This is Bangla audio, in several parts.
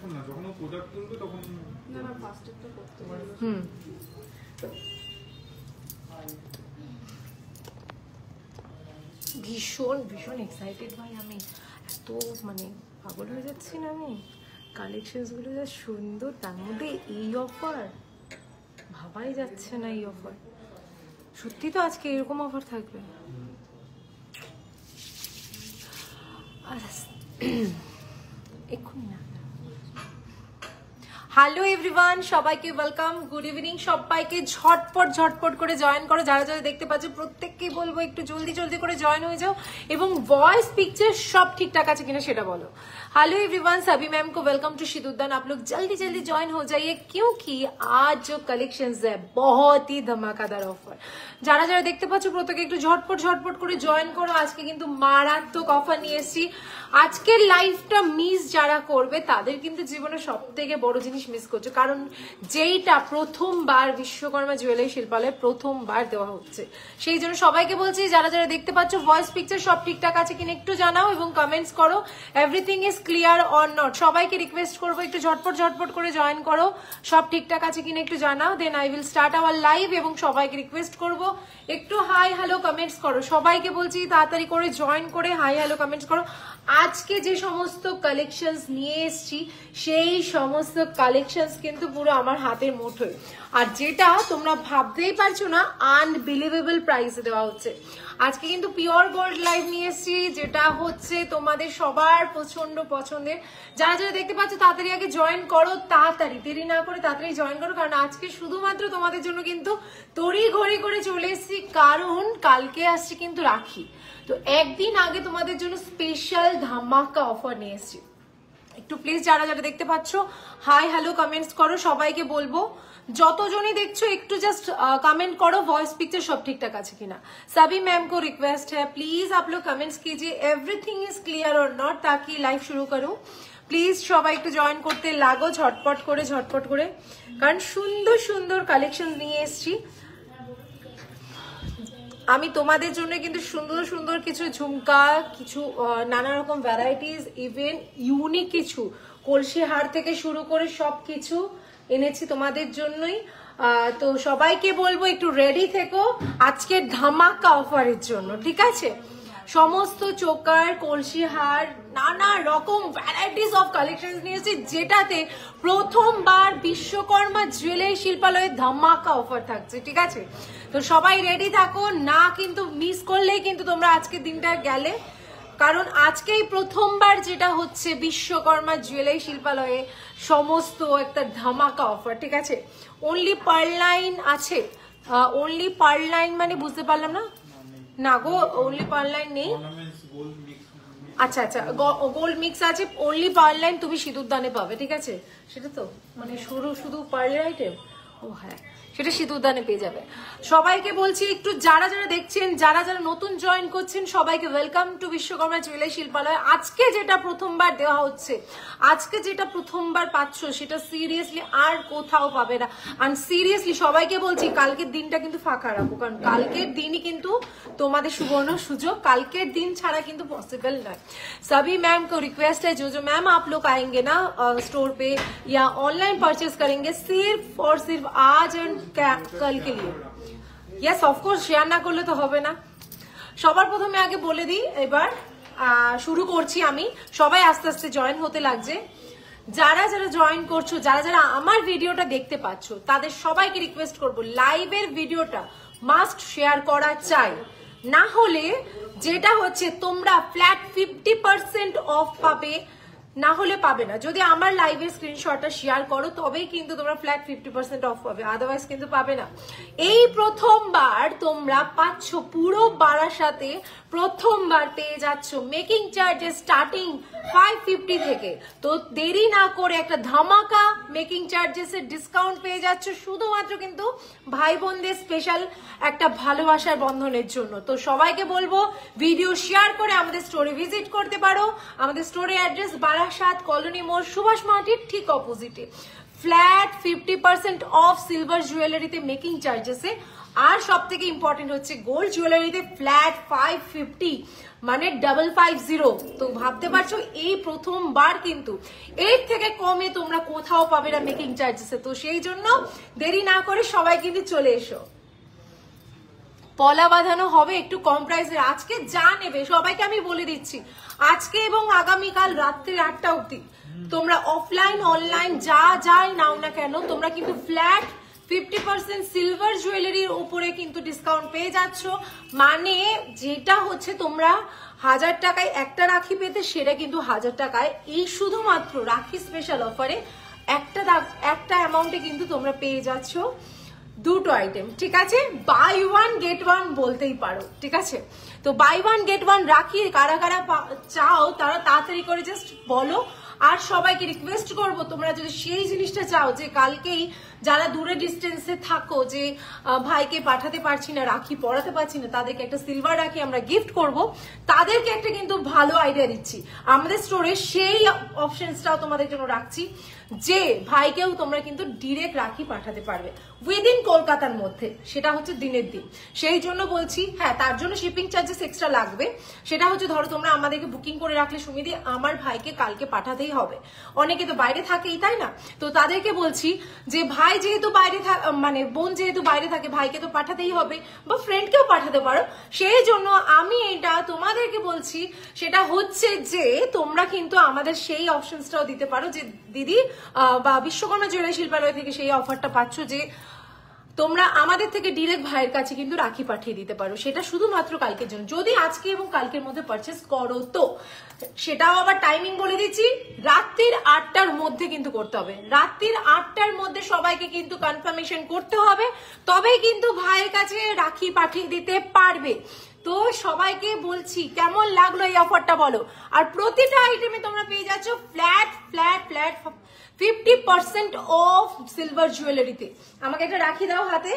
এখন না, যখন প্রোডাক্ট তুলবে তখন না ফার্স্ট একটা করতে পারো। ভীষণ ভীষণ এক্সাইটেড ভাই, আমি এত মানে পাগল হয়ে যাচ্ছি না আমি। কালেকশনসগুলো যা সুন্দর, তার মধ্যে এই অফার, ভাবাই যাচ্ছে না এই অফার। সত্যি তো আজকে এরকম অফার থাকবে? এক্ষুনি না। হ্যালো এভরিওয়ান, সবাইকে ওয়েলকাম, গুড ইভিনিং। সবাইকে ঝটপট ঝটপট করে জয়েন করো। যারা যারা দেখতে পাচ্ছ প্রত্যেককেই বলবো একটু জলদি জলদি করে জয়েন হয়ে যাও, এবং ভয়েस पिक्चर सब ठीक ठाक আছে কিনা সেটা বলো। हेलो एवरीवन, सभी मैम को वेलकम टू शीतुद्दान। आप लोग जल्दी जल्दी ज्वाइन हो जाइए, क्योंकि आज जो कलेक्शंस है बहुत ही धमाकेदार ऑफर। যারা যারা দেখতে পাচ্ছ প্রত্যেকে একটু ঝটপট ঝটপট করে জয়েন করো। আজকে কিন্তু মারাত্মক অফার নিয়ে এসেছি। আজকের লাইভটা মিস যারা করবে তাদের কিন্তু জীবনে সবথেকে বড় জিনিস মিস করছো, কারণ যেইটা প্রথমবার বিশ্বকর্মা জুয়েলারি শিল্পালয়ে প্রথমবার দেওয়া হচ্ছে। সেই জন্য সবাইকে বলছি, যারা যারা দেখতে পাচ্ছ ভয়েস পিকচার সব ঠিকঠাক আছে কিনা একটু জানাও এবং কমেন্টস করো, everything is clear or not. সবাইকে রিকোয়েস্ট করবো একটু ঝটপট ঝটপট করে জয়েন করো, সব ঠিকঠাক আছে কিনা একটু জানাও, then I will start our live. এবং সবাইকে রিকোয়েস্ট করবো একটু হাই হ্যালো কমেন্টস করো। সবাইকে বলছি তাড়াতাড়ি করে জয়েন করে হাই হ্যালো কমেন্টস করো। আজকে যে সমস্ত কালেকশনস নিয়ে এসেছি সেই সমস্ত কালেকশনস কিন্তু পুরো আমার হাতের মুঠোয়, আর যেটা তোমরা ভাবতেই পারছো না আনবিলিভেবল প্রাইসে দেওয়া হচ্ছে। আজকে কিন্তু পিওর গোল্ড লাইভ নিয়ে এসেছি, যেটা হচ্ছে তোমাদের সবার প্রচন্ড পছন্দের। যারা যারা দেখতে পাচ্ছ তাড়াতাড়ি আগে জয়েন করো, তাড়াতাড়ি দেরি না করে তাড়াতাড়ি জয়েন করো, কারণ আজকে শুধুমাত্র তোমাদের জন্য কিন্তু তড়ি ঘড়ি করে চলে এসেছি, কারণ কালকে আসছে কিন্তু রাখি। তো একদিন আগে তোমাদের জন্য স্পেশাল ধামাকা অফার নিয়ে এসেছি। একটু প্লিজ যারা যারা দেখতে পাচ্ছ হাই হ্যালো কমেন্টস করো। সবাইকে বলবো যতজনই দেখছো একটু জাস্ট कमेंट करो वॉइस पिक्चर सब ठीक ठाक আছে কিনা। सभी मैम को रिक्वेस्ट है प्लीज आप लोग कमेंट्स कीजिए एवरीथिंग इज क्लियर और नॉट, ताकि लाइव शुरू करूं। প্লিজ সবাই একটু জয়েন করতে লাগো ঝটপট করে, কারণ সুন্দর সুন্দর কালেকশন নিয়ে এসেছি আমি তোমাদের জন্য। কিন্তু সুন্দর সুন্দর কিছু ঝুমকা, কিছু নানা রকম ভ্যারাইটিস, ইভেন ইউনিক কিছু কলসি হার থেকে শুরু করে সবকিছু এনেছি তোমাদের জন্যই। তো সবাইকে বলবো একটু রেডি থেকো আজকের ধামাকা অফারের জন্য, ঠিক আছে? সমস্ত চোকার, কলসি হার, নানা রকম ভ্যারাইটিস অফ কালেকশন নিয়েছি, যেটাতে প্রথমবার বিশ্বকর্মা জুয়েলারি শিল্পালয়ে ধামাকা অফার থাকছে, ঠিক আছে? তো সবাই রেডি থাকো, না কিন্তু মিস করলেই কিন্তু তোমরা আজকের দিনটা গেলে, কারণ আজকেই প্রথমবার যেটা হচ্ছে বিশ্বকর্মা জুয়েলারি শিল্পালয়ে সমস্ত একটা ধামাকা অফার, ঠিক আছে? অনলি পার্ল লাইন আছে, অনলি পার্ল লাইন মানে বুঝতে পারলাম না, না গো অনলি পার্ল লাইন নেই। আচ্ছা আচ্ছা, গোল্ড মিক্স আছে, অনলি পার্ল লাইন তুমি সিঁদুরদানে পাবে, ঠিক আছে? সেটা তো মানে শুধু পার্লের আইটেম, ও হ্যাঁ সেটা সিঁদুরদানে পেয়ে যাবে। সবাইকে বলছি একটু যারা যারা দেখছেন, যারা যারা নতুন জয়েন করছেন, সবাইকে ওয়েলকাম টু বিশ্বকর্মা জুয়েলারি শিল্পালয়। আজকে যেটা প্রথমবার দেওয়া হচ্ছে, আজকে যেটা প্রথমবার পাচ্ছ, সেটা সিরিয়াসলি আর কোথাও পাবে না। আর সিরিয়াসলি সবাইকে বলছি কালকের দিনটা কিন্তু ফাঁকা রাখো, কারণ কালকের দিনই কিন্তু তোমাদের সুবর্ণ সুযোগ, কালকের दिन ছাড়া কিন্তু पॉसिबल नय। सभी मैम को रिक्वेस्ट है, जो जो मैम आप लोग आएंगे ना स्टोर पे या ऑनलाइन परचेज करेंगे, सिर्फ और सिर्फ आज एंड कल के लिए, यस ऑफकोर्स शेयर ना করলে তো হবে না। সবার প্রথমে আগে বলে দিই, এবার শুরু করছি আমি, সবাই আস্তে আস্তে জয়েন হতে লাগছে। যারা যারা জয়েন করছো, যারা যারা আমার ভিডিওটা দেখতে পাচ্ছ, তাদের সবাইকে রিকোয়েস্ট করব লাইভের ভিডিওটা মাস্ট শেয়ার করা চাই, না হলে যেটা হচ্ছে তোমরা ফ্ল্যাট 50% অফ পাবে, না হলে পাবে না। যদি আমার লাইভের স্ক্রিনশটটা শেয়ার করো তবেই কিন্তু তোমরা ফ্ল্যাট 50% অফ পাবে, আদারওয়াইজ কিন্তু পাবে না। এই প্রথমবার তোমরা পাচ্ছ পুরো বারাসাতে, প্রথমবার পেয়ে যাচ্ছ মেকিং চার্জেস স্টার্টিং 550 থেকে। তো দেরি না করে একটা ধামাকা মেকিং চার্জেসের ডিসকাউন্ট পেয়ে যাচ্ছ, শুধুমাত্র কিন্তু ভাই বোনদের স্পেশাল একটা ভালোবাসার বন্ধনের জন্য। তো সবাইকে বলবো ভিডিও শেয়ার করে আমাদের স্টোরে ভিজিট করতে পারো। আমাদের স্টোরের অ্যাড্রেস বারাসাত কলোনি মোড়, সুভাষ মার্কেট ঠিক অপোজিটে। ফ্ল্যাট 50% অফ সিলভার জুয়েলারিতে মেকিং চার্জেসে আর সব থেকে ইম্পর্টেন্ট হচ্ছে গোল্ড জুয়েলারিতে ফ্ল্যাট 550 মানে 550। তো ভাবতে পারছো এই প্রথমবার কিন্তু এর থেকে কমে তোমরা কোথাও পাবে না মেকিং চার্জেসে। তো সেই জন্য দেরি না করে সবাই কিন্তু চলে এসো। পলা বাঁধানো হবে একটু কম প্রাইসে। আজকে যা নেবে সবাইকে আমি বলে দিচ্ছি, আজকে এবং আগামীকাল রাত্রি 8টা অবধি তোমরা অফলাইন অনলাইন যা যাই নাও না কেন তোমরা কিন্তু ফ্ল্যাট 50% সিলভার জুয়েলারির উপরে কিন্তু ডিসকাউন্ট পেয়ে যাচ্ছ। মানে যেটা হচ্ছে তোমরা 1000 টাকায় একটা রাখি পেতে সেটা কিন্তু 1000 টাকায় এই শুধুমাত্র রাখি স্পেশাল অফারে একটা অ্যামাউন্টে কিন্তু তোমরা পেয়ে যাচ্ছ দুটো আইটেম। ঠিক আছে, বাই ওয়ান গেট ওয়ান বলতেই পারো। ঠিক আছে, তো বাই ওয়ান গেট ওয়ান রাখি কারা কারা চাও তারা তাড়াতাড়ি করে জাস্ট বলো। আর সবাইকে রিকোয়েস্ট করবো তোমরা যদি সেই জিনিসটা চাও যে কালকেই যারা দূরে ডিস্টেন্সে থাকো যে ভাইকে পাঠাতে পারছি না, রাখি পরাতে পারছি না, তাদেরকে একটা সিলভার রাখি আমরা গিফট করব, তাদেরকে একটা কিন্তু ভালো আইডিয়া দিচ্ছি। আমাদের স্টোরে সেই অপশনসটাও তোমাদের জন্য রাখছি যে ভাইকেও তোমরা কিন্তু ডিরেক্ট রাখি পাঠাতে পারবে উইদিন কলকাতার মধ্যে, সেটা হচ্ছে দিনের দিন। সেই জন্য বলছি হ্যাঁ, তার জন্য শিপিং চার্জেস এক্সট্রা লাগবে। সেটা হচ্ছে ধরো তোমরা আমাদেরকে বুকিং করে রাখলে সুমিদি আমার ভাইকে কালকে পাঠাতেই হবে, অনেকে তো বাইরে থাকেই তাই না, তো তাদেরকে বলছি যে ভাই যেহেতু বাইরে মানে বোন যেহেতু বাইরে থাকে ভাইকে তো পাঠাতেই হবে, বা ফ্রেন্ডকেও পাঠাতে পারো। সেই জন্য আমি এটা তোমাদেরকে বলছি, সেটা হচ্ছে যে তোমরা কিন্তু আমাদের সেই অপশনসটাও দিতে পারো যে দিদি বা বিশ্বকর্মা জুয়েলারি শিল্পালয় থেকে সেই অফারটা পাচ্ছ যে তোমরা আমাদের থেকে ডিরেক্ট ভাইয়ের কাছে কিন্তু রাখি পাঠিয়ে দিতে পারো। সেটা শুধুমাত্র কালকের জন্য, যদি আজকে এবং কালকের মধ্যে পারচেস করো তো। সেটাও আবার টাইমিং বলে দিচ্ছি, রাত্রির 8টার মধ্যে কিন্তু করতে হবে। রাত্রির 8টার মধ্যে সবাইকে কিন্তু কনফার্মেশন করতে হবে, তবেই কিন্তু ভাইয়ের কাছে রাখি পাঠিয়ে দিতে পারবে। তো সবাইকে বলছি কেমন লাগলো এই অফারটা বলো। আর প্রতিটা আইটেমে তোমরা পেয়ে যাচ্ছ ফ্ল্যাট 50% অফ সিলভার জুয়েলারিতে। আমাকে একটা রাখি দাও হাতে।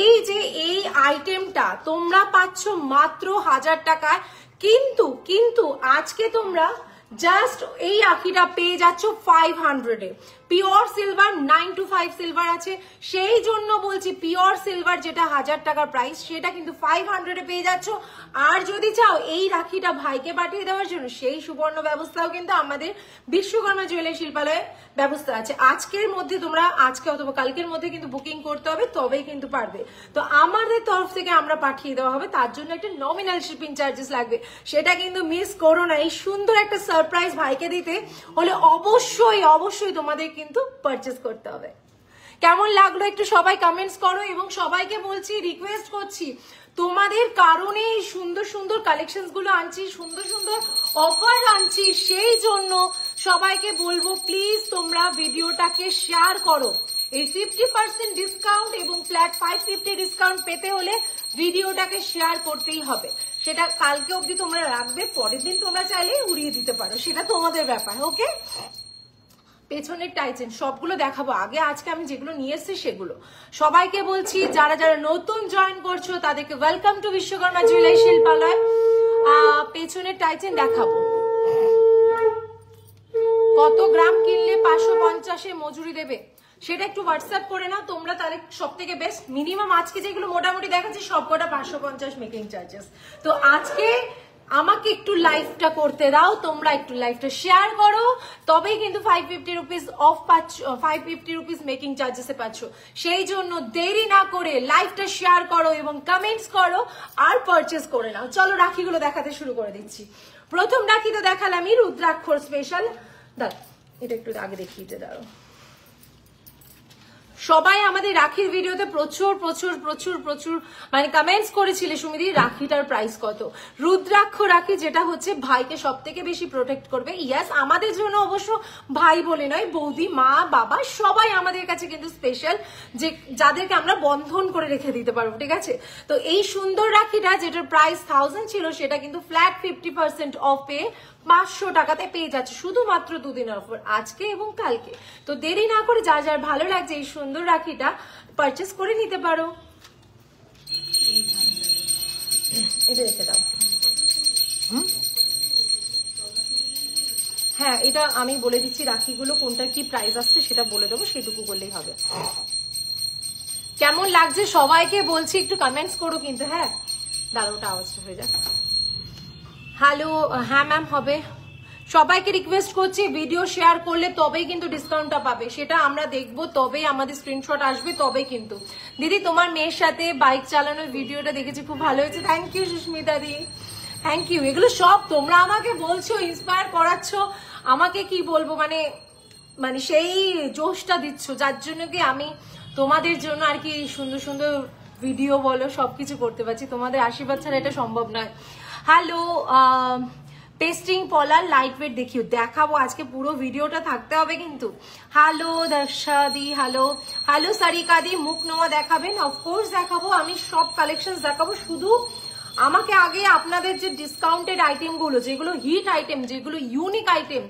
এই যে এই আইটেমটা তোমরা পাচ্ছ মাত্র 1000 টাকায়, কিন্তু আজকে তোমরা জাস্ট এই রাখিটা পেয়ে যাচ্ছ 500-এ। পিওর সিলভার 925 সিলভার আছে, সেই জন্য বলছি পিওর সিলভার যেটা 1000 টাকার প্রাইস সেটা কিন্তু 500-এ পেয়ে যাচ্ছ। আর যদি চাও এই রাখিটা ভাইকে পাঠিয়ে দেওয়ার জন্য সেই সুবর্ণ ব্যবস্থাও কিন্তু আমাদের বিশ্বকর্মা জুয়েলারি শিল্পালয়ে ব্যবস্থা আছে। আজকের মধ্যে তোমরা আজকে অথবা কালকের মধ্যে কিন্তু বুকিং করতে হবে, তবেই কিন্তু পারবে। তো আমাদের তরফ থেকে আমরা পাঠিয়ে দেওয়া হবে, তার জন্য একটা নমিনাল শিপিং চার্জেস লাগবে, সেটা কিন্তু মিস করো না। এই সুন্দর একটা সারপ্রাইজ ভাইকে দিতে হলে অবশ্যই তোমাদের কিন্তু পারচেস করতে হবে। কেমন লাগলো একটু সবাই কমেন্টস করো। এবং সবাইকে বলছি, রিকোয়েস্ট করছি, তোমাদের কারণে এই সুন্দর সুন্দর কালেকশনস গুলো আনছি, সুন্দর সুন্দর অফার আনছি, সেই জন্য সবাইকে বলবো প্লিজ তোমরা ভিডিওটাকে শেয়ার করো। এই 50% ডিসকাউন্ট এবং ফ্ল্যাট 550 ডিসকাউন্ট পেতে হলে ভিডিওটাকে শেয়ার করতেই হবে। সেটা কালকে অবধি তোমরা রাখবে, পরের দিন তোমরা চাইলে উড়িয়ে দিতে পারো, সেটা তোমাদের ব্যাপার। ওকে, পেছনের টাইটেন সবগুলো দেখাবো আগে, আজকে আমি যেগুলো নিয়ে এসেছি সেগুলো। সবাইকে বলছি যারা যারা নতুন জয়েন করছো তাদেরকে ওয়েলকাম টু বিশ্বকর্মা জুয়েলারি শিল্পালয়। পেছনের টাইটেন দেখাবো। কত গ্রাম কিনলে 550-এ মজুরি দেবে সেটা একটু হোয়াটসঅ্যাপ করে নাও তোমরা, তাহলে সব থেকে বেস্ট। মিনিমাম আজকে যেগুলো মোটামুটি দেখাচ্ছি সবকটা 550 মেকিং চার্জেস। তো আজকে আমাকে একটু লাইভটা করতে দাও, তোমরা একটু লাইভটা শেয়ার করো, তবেই কিন্তু 550 রুপিস অফ পাচ্ছ, 550 রুপিস মেকিং চার্জেসে পাচ্ছ। সেই জন্য দেরি না করে লাইভটা শেয়ার করো এবং কমেন্টস করো আর পারচেস করে নাও। চলো রাখিগুলো দেখাতে শুরু করে দিচ্ছি। প্রথম রাখি তো দেখালামই রুদ্রাক্ষর স্পেশাল। দাঁড়া, এটা একটু আগে দেখিয়ে দাও। সবাই আমাদের রাখির ভিডিওতে প্রচুর প্রচুর প্রচুর প্রচুর মানে কমেন্টস করেছিলে সুমিদি রাখিটার প্রাইস কত। রুদ্রাক্ষ রাখি যেটা হচ্ছে ভাইকে সব থেকে বেশি প্রোটেক্ট করবে। ইয়াস, আমাদের জন্য অবশ্য ভাই বলে নয়, বৌদি, মা, বাবা সবাই আমাদের কাছে কিন্তু স্পেশাল, যে যাদেরকে আমরা বন্ধন করে রেখে দিতে পারবো। ঠিক আছে, তো এই সুন্দর রাখিটা যেটার প্রাইস 1000 ছিল সেটা কিন্তু ফ্ল্যাট 50% অফ পেয়ে 500 টাকাতে পেয়ে যাচ্ছে, শুধুমাত্র দুদিনের অফার, আজকে এবং কালকে। তো দেরি না করে যার যার ভালো লাগছে এই সুন্দর রাখিটা পারচেস করে নিতে পারো। এটা রেখে দাও। হ্যাঁ, এটা আমি বলে দিচ্ছি রাখিগুলো কোনটা কি প্রাইস আসছে সেটা বলে দেবো, সেটুকু বললেই হবে। কেমন লাগছে সবাইকে বলছি, একটু কমেন্টস করো কিন্তু। হ্যাঁ দাঁড়াওটা আওয়াজটা হয়ে যাক। হ্যালো, হ্যাঁ ম্যাম হবে। সবাইকে রিকোয়েস্ট করছি ভিডিও শেয়ার করলে তবেই কিন্তু ডিসকাউন্টটা পাবে, সেটা আমরা দেখবো, তবেই আমাদের স্ক্রিনশট আসবে, তবে কিন্তু। দিদি তোমার মেয়ের সাথে বাইক চালানোর ভিডিওটা দেখেছি, খুব ভালো হয়েছে। Thank you Susmita di, thank you. এগুলো সব তোমরা আমাকে বলছো, ইন্সপায়ার করাচ্ছ আমাকে, কি বলবো মানে মানে সেই জোশটা দিচ্ছ, যার জন্য কি আমি তোমাদের জন্য আর কি সুন্দর সুন্দর ভিডিও বলো সবকিছু করতে পারছি। তোমাদের আশীর্বাদ ছাড়া এটা সম্ভব নয়। হ্যালো, পেস্টিং পলার লাইট ওয়েট দেখাবো আজকে, পুরো ভিডিওটা থাকতে হবে কিন্তু। হ্যালো দর্শাদি, হ্যালো হ্যালো সারিকা দি, মুখ নোয়া দেখাবেন? অফকোর্স দেখাবো, আমি সব কালেকশন দেখাবো। শুধু আমাকে আগে আপনাদের যে ডিসকাউন্টেড আইটেম গুলো, যেগুলো হিট আইটেম, যেগুলো ইউনিক আইটেম,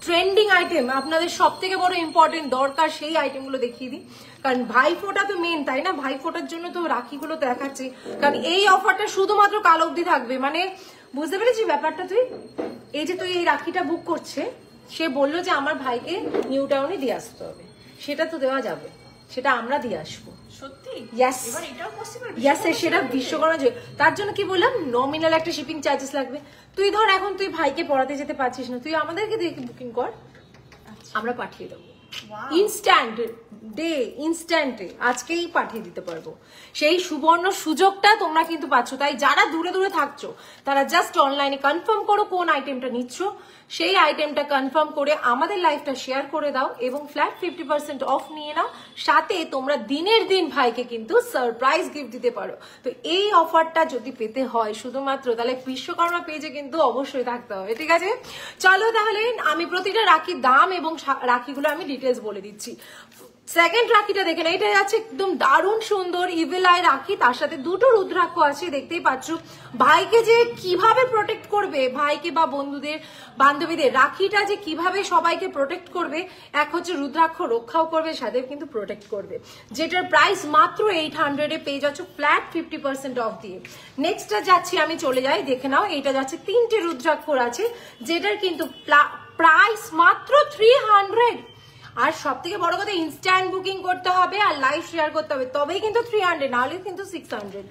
ট্রেন্ডিং আইটেম, আপনাদের সব থেকে বড় ইম্পর্টেন্ট দরকার সেই আইটেম গুলো দেখিয়ে দিই। কারণ ভাইফোঁটা তো মেন, তাই না? ভাইফোঁটার জন্য তো রাখিগুলো দেখাচ্ছি, কারণ এই অফারটা শুধুমাত্র কাল অবধি থাকবে। মানে বুঝতে পেরেছি ব্যাপারটা? এই যে তুই এই রাখিটা বুক করছে, সে বললো যে আমার ভাইকে নিউ টাউনে দিয়ে আসতে হবে, সেটা তো দেওয়া যাবে, সেটা আমরা দিয়ে আসবো। সত্যি? ইয়েস, এবার এটাও পসিবল? ইয়েস, সেটা বিশ্বকর্মা। তার জন্য কি বললাম, নমিনাল একটা শিপিং চার্জেস লাগবে। তুই ধর এখন তুই ভাইকে পড়াতে যেতে পারছিস না, তুই আমাদেরকে দিয়ে বুকিং কর, আমরা পাঠিয়ে দেবো ইনস্ট্যান্ট ডে, ইনস্ট্যান্টে আজকেই পাঠিয়ে দিতে পারবো। সেই সুবর্ণ সুযোগটা তোমরা কিন্তু পাচ্ছ। তাই যারা দূরে দূরে থাকছো তারা জাস্ট অনলাইনে কনফার্ম করো কোন আইটেমটা নিচ্ছ, সেই আইটেমটা কনফার্ম করে আমাদের লাইভটা শেয়ার করে দাও এবং ফ্ল্যাট 50% অফ নিয়ে নাও। সাথে তোমরা দিনের দিন ভাইকে কিন্তু সারপ্রাইজ গিফট দিতে পারো। তো এই অফারটা যদি পেতে হয় শুধুমাত্র, তাহলে বিশ্বকর্মা পেজে কিন্তু অবশ্যই থাকতে হবে। ঠিক আছে, চলো তাহলে আমি প্রতিটা রাখির দাম এবং রাখিগুলো আমি ডিটেলস বলে দিচ্ছি। সেকেন্ড রাখিটা দেখেন, এটা আছে একদম দারুণ সুন্দর ইভিল আই রাখি, তার সাথে দুটো রুদ্রাক্ষ আছে, দেখতেই পাচ্ছ। ভাইকে যে কিভাবে প্রোটেক্ট করবে, ভাইকে বা বন্ধুদের বান্ধবীদের রাখিটা যে কিভাবে সবাইকে প্রোটেক্ট করবে, এক হচ্ছে রুদ্রাক্ষ রক্ষাও করবে, সাথে কিন্তু প্রোটেক্ট করবে, যেটার প্রাইস মাত্র 800 পেয়ে যাচ্ছ ফ্ল্যাট 50% অফ দিয়ে। নেক্সটটা যাচ্ছি আমি, চলে যাই, দেখে নাও। এটা যাচ্ছে তিনটে রুদ্রাক্ষর আছে, যেটার কিন্তু প্রাইস মাত্র 300। আর সব থেকে বড় কথা, ইনস্ট্যান্ট বুকিং করতে হবে আর লাইভ শেয়ার করতে হবে, তবেই কিন্তু 300, নাহলে কিন্তু 600।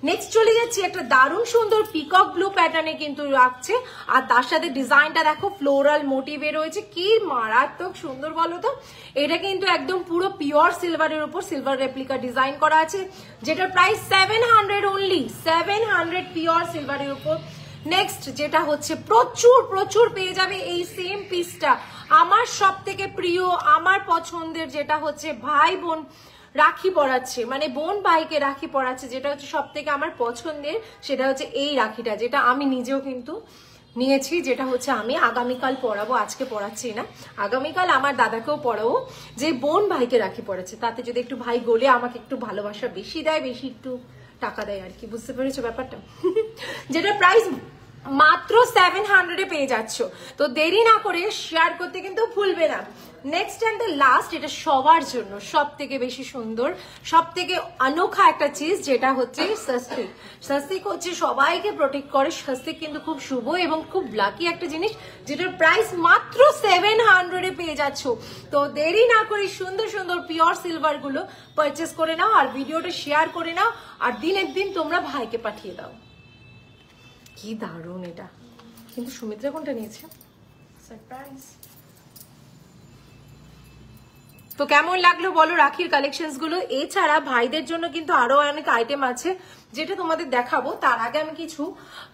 নেক্সট চলে যাচ্ছি, একটা দারুণ সুন্দর পিকক ব্লু প্যাটার্নে কিন্তু রাখছে, আর তার সাথে ডিজাইনটা দেখো ফ্লোরাল মোটিভে রয়েছে, কি মারাত্মক সুন্দর বলো তো। এটা কিন্তু একদম পুরো পিওর সিলভারের উপর সিলভার রেপ্লিকা ডিজাইন করা আছে, যেটার প্রাইস 700 অনলি, 700 পিওর সিলভারের উপর। নেক্সট যেটা হচ্ছে প্রচুর প্রচুর পেয়ে যাবে এই সেম পিসটা, আমার সব থেকে প্রিয়, আমার পছন্দের, যেটা হচ্ছে ভাই বোন রাখি পরাচ্ছে, মানে বোন ভাইকে রাখি পরাচ্ছে, যেটা হচ্ছে সব থেকে আমার পছন্দের, সেটা হচ্ছে এই রাখিটা, যেটা আমি নিজেও কিন্তু নিয়েছি, যেটা হচ্ছে আমি আগামীকাল পরাবো, আজকে পরাচ্ছি না, আগামীকাল আমার দাদাকেও পরাবো, যে বোন ভাইকে রাখি পরাচ্ছে, তাতে যদি একটু ভাই গলে আমাকে একটু ভালোবাসা বেশি দেয়, বেশি একটু টাকা দেয় আর কি, বুঝতে পেরেছো ব্যাপারটা? যেটা প্রাইস মাত্র 700 পেয়ে যাচ্ছ। তো দেরি না করে শেয়ার করতে কিন্তু ভুলবে না। নেক্সট অ্যান্ড দ্য লাস্ট, এটা সবার জন্য সব থেকে বেশি সুন্দর, সব থেকে অনোখা একটা চিজ, যেটা হচ্ছে স্বস্তিক। স্বস্তিক হচ্ছে সবাইকে প্রোটেক্ট করে, স্বস্তিক কিন্তু খুব শুভ এবং খুব লাকি একটা জিনিস, যেটার প্রাইস মাত্র 700 পেয়ে যাচ্ছ। তো দেরি না করে সুন্দর সুন্দর পিওর সিলভার গুলো পারচেস করে নাও, আর ভিডিওটা শেয়ার করে নাও, আর দিনের দিন তোমরা ভাইকে পাঠিয়ে দাও। কি দারুণ এটা, কিন্তু সুমিত্রা কোনটা নিয়েছে? সারপ্রাইজ। তো কেমন লাগলো বলো রাখির কালেকশনস গুলো? এছাড়া ভাইদের জন্য কিন্তু আরো অনেক আইটেম আছে, যেটা তোমাদের দেখাবো। তার আগে আমি কিছু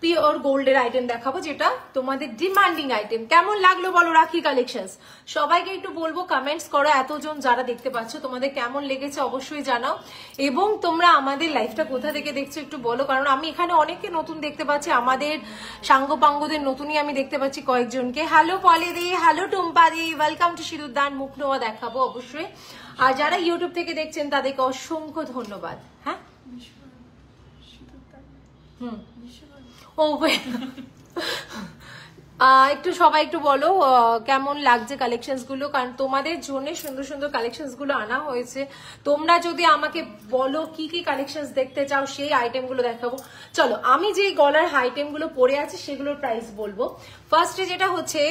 পিওর গোল্ডের আইটেম দেখাবো, যেটা তোমাদের ডিমান্ডিং আইটেম। কেমন লাগলো বলো রাখির কালেকশনস? সবাইকে একটু বলবো কমেন্টস করো, এতজন যারা দেখতে পাচ্ছ তোমাদের কেমন লেগেছে অবশ্যই জানাও, এবং তোমরা আমাদের লাইভটা কোথা থেকে দেখছো একটু বলো, কারণ আমি এখানে অনেককে নতুন দেখতে পাচ্ছি, আমাদের সাঙ্গ পাঙ্গদের নতুনই আমি দেখতে পাচ্ছি কয়েকজনকে। হ্যালো পলেদি, হ্যালো টুম্পাদি, ওয়েলকাম টু সিঁদুরদান, মুখ নোয়া দেখাবো অবশ্যই। আর যারা ইউটিউব থেকে দেখছেন তাদেরকে অসংখ্য ধন্যবাদ। হ্যাঁ ও একটু সবাই একটু বলো কেমন লাগছে কালেকশনস গুলো, কারণ তোমাদের জন্য সুন্দর সুন্দর কালেকশনস গুলো আনা হয়েছে। তোমরা যদি আমাকে বলো কি কি কালেকশনস দেখতে চাও, সেই আইটেম গুলো দেখাবো। চলো আমি যে গলার আইটেম গুলো পরে আছে সেগুলোর প্রাইস বলবো। ফার্স্টে যেটা হচ্ছে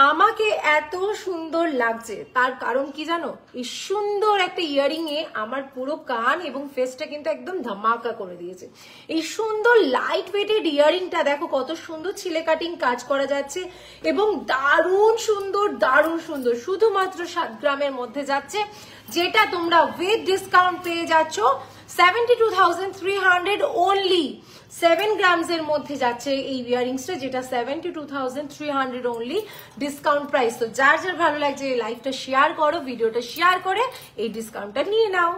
আমাকে এত সুন্দর লাগছে তার কারণ কি জানো, এই সুন্দর একটা ইয়ারিং এ আমার পুরো কান এবং ফেসটা কিন্তু একদম ধামাকা করে দিয়েছে। এই সুন্দর লাইট ওয়েটেড ইয়ারিংটা দেখো কত সুন্দর ছিলে কাটিং কাজ করা যাচ্ছে এবং দারুণ সুন্দর শুধুমাত্র 7 গ্রামের মধ্যে যাচ্ছে, যেটা তোমরা উইথ ডিসকাউন্ট পেয়ে যাচ্ছ 72,300 অনলি। 7 গ্রামস এর মধ্যে যাচ্ছে এই ইয়ারিংসটা, যেটা 72,300 অনলি ডিসকাউন্ট প্রাইস। তো যার যার ভালো লাগছে এই লাইভটা শেয়ার করো, ভিডিওটা শেয়ার করে এই ডিসকাউন্টটা নিয়ে নাও।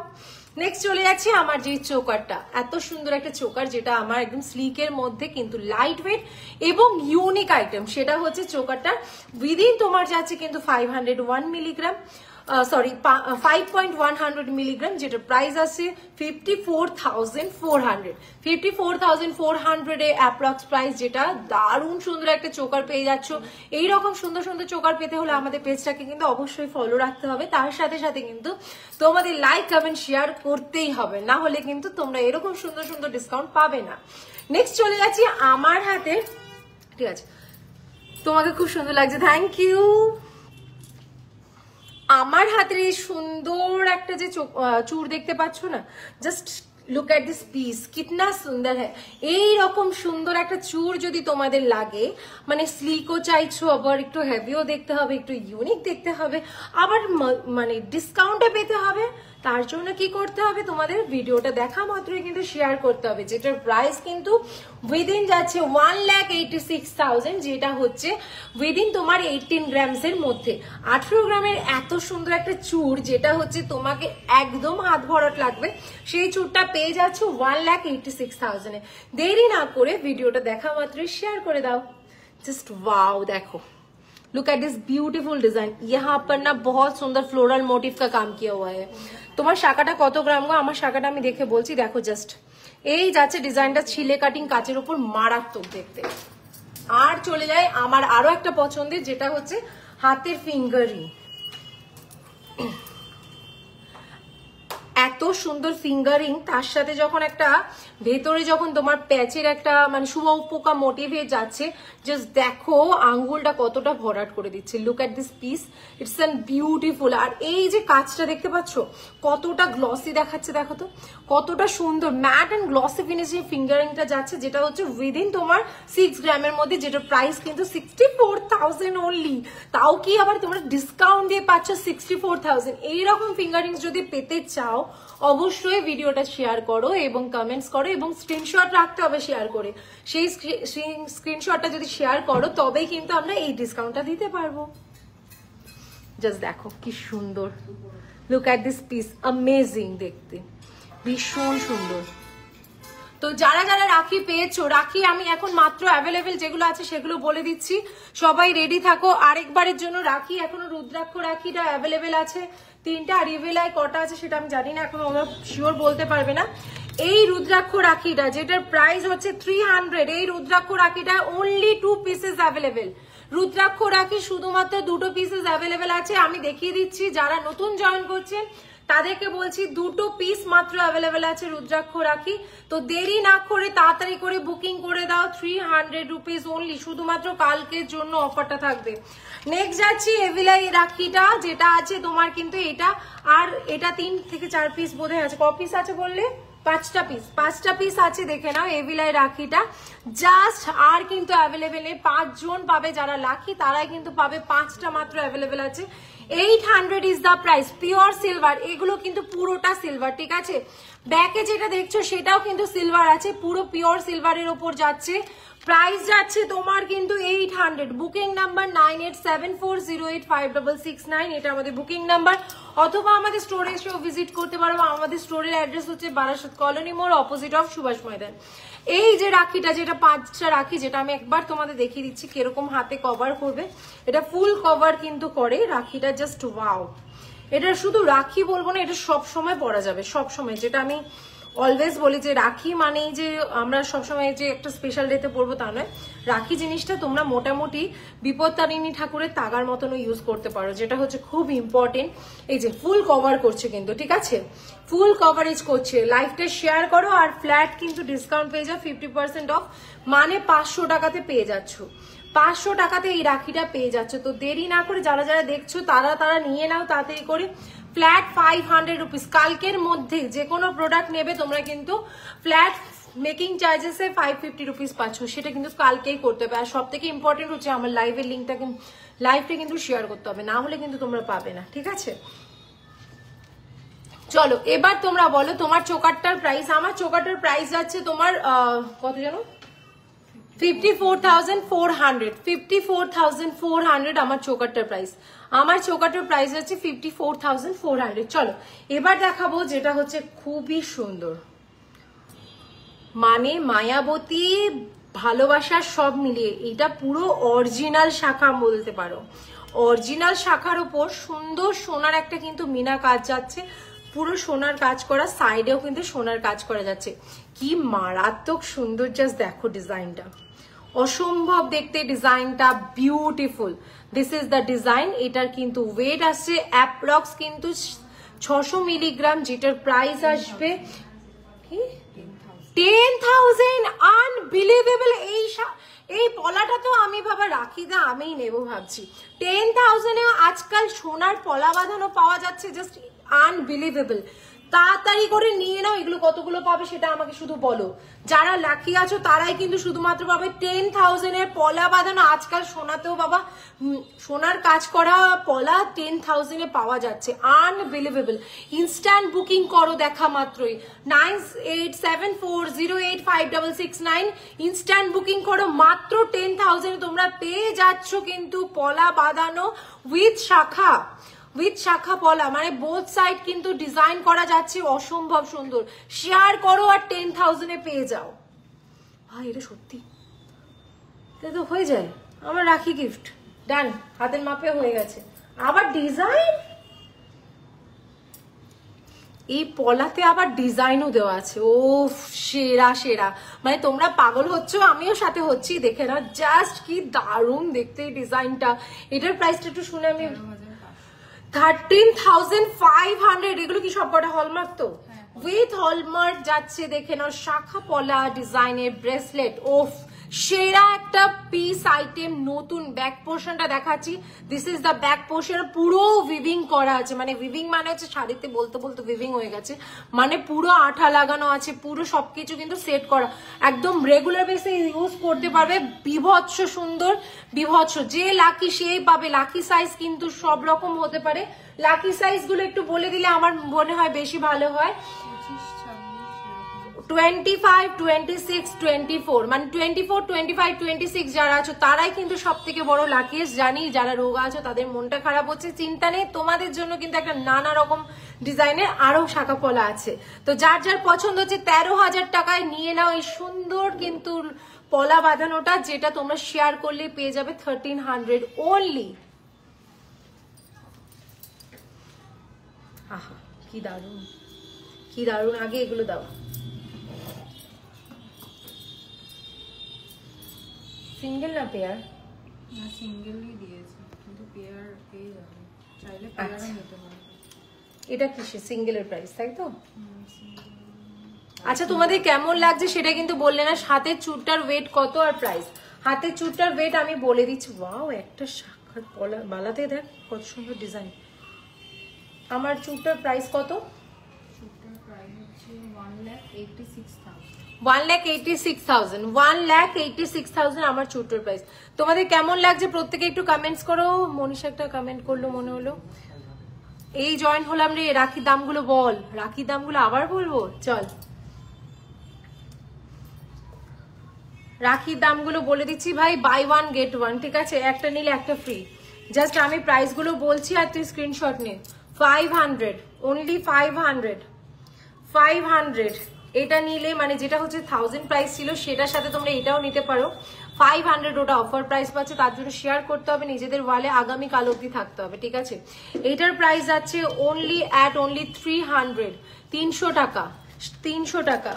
নেক্সট চলে যাচ্ছি আমার যে চোকারটা, এত সুন্দর একটা চোকার যেটা আমার একদম স্লিকের মধ্যে কিন্তু লাইট ওয়েট এবং ইউনিক আইটেম। সেটা হচ্ছে চোকারটা উইদিন তোমার যাচ্ছে কিন্তু 501 মিলিগ্রাম, সরি 5.100 মিলিগ্রাম, যেটা প্রাইস আছে 54,400 এ অ্যাপ্রক্স প্রাইস, যেটা দারুণ সুন্দর একটা চোকার পেয়ে যাচ্ছ। এইরকম সুন্দর সুন্দর চোকার পেতে হলে আমাদের পেজটাকে কিন্তু অবশ্যই ফলো রাখতে হবে, তার সাথে সাথে কিন্তু তোমাদের লাইক কমেন্ট শেয়ার করতেই হবে, না হলে কিন্তু তোমরা এরকম সুন্দর সুন্দর ডিসকাউন্ট পাবে না। নেক্সট চলে যাচ্ছি আমার হাতে, ঠিক আছে তোমাকে খুব সুন্দর লাগছে, থ্যাংক ইউ। আমার হাতের এই সুন্দর একটা যে চূড় দেখতে পাচ্ছ না, just look at this piece, কিতনা সুন্দর হ্যাঁ। এইরকম সুন্দর একটা চূড় যদি তোমাদের লাগে, মানে স্লিকও চাইছো, আবার একটু হেভিও দেখতে হবে, একটু ইউনিক দেখতে হবে, আবার মানে ডিসকাউন্টে পেতে হবে, তার জন্য কি করতে হবে, তোমাদের ভিডিওটা দেখা মাত্রই কিন্তু শেয়ার করতে হবে, যেটার প্রাইস কিন্তু উইদিন যাচ্ছে 1,86,000, যেটা হচ্ছে উইদিন তোমার 18 গ্রামস এর মধ্যে। 18 গ্রামের এত সুন্দর একটা চূড়, যেটা হচ্ছে তোমাকে একদম হাত ভরাট লাগবে, সেই চূড়টা পেয়ে যাচ্ছ 1,86,000 এ। দেরি না করে ভিডিওটা দেখা মাত্রই শেয়ার করে দাও। जस्ट वाओ, देखो look at this beautiful design, यहाँ पर ना बहुत सुंदर फ्लोरल मोटिव का काम किया हुआ है। তোমার শাখাটা কত গ্রাম গো? আমার শাখাটা আমি দেখে বলছি, দেখো জাস্ট এই যাচ্ছে ডিজাইনটা ছিলে কাটিং কাচের উপর, মারাত্মক দেখতে। আর চলে যায় আমার আরো একটা পছন্দের, যেটা হচ্ছে হাতের ফিঙ্গারিং। এত সুন্দর ফিঙ্গারিং, তার সাথে যখন একটা ভেতরে যখন তোমার প্যাচের একটা মানে শুয়োপোকা মোটিভে যাচ্ছে, জাস্ট দেখো আঙ্গুলটা কতটা ভরাট করে দিচ্ছে। Look at this piece, it's an beautiful. আর এই যে কাজটা দেখতে পাচ্ছ কতটা গ্লসি দেখাচ্ছে, দেখো তো কতটা সুন্দর ম্যাট এন্ড গ্লসি ফিনিশিং ফিঙ্গারিংটা যাচ্ছে, যেটা হচ্ছে উইদিন তোমার 6 গ্রামের মধ্যে, যেটা প্রাইস কিন্তু 64,000 অনলি। তাও কি আবার তোমরা ডিসকাউন্ট দিয়ে পাচ্ছ 64,000। এইরকম ফিঙ্গারিংস যদি পেতে চাও অবশ্যই ভিডিওটা শেয়ার করো এবং কমেন্টস করো, এবং স্ক্রিনশট রাখতে হবে শেয়ার করে। সেই স্ক্রিনশটটা যদি শেয়ার করো তবেই কিন্তু আমরা এই ডিসকাউন্টটা দিতে পারবো। জাস্ট দেখো কি সুন্দর, look at this piece, amazing দেখতে, ভীষণ সুন্দর। তো যারা যারা রাখি পেয়েছো, রাখি আমি এখন মাত্র অ্যাভেলেবেল যেগুলো আছে সেগুলো বলে দিচ্ছি, সবাই রেডি থাকো। আরেকবারের জন্য রাখি, এখনো রুদ্রাক্ষ রাখিটা অ্যাভেলেবেল আছে 3টা, আর রিভেলায় কটা আছে সেটা আমি জানি না, এখনো আমরা শিওর বলতে পারবে না। এই রুদ্রাক্ষ রাখিটা যেটার প্রাইস হচ্ছে 300, এই রুদ্রাক্ষ রাখিটা only 2 pieces available. Rudraksha rakhi শুধুমাত্র 2টো পিসেস অ্যাভেলেবেল আছে, আমি দেখিয়ে দিচ্ছি। যারা নতুন জয়েন করছেন তাদেরকে বলছি 2টো পিস মাত্র অ্যাভেলেবেল আছে রুদ্রাক্ষ রাখি। তো দেরি না করে তাড়াতাড়ি করে বুকিং করে দাও, 300 রুপিস অনলি, শুধুমাত্র কালকের জন্য অফারটা থাকবে। নেক্সট যাচ্ছি এভিলাই রাখিটা, যেটা আছে তোমার কিন্তু এটা, আর এটা 3 থেকে 4 পিস বোধহয় আছে। ক পিস আছে বললে? 5টা পিস আছে, দেখে নাও এভিলাই রাখিটা। জাস্ট আর কিন্তু অ্যাভেলেবেল নেই, 5 জন পাবে যারা লাকি, তারাই কিন্তু পাবে, 5টা মাত্র অ্যাভেলেবেল আছে। 800 is the price, pure silver, এগুলো কিন্তু পুরোটা সিলভার, ঠিক আছে। ব্যাকে যেটা দেখছো সেটাও কিন্তু সিলভার আছে, পুরো পিওর সিলভারের ওপর যাচ্ছে। প্রাইস যাচ্ছে তোমার কিন্তু 800। বুকিং নাম্বার 9874085669, এটা আমাদের বুকিং নাম্বার, অথবা আমাদের স্টোরে এসেও ভিজিট করতে পারো। আমাদের স্টোরের অ্যাড্রেস হচ্ছে বারাসাত কলোনি মোড়, অপোজিট অফ সুভাষ ময়দান। এই যে রাখিটা, যেটা 5টা রাখি, যেটা আমি একবার তোমাদের দেখিয়ে দিচ্ছি কিরকম হাতে কভার করবে, এটা ফুল কভার কিন্তু করে রাখিটা, জাস্ট ওয়াও। এটা শুধু রাখি বলবো না, এটা সব সময় পরা যাবে, সব সময়। যেটা আমি অলওয়েজ বলি যে রাখি মানেই যে আমরা সবসময় যে একটা স্পেশাল ডেতে পরবো তা নয়, রাখি জিনিসটা তোমরা মোটামুটি বিপত্তারিণী ঠাকুরের তাগার মতনও ইউজ করতে পারো, যেটা হচ্ছে খুব ইম্পর্টেন্ট। এই যে ফুল কভার করছে কিন্তু, ঠিক আছে, ফুল কভারেজ করছে। লাইভটা শেয়ার করো, আর ফ্ল্যাট কিন্তু ডিসকাউন্ট পেয়ে যাও 50% অফ, মানে 500 টাকাতে পেয়ে যাচ্ছ। 500 টাকাতে এই রাখিটা পেয়ে যাচ্ছে। তো দেরি না করে যারা যারা দেখছো তারা নিয়ে নাও তাড়াতাড়ি করে। Flat 500 rupees. কালকের মধ্যে যে কোনো প্রোডাক্ট নেবে তোমরা কিন্তু ফ্ল্যাট মেকিং চার্জেসে 550 রুপিস পাচ্ছ, সেটা কিন্তু কালকেই করতে হবে। আর সব থেকে ইম্পর্টেন্ট হচ্ছে আমার লাইভের লিঙ্কটা লাইভটা কিন্তু শেয়ার করতে হবে, না হলে কিন্তু তোমরা পাবে না, ঠিক আছে? চলো এবার তোমরা বলো তোমার চোকারটার প্রাইস। আমার চোকারটার প্রাইস যাচ্ছে তোমার কত জানো, 54,400। 54,400 আমার চোকারটার প্রাইস। আমার চোকারটার প্রাইস যাচ্ছে 54,400। চলো এবার দেখাবো যেটা হচ্ছে খুবই সুন্দর, মানে মায়াবতী, ভালোবাসার সব মিলিয়ে এটা পুরো অরিজিনাল শাখা বলতে পারো। অরিজিনাল শাখার উপর সুন্দর সোনার একটা কিন্তু মিনা কাজ যাচ্ছে, পুরো সোনার কাজ করা, সাইডেও কিন্তু সোনার কাজ করা যাচ্ছে। কি মারাত্মক সুন্দর, জাস্ট দেখো ডিজাইনটা, অসম্ভব দেখতে ডিজাইনটা, beautiful. This is the design. এটার কিন্তু ওয়েট আসছে অ্যাপ্রক্স কিন্তু 600 মিলিগ্রাম, যেটার প্রাইস আসবে 10,000। আনবিলিভেবল। এই পলাটা তো আমি বাবা রাখি দা আমিই নেবো ভাবছি। 10,000-এ আজকাল সোনার পলা বাঁধানো পাওয়া যাচ্ছে, জাস্ট আনবিলিভেবল। তাড়াতাড়ি করে নিয়ে নাও। এগুলো কতগুলো পাবে সেটা আমাকে শুধু বলো। যারা লাকি আছো তারাই কিন্তু শুধুমাত্র পাবে 10,000-এর পলা বাঁধানো। আজকাল সোনাতেও বাবা সোনার কাজ করা পলা 10,000-এ পাওয়া যাচ্ছে, আনবিলিভেবল। ইনস্ট্যান্ট বুকিং করো দেখা মাত্রই, 9874085669। ইনস্ট্যান্ট বুকিং করো, মাত্র 10,000-এ তোমরা পেয়ে যাচ্ছ কিন্তু পলা বাঁধানো উইথ শাখা, উইথ শাখা পলা, মানে বোথ সাইড কিন্তু ডিজাইন করা যাচ্ছে, অসম্ভব সুন্দর। শেয়ার করো আর 10,000-এ পেয়ে যাও। ভাই এটা সত্যি এটা তো হয়ে যায় আমার রাখি গিফট। ডান, হাতের মাপে হয়ে গেছে। আবার ডিজাইন, এই পলাতে আবার ডিজাইনও দেওয়া আছে। ও সেরা সেরা, মানে তোমরা পাগল হচ্ছ, আমিও সাথে হচ্ছি দেখে না, জাস্ট কি দারুণ দেখতে এই ডিজাইনটা। এটার প্রাইসটা একটু শুনে আমি 13,500। এগুলো কি সবকটা হলমার্ক? তো উইথ হলমার্ক যাচ্ছে, দেখে নাও। শাখা পলা ডিজাইনের ব্রেসলেট, ওফ সেরা একটা পিস আইটেম। নতুন ব্যাক পোর্শনটা দেখাচ্ছি। This is the back portion, পুরো উইভিং করা আছে, মানে উইভিং মানে হচ্ছে শাড়িতে বলতে বলতে উইভিং হয়ে গেছে, মানে পুরো আঠা লাগানো আছে, পুরো সবকিছু কিন্তু সেট করা, একদম রেগুলার বেসে ইউজ করতে পারবে। বিভৎস সুন্দর, বিভৎস। যে লাকি সেই পাবে। লাকি সাইজ কিন্তু সব রকম হতে পারে। লাকি সাইজ গুলো একটু বলে দিলে আমার মনে হয় বেশি ভালো হয়। 25, 26, 24, মানে 24, 25, 26 যারা আছো তারাই কিন্তু সব থেকে বড় লাকিয়েস্ট। জানি যারা রোগা আছো তাদের মনটা খারাপ হচ্ছে, চিন্তা নেই, তোমাদের জন্য কিন্তু একটা নানা রকম ডিজাইনের আরো শাখা পলা আছে। তো যার যার পছন্দ হচ্ছে 13,000 টাকায় নিয়ে নাও এই সুন্দর কিন্তু পলা বাঁধানোটা, যেটা তোমরা শেয়ার করলে পেয়ে যাবে 1300 ওনলি। আহা কি দারুণ, কি দারুণ। আগে এগুলো দাও। সিঙ্গেল না পেয়ার? না সিঙ্গেলই দিয়েছে, কিন্তু পেয়ার পেয়ে যাবে, চাইলে পেয়ারও নিতে পারবে। এটা কিসে সিঙ্গেলের প্রাইস, তাই তো? আচ্ছা তোমাদের কেমন লাগছে সেটা কিন্তু বললে না। হাতের চুড়টার ওয়েট কত আর প্রাইস? হাতের চুড়টার ওয়েট আমি বলে দিচ্ছি। ওয়াও, একটা শাখার পলা বালাতে দেখ কত সুন্দর ডিজাইন। আমার চুড়টার প্রাইস কত? চুড়টার প্রাইস হচ্ছে 1,86,000। 1,86,000। 1,86,000 আমার চুড়টার প্রাইস। তোমাদের কেমন লাগছে প্রত্যেকে একটু কমেন্টস করো। মনীষা একটা কমেন্ট করলো মনে হলো। এই জয়েন হলাম রে। রাখির দামগুলো বল, রাখির দামগুলো আবার বলবো। চল রাখির দামগুলো বলে দিচ্ছি ভাই, বাই ওয়ান গেট ওয়ান, ঠিক আছে? একটা নিলে একটা ফ্রি। জাস্ট আমি প্রাইস গুলো বলছি আর তুই স্ক্রিনশট নে। 500 অনলি, 500 এটা নিলে, মানে যেটা হচ্ছে 1000 প্রাইস ছিল সেটার সাথে তোমরা এটাও নিতে পারো। 500 ওটা অফার প্রাইস পাচ্ছে, তার জন্য শেয়ার করতে হবে নিজেদের ওয়ালে, আগামী কাল অবধি থাকতে হবে, ঠিক আছে? এটার প্রাইস আছে অনলি 300, 300 টাকা, 300 টাকা।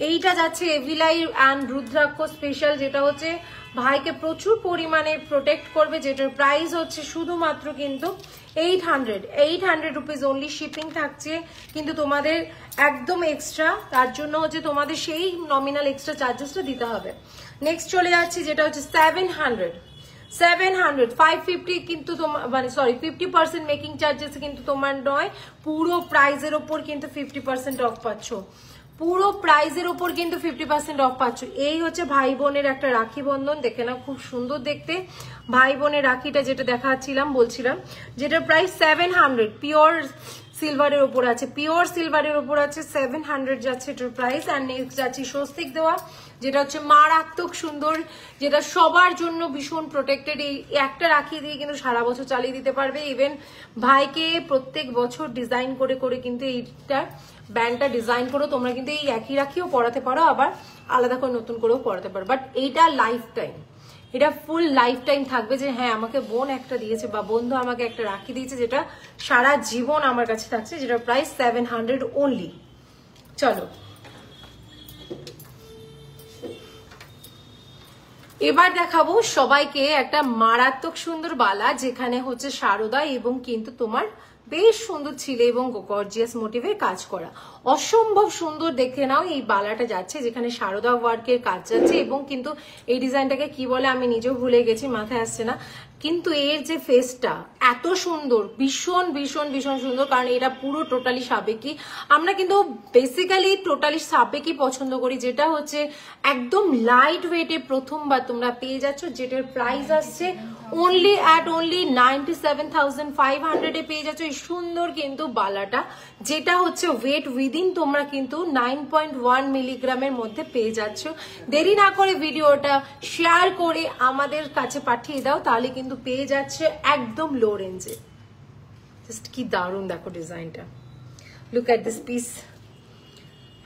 এইটা যাচ্ছে এভিলাই অ্যান্ড রুদ্রাক্ষ স্পেশাল, যেটা হচ্ছে ভাইকে প্রচুর পরিমাণে প্রোটেক্ট করবে, যেটার প্রাইস হচ্ছে শুধুমাত্র কিন্তু 800 রুপিস অনলি। শিপিং থাকছে কিন্তু তোমাদের একদম এক্সট্রা, তার জন্য হচ্ছে তোমাদের সেই নমিনাল এক্সট্রা চার্জেসটা দিতে হবে। নেক্সট চলে যাচ্ছি যেটা হচ্ছে 700 550 কিন্তু তোমার মানে সরি 50% মেকিং চার্জেস কিন্তু তোমার নয়, পুরো প্রাইজের ওপর কিন্তু 50% অফ পাচ্ছ, পুরো প্রাইজের ওপর কিন্তু 50% অফ পাচ্ছ। এই হচ্ছে ভাই বোনের একটা রাখি বন্ধন, দেখে না খুব সুন্দর দেখতে ভাই বোনের রাখিটা, যেটা দেখাচ্ছিলাম বলছিলাম, যেটার প্রাইস 700 পিওর সিলভারের ওপর আছে, পিওর সিলভারের ওপর আছে 700 যাচ্ছে এটার প্রাইস। আর নেক্সট যাচ্ছে স্বস্তিক দেওয়া, যেটা হচ্ছে মারাত্মক সুন্দর, যেটা সবার জন্য ভীষণ প্রোটেক্টেড। এই একটা রাখি দিয়ে কিন্তু সারা বছর চালিয়ে দিতে পারবে। ইভেন ভাইকে প্রত্যেক বছর ডিজাইন করে করে কিন্তু এইটা ব্যান্ডটা ডিজাইন করে তোমরা কিন্তু এই একই রাখিও পরাতে পারো, আবার আলাদা করে নতুন করেও পরাতে পারো। বাট এইটা লাইফ টাইম, এটা ফুল লাইফ টাইম থাকবে যে হ্যাঁ আমাকে বোন একটা দিয়েছে বা বন্ধু আমাকে একটা রাখি দিয়েছে, যেটা সারা জীবন আমার কাছে থাকছে, যেটা প্রাইস 700 অনলি। চলো এবার দেখাবো সবাইকে একটা মারাত্মক সুন্দর বালা, যেখানে হচ্ছে সারদা এবং কিন্তু তোমার বেশ সুন্দর ছিলে এবং গর্জিয়াস মোটিভের কাজ করা, অসম্ভব সুন্দর। দেখে নাও এই বালাটা যাচ্ছে, যেখানে সারদা ওয়ার্কের কাজ যাচ্ছে এবং কিন্তু এই ডিজাইনটাকে কি বলে আমি নিজেও ভুলে গেছি, মাথায় আসছে না, কিন্তু এর যে ফেসটা এত সুন্দর, ভীষণ ভীষণ ভীষণ সুন্দর, কারণ এটা পুরো টোটালি সাবেকি। আমরা কিন্তু বেসিক্যালি টোটালি সাবেকি পছন্দ করি, যেটা হচ্ছে একদম লাইট ওয়েটে প্রথমবার তোমরা পেয়ে যাচ্ছ, যেটার প্রাইস আসছে অনলি অ্যাট অনলি 97,500 এ পেয়ে যাচ্ছ এই সুন্দর কিন্তু বালাটা, যেটা হচ্ছে ওয়েট উইদিন তোমরা কিন্তু 9.1 মিলিগ্রামের মধ্যে পেয়ে যাচ্ছ। দেরি না করে ভিডিওটা শেয়ার করে আমাদের কাছে পাঠিয়ে দাও, তাহলে কিন্তু পেয়ে যাচ্ছে একদম লো রেঞ্জে। জাস্ট কি দারুণ দেখো ডিজাইনটা, look at this piece.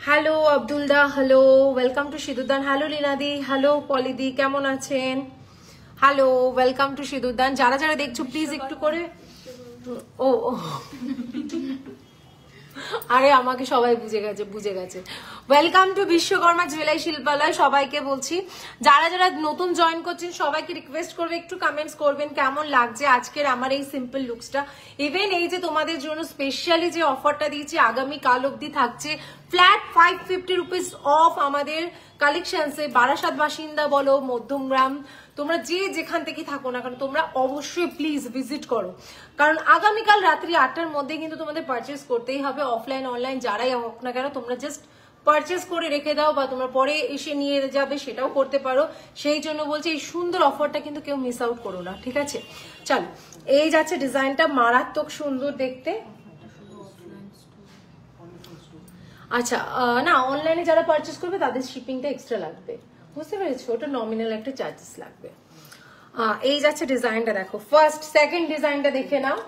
Hello Abdul da, hello, welcome to Sindurdan. Hello লীনাদি, হ্যালো পলিদি, কেমন আছেন? Hello, welcome to Sindurdan. যারা যারা দেখছো প্লিজ একটু করে ও আরে আমাকে সবাই বুঝে গেছে। Welcome to Vishwakarma jewellery Shilpalay. সবাইকে বলছি, যারা যারা নতুন জয়েন করছেন সবাইকে রিকোয়েস্ট করবে একটু কমেন্টস করবেন কেমন লাগছে আজকের আমার এই সিম্পল লুকসটা। ইভেন এই যে তোমাদের জন্য স্পেশালি যে অফারটা দিয়েছি আগামী কাল অব্দি থাকছে, ফ্ল্যাট 550 রুপিস অফ আমাদের কালেকশনসে। বারাসাত বাসিন্দা বলো, মধ্যমগ্রাম, তোমরা যে যেখান থেকে থাকো না কারণ তোমরা অবশ্যই প্লিজ ভিজিট করো, কারণ আগামীকাল রাত্রি 8টার মধ্যে কিন্তু তোমাদের পারচেস করতেই হবে। অফলাইন অনলাইন যারাই হোক না কেন তোমরা জাস্ট পারচেস করে রেখে দাও, বা তোমরা পরে এসে নিয়ে যাবে সেটাও করতে পারো। সেই জন্য বলছি এই সুন্দর অফারটা কিন্তু কেউ মিস আউট করো না, ঠিক আছে? চল, এই যাচ্ছে ডিজাইনটা, মারাত্মক সুন্দর দেখতে। আচ্ছা না, অনলাইনে যারা পারচেস করবে তাদের শিপিংটা এক্সট্রা লাগবে, বুঝতে পেরেছো? ওটা নমিনাল একটা চার্জেস লাগবে। এই যাচ্ছে ডিজাইনটা, দেখো ফার্স্ট সেকেন্ড ডিজাইনটা দেখে নাও।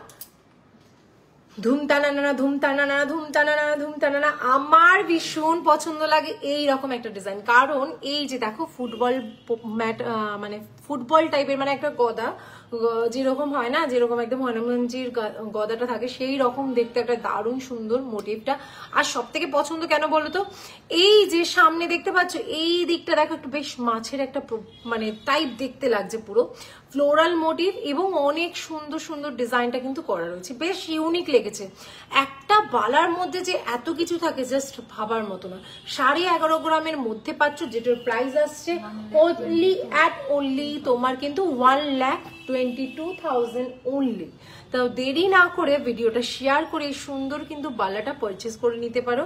ধুমতানা ধুমতানা ধুমতানা ধুমতানা, আমার ভীষণ পছন্দ লাগে এই রকম একটা ডিজাইন, কারণ এই যে দেখো ফুটবল ম্যাট মানে ফুটবল টাইপের, মানে একটা গদা যেরকম হয় না, যেরকম একদম হনুমানজির গদাটা থাকে সেই রকম দেখতে একটা দারুণ সুন্দর মোটিভটা। আর সব থেকে পছন্দ কেন বলো তো, এই যে সামনে দেখতে পাচ্ছ এই দিকটা দেখো একটু বেশ মাছের একটা মানে টাইপ দেখতে লাগছে, পুরো ফ্লোরাল মোটিভ এবং অনেক সুন্দর সুন্দর ডিজাইনটা কিন্তু করা রয়েছে, বেশ ইউনিক লেগেছে। একটা বালার মধ্যে যে এত কিছু থাকে জাস্ট ভাবার মতো না। 11.5 গ্রামের মধ্যে পাচ্ছ, যেটার প্রাইস আসছে অনলি অ্যাট অনলি তোমার কিন্তু 1,22,000 অনলি। তাও দেরি না করে ভিডিওটা শেয়ার করে এই সুন্দর কিন্তু বালাটা পারচেস করে নিতে পারো,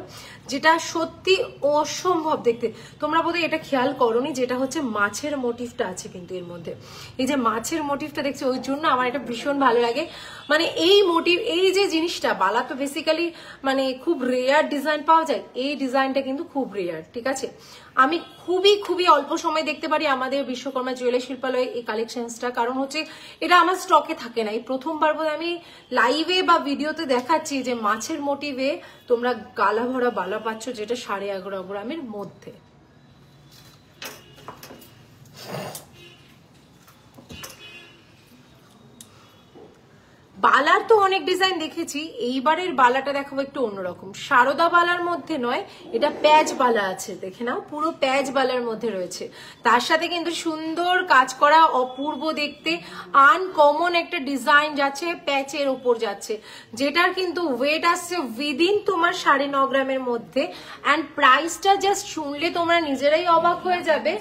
যেটা সত্যি অসম্ভব দেখতে। তোমরা বোধহয় এটা খেয়াল করোনি, যেটা হচ্ছে মাছের মোটিভটা আছে কিন্তু এর মধ্যে, এই যে মাছের মোটিভটা দেখছি, ওই জন্য আমার এটা ভীষণ ভালো লাগে। মানে এই মোটিভ, এই যে জিনিসটা, বালা তো বেসিক্যালি মানে খুব রেয়ার ডিজাইন পাওয়া যায়, এই ডিজাইনটা কিন্তু খুব রেয়ার, ঠিক আছে? আমি খুবই খুবই অল্প সময় দেখতে পারি আমাদের বিশ্বকর্মা জুয়েলারি শিল্পালয়ে এই কালেকশনসটা, কারণ হচ্ছে এটা আমার স্টকে থাকে না। এই প্রথমবার বোধ আমি লাইভে বা ভিডিওতে দেখাচ্ছি যে মাছের মোটিভে তোমরা গালা ভরা বালা পাচ্ছ, যেটা 11.5 গ্রামের মধ্যে। বালার তো অনেক ডিজাইন দেখেছি, এইবারের বালাটা দেখাবো একটু অন্যরকম। সারদা বালার মধ্যে নয়, এটা প্যাচ বালা আছে, দেখে নাও পুরো প্যাচ বালার মধ্যে রয়েছে, তার সাথে কিন্তু সুন্দর কাজ করা, অপূর্ব দেখতে আনকমন একটা ডিজাইন যাচ্ছে, প্যাচের ওপর যাচ্ছে, যেটার কিন্তু ওয়েট আসছে উইদিন তোমার 9.5 গ্রামের মধ্যে। অ্যান্ড প্রাইসটা জাস্ট শুনলে তোমরা নিজেরাই অবাক হয়ে যাবে,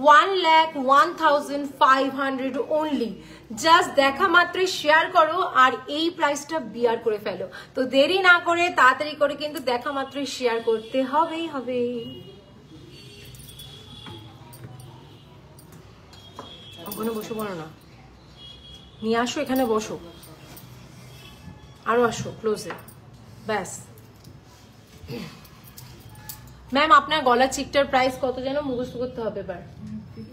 1,01,500 অনলি। জাস্ট দেখা মাত্রই শেয়ার করো আর এই প্রাইসটা বিয়ার করে ফেলো। তো দেরি না করে তাড়াতাড়ি করে কিন্তু দেখা মাত্রই শেয়ার করতে হবেই হবে। ওখানে বসে পড়ো না, নিয়ে আসো এখানে বসো, আরো আসো ক্লোজে, ব্যাস। ম্যাম আপনার গলার চিকটার প্রাইস কত যেন মুখস্থ করতে হবে এবার?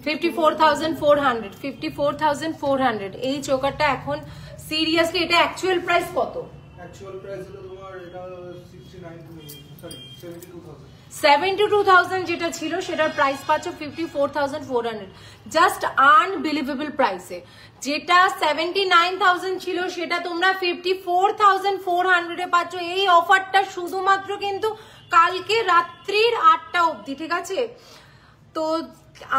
54,400, 54,400। এই চোকারটা এখন সিরিয়াসলি এটা অ্যাকচুয়াল প্রাইস কত? অ্যাকচুয়াল প্রাইস হলো তোমার এটা 72,000। 72,000 যেটা ছিল সেটার প্রাইস পাচ্ছ 54,400। জাস্ট আনবিলিভেবল প্রাইসে। যেটা 79,000 ছিল সেটা তোমরা 54,400 এ পাচ্ছ। এই অফারটা শুধুমাত্র কিন্তু কালকে রাত্রির 8টা অবধি, ঠিক আছে? তো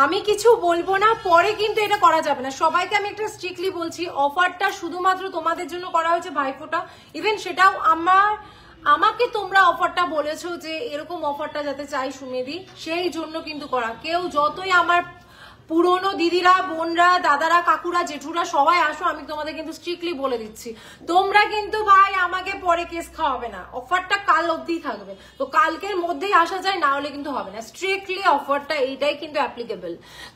আমি কিছু বলবো না, পরে কিন্তু এটা করা যাবে না। সবাইকে আমি একটা স্ট্রিক্টলি বলছি, অফারটা শুধুমাত্র তোমাদের জন্য করা হয়েছে ভাইফোঁটা। ইভেন সেটাও আমাকে তোমরা অফারটা বলেছো যে এরকম অফারটা যাতে চাই সুমেদি, সেই জন্য কিন্তু করা। কেউ যতই আমার পুরনো দিদিরা, বোনরা, দাদারা, কাকুরা, জেঠুরা সবাই আসো, আমি তোমাদের কিন্তু স্ট্রিক্টলি বলে দিচ্ছি, তোমরা কিন্তু ভাই আমাকে পরে কেস খাওয়াবে না। অফারটা কাল অবধি থাকবে, তো কালকের মধ্যেই আসা যায়, না হলে কিন্তু হবে না। স্ট্রিক্টলি অফারটা এইটাই কিন্তু অ্যাপ্লিকেবল।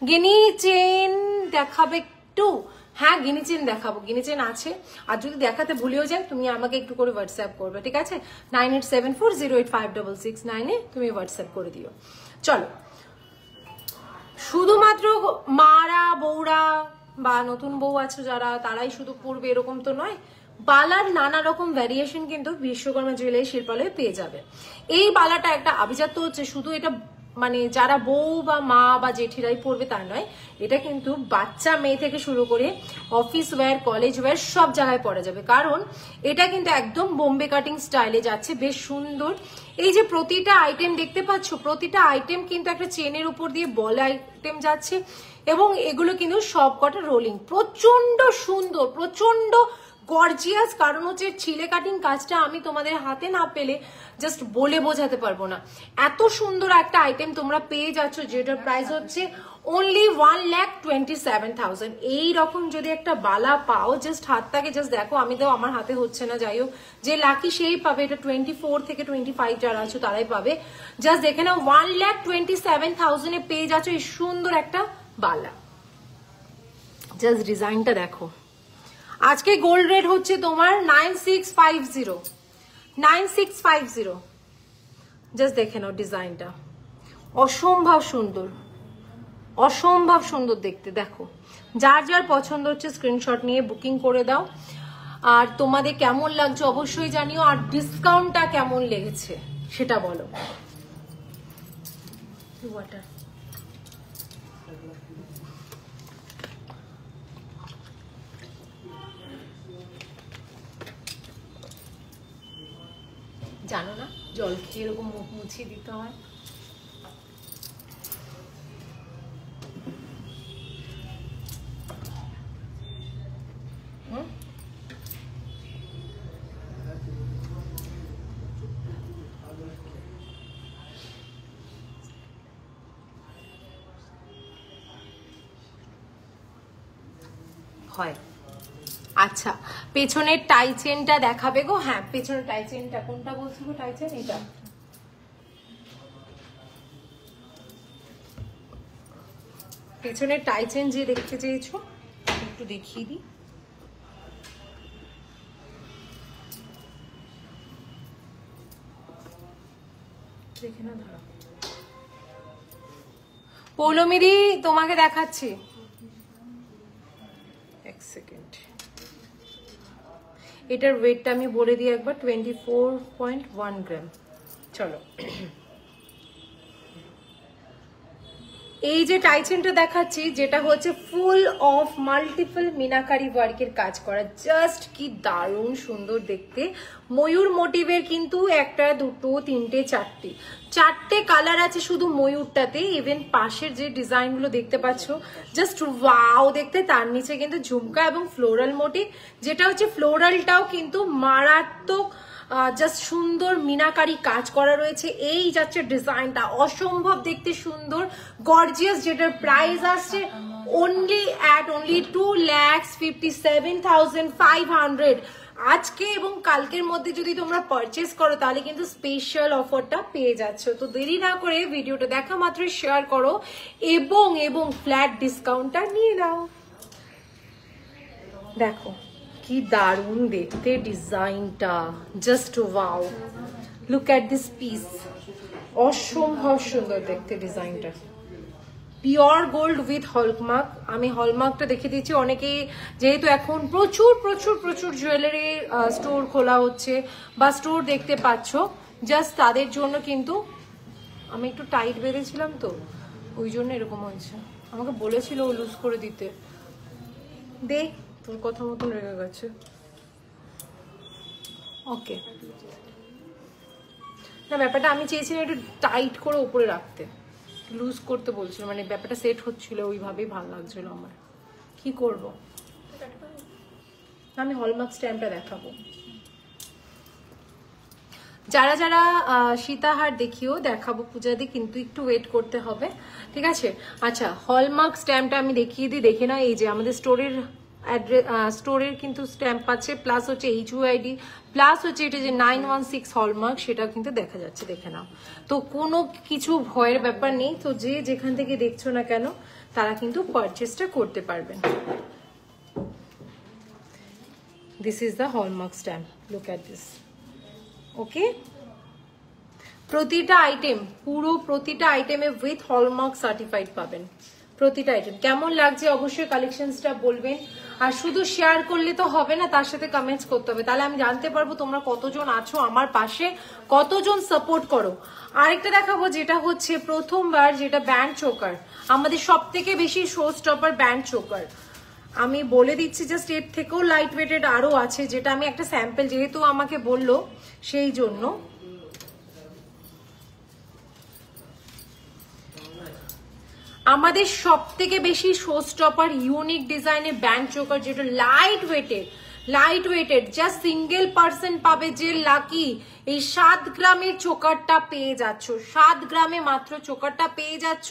গিনি চেন দেখাবে একটু? হ্যাঁ গিনি চেন দেখাবো, গিনি চেন আছে। আর যদি দেখাতে ভুলেও যায় তুমি আমাকে একটু করে হোয়াটসঅ্যাপ করবে, ঠিক আছে? 9874085669 তুমি হোয়াটসঅ্যাপ করে দিও। চলো, শুধুমাত্র মারা, বউরা বা নতুন বউ আছে যারা, তারাই শুধু পরবে এরকম তো নয়। বালার নানা রকম ভ্যারিয়েশন কিন্তু বিশ্বকর্মা জুয়েলারি শিল্পালয়ে পেয়ে যাবে। এই বালাটা একটা আভিজাত্য হচ্ছে, শুধু এটা মানে যারা বউ বা মা বা জেঠিরাই পরবে তার নয়, এটা কিন্তু বাচ্চা মেয়ে থেকে শুরু করে অফিস ওয়্যার, কলেজ ওয়্যার সব জায়গায় পরা যাবে। কারণ এটা কিন্তু একদম বোম্বে কাটিং স্টাইলে যাচ্ছে, বেশ সুন্দর। এই যে প্রতিটা আইটেম দেখতে পাচ্ছ, প্রতিটা আইটেম কিন্তু একটা চেনের উপর দিয়ে বল আইটেম যাচ্ছে, এবং এগুলো কিন্তু সব কটা রোলিং। প্রচন্ড সুন্দর, প্রচন্ড গর্জিয়াস। কারণ হচ্ছে ছিলে কাটিং কাজটা আমি তোমাদের হাতে না পেলে জাস্ট বলে বোঝাতে পারবো না। এত সুন্দর একটা আইটেম তোমরা পেয়ে যাচ্ছ, যেটার প্রাইস হচ্ছে অনলি 1,27,000। এইরকম যদি একটা বালা পাও, জাস্ট হাতটাকে জাস্ট দেখো, আমি তো আমার হাতে হচ্ছে না, যাই হোক, যে লাকি সেই পাবে। এটা 24 থেকে 25 যারা আছো তারাই পাবে। জাস্ট দেখে নাও, 1,27,000 এ পেয়ে যাচ্ছ এই সুন্দর একটা বালা। জাস্ট ডিজাইনটা দেখো। আজকে গোল্ড রেট হচ্ছে তোমার 9650। জাস্ট দেখে নাও ডিজাইনটা, অসম্ভব সুন্দর, অসম্ভব সুন্দর দেখতে। দেখো, যার যার পছন্দ হচ্ছে স্ক্রিনশট নিয়ে বুকিং করে দাও। আর তোমাদের কেমন লাগছে অবশ্যই জানিও, আর ডিসকাউন্টটা কেমন লেগেছে সেটা বলো। ওয়াটার জানো না, জল খেয়ে এরকম মুখ মুছিয়ে দিতে হয়। হয়। আচ্ছা, পেছনের টাই চেনটা দেখাবে গো? হ্যাঁ, পেছনের টাই চেনটা কোনটা বলছো গো? টাই চেন এটা। পেছনের টাই চেন যে দেখতে চেয়েছো একটু দেখিয়ে দিই। দেখে না, ধরো পৌলমিদি তোমাকে দেখাচ্ছি, এক সেকেন্ড। এটার ওয়েটটা আমি বলে দিই একবার, 24.1 গ্রাম। চলো, এই যে টাই চেনটা দেখাচ্ছি, যেটা হচ্ছে ফুল অফ মাল্টিপল মিনাকারি ওয়ার্কের কাজ করা, জাস্ট কি দারুণ সুন্দর দেখতে। ময়ূর মোটিভের কিন্তু একটা, দুটো, তিনটে, চারটে কালার আছে শুধু ময়ূরটাতে। ইভেন পাশের যে ডিজাইন গুলো দেখতে পাচ্ছ, জাস্ট ওয়াও দেখতে। তার নিচে কিন্তু ঝুমকা এবং ফ্লোরাল মোটিভ, যেটা হচ্ছে ফ্লোরালটাও কিন্তু মারাত্মক জাস্ট সুন্দর মিনাকারি কাজ করা রয়েছে। এই যাচ্ছে ডিজাইনটা অসম্ভব দেখতে সুন্দর গর্জিয়াস, যেটার প্রাইস আসছে only 2,57,500। আজকে এবং কালকের মধ্যে যদি তোমরা পারচেস করো তাহলে কিন্তু স্পেশাল অফারটা পেয়ে যাচ্ছ। তো দেরি না করে ভিডিওটা দেখা মাত্র শেয়ার করো এবং ফ্ল্যাট ডিসকাউন্টটা নিয়ে নাও। দেখো কি দারুণ দেখতে ডিজাইনটা, just wow, look at this piece, অসম্ভব সুন্দর দেখতে ডিজাইনটা। Pure gold with hallmark. আমি হলমার্কটা দেখে দিচ্ছি। অনেকেই যেহেতু এখন প্রচুর প্রচুর প্রচুর জুয়েলারি স্টোর খোলা হচ্ছে বা স্টোর দেখতে পাচ্ছ, জাস্ট তাদের জন্য কিন্তু আমি একটু টাইট বেঁধেছিলাম তো ওই জন্য এরকম হয়েছে। আমাকে বলেছিল ও লুজ করে দিতে, দে তোর কথা মতন রেখে গেছে। ওকে না, ব্যাপারটা আমি চেয়েছিলাম একটু টাইট করে উপরে রাখতে, লুজ করতে বলছিল, মানে ব্যাপারটা সেট হচ্ছিল ওইভাবেই ভালো লাগছিল আমার। কি করব, আমি হলমার্ক স্ট্যাম্পটা দেখাবো। যারা যারা সীতাহার দেখিও দেখাবো পূজাদি, কিন্তু একটু ওয়েট করতে হবে, ঠিক আছে? আচ্ছা, হলমার্ক স্ট্যাম্পটা আমি দেখিয়ে দিই, দেখে না। এই যে আমাদের স্টোরের অ্যাড্রেস, স্টোরের কিন্তু স্ট্যাম্প আছে, প্লাস হচ্ছে HUID, প্লাস হচ্ছে এটা যে 916 হলমার্ক, সেটা কিন্তু দেখা যাচ্ছে, দেখে নাও। তো কোনো কিছু ভয়ের ব্যাপার নেই। তো যে যেখান থেকে দেখছো না কেন তারা কিন্তু পারচেসটা করতে পারবেন। This is the hallmark stamp, look at this. Okay, প্রতিটা আইটেম, পুরো প্রতিটা আইটেমে উইথ হলমার্ক সার্টিফাইড পাবেন। প্রতিটা আইটেম কেমন লাগছে অবশ্যই কালেকশনসটা বলবেন। আর শুধু শেয়ার করলে তো হবে না, তার সাথে কমেন্টস করতে হবে, তাহলে আমি জানতে পারবো তোমরা কতজন আছো আমার পাশে, কতজন সাপোর্ট করো। আরেকটা দেখাবো যেটা হচ্ছে প্রথমবার, যেটা ব্যান্ড চোকার, আমাদের সব থেকে বেশি শো স্টপার ব্যান্ড চোকার। আমি বলে দিচ্ছি, জাস্ট এর থেকেও লাইট ওয়েটেড আরো আছে, যেটা আমি একটা স্যাম্পল যেহেতু আমাকে বললো সেই জন্য। আমাদের সব থেকে বেশি শো স্টপার ইউনিক ডিজাইনের ব্যান্ড চোকার, যেটা light weighted just single person পাবে যে লাকি এই 7 গ্রামের চোকারটা পেয়ে যাচ্ছ। 7 গ্রামে মাত্র চোকারটা পেয়ে যাচ্ছ।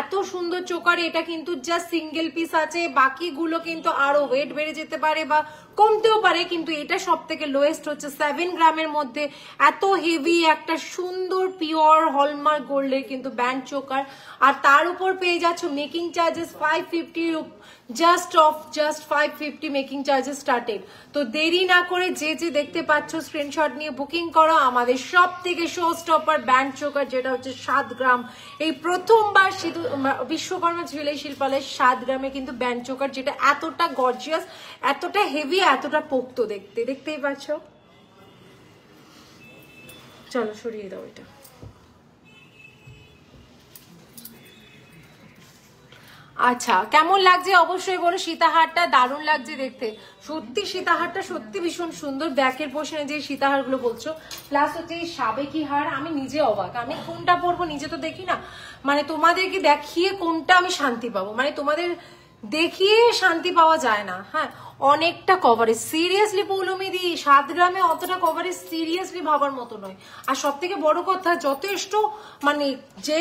এত সুন্দর চোকার, এটা কিন্তু জাস্ট সিঙ্গেল পিস আছে, বাকিগুলো কিন্তু আরো ওয়েট বেড়ে যেতে পারে বা কমতেও পারে, কিন্তু এটা সব থেকে লোয়েস্ট হচ্ছে 7 গ্রামের মধ্যে। এত হেভি একটা সুন্দর পিওর হলমার্ক গোল্ডের কিন্তু ব্যান্ড চোকার, আর তার উপর পেয়ে যাচ্ছ making charges 550, just 550 making charges started. তো দেরি না করে যে যে দেখতে পাচ্ছ স্ক্রিনশট নিয়ে বুকিং করো। আমাদের সব থেকে শো স্টপার ব্যান্ড চোকার, যেটা হচ্ছে 7 গ্রাম, এই প্রথমবার বিশ্বকর্মা জুয়েলারি শিল্পালয় 7 গ্রামে কিন্তু ব্যান্ড চোকার, যেটা এতটা গর্জিয়াস, এতটা হেভি, এতটা পোক্ত দেখতে, দেখতেই পাচ্ছ। চলো সরিয়ে দাও এটা। আচ্ছা, কেমন লাগছে অবশ্যই বলো। সীতাহারটা দারুণ লাগছে দেখতে, সত্যি সীতাহারটা সত্যি ভীষণ সুন্দর। ব্যাকের পোর্শনে যে সীতাহার গুলো বলছো, প্লাস হচ্ছে এই সাবেকি হার, আমি নিজে অবাক, আমি কোনটা পরবো নিজে তো দেখি না, মানে তোমাদেরকে দেখিয়ে কোনটা আমি শান্তি পাবো, মানে তোমাদের দেখিয়ে শান্তি পাওয়া যায় না। হ্যাঁ, অনেকটা কভারেজ, সিরিয়াসলি পৌলমি দি 7 গ্রামে অতটা কভারেজ সিরিয়াসলি ভাবার মতো নয়। আর সব থেকে বড় কথা, যথেষ্ট মানে যে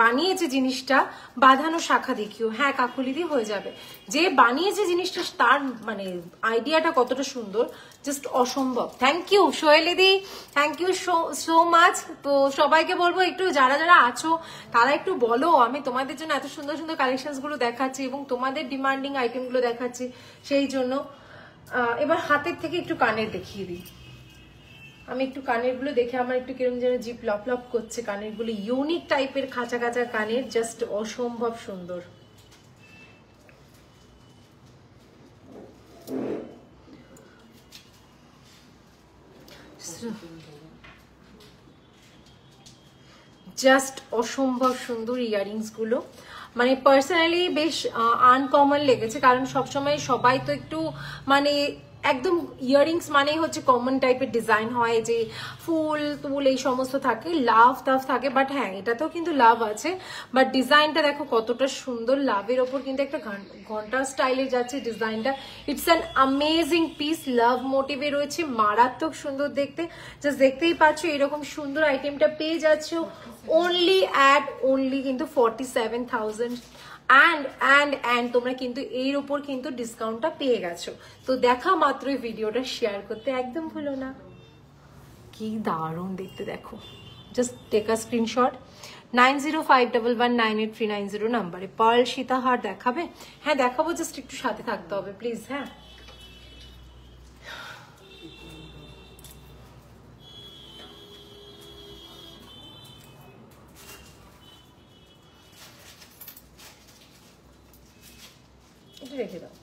বানিয়েছে জিনিসটা, বাঁধানো শাখা দেখিও, হ্যাঁ কাকুলি দিয়ে হয়ে যাবে, যে বানিয়েছে জিনিসটা তার মানে আইডিয়াটা কতটা সুন্দর, জাস্ট অসম্ভব। Thank you Soheli di, thank you so much. তো সবাইকে বলবো একটু যারা যারা আছো তারা একটু বলো, আমি তোমাদের জন্য এত সুন্দর সুন্দর কালেকশনস গুলো দেখাচ্ছি এবং তোমাদের ডিমান্ডিং আইটেম গুলো দেখাচ্ছি, সেই জন্য। এবার হাতের থেকে একটু কানের দেখিয়ে দিই। আমি একটু কানের গুলো দেখে আমার একটু কিরম যেন জিপ লপ লপ করছে। কানের গুলো ইউনিক টাইপের খাঁচা খাঁচা কানের, জাস্ট অসম্ভব সুন্দর। জাস্ট অসম্ভব সুন্দর ইয়ারিংস গুলো, মানে পার্সোনালি বেশ আনকমন লেগেছে, কারণ সবসময় সবাই তো একটু মানে একদম ইয়ারিংস মানেই হচ্ছে কমন টাইপের ডিজাইন হয়, যে ফুল তুল এই সমস্ত থাকে, লাভ টাভ থাকে, বাট হ্যাঁ এটাতেও কিন্তু লাভ আছে, বাট ডিজাইনটা দেখো কতটা সুন্দর, লাভের ওপর কিন্তু একটা ঘন্টা স্টাইলে যাচ্ছে ডিজাইনটা। ইটস অ্যান অ্যামেজিং পিস, লাভ মোটিভে রয়েছে, মারাত্মক সুন্দর দেখতে। জাস্ট দেখতেই পাচ্ছ এরকম সুন্দর আইটেমটা পেয়ে যাচ্ছ only কিন্তু 47,000। and তোমরা কিন্তু এর উপর কিন্তু ডিসকাউন্টটা পেয়ে গেছো। তো দেখা মাত্রই ভিডিওটা শেয়ার করতে একদম ভুলো না। কি দারুণ দেখতে দেখো, জাস্ট টেক আ স্ক্রিনশট। 9051198390 নাম্বারে পার্ল সীতাহার দেখাবে? হ্যাঁ দেখাবো, জাস্ট একটু সাথে থাকতে হবে প্লিজ। হ্যাঁ এটা রেখে দাও।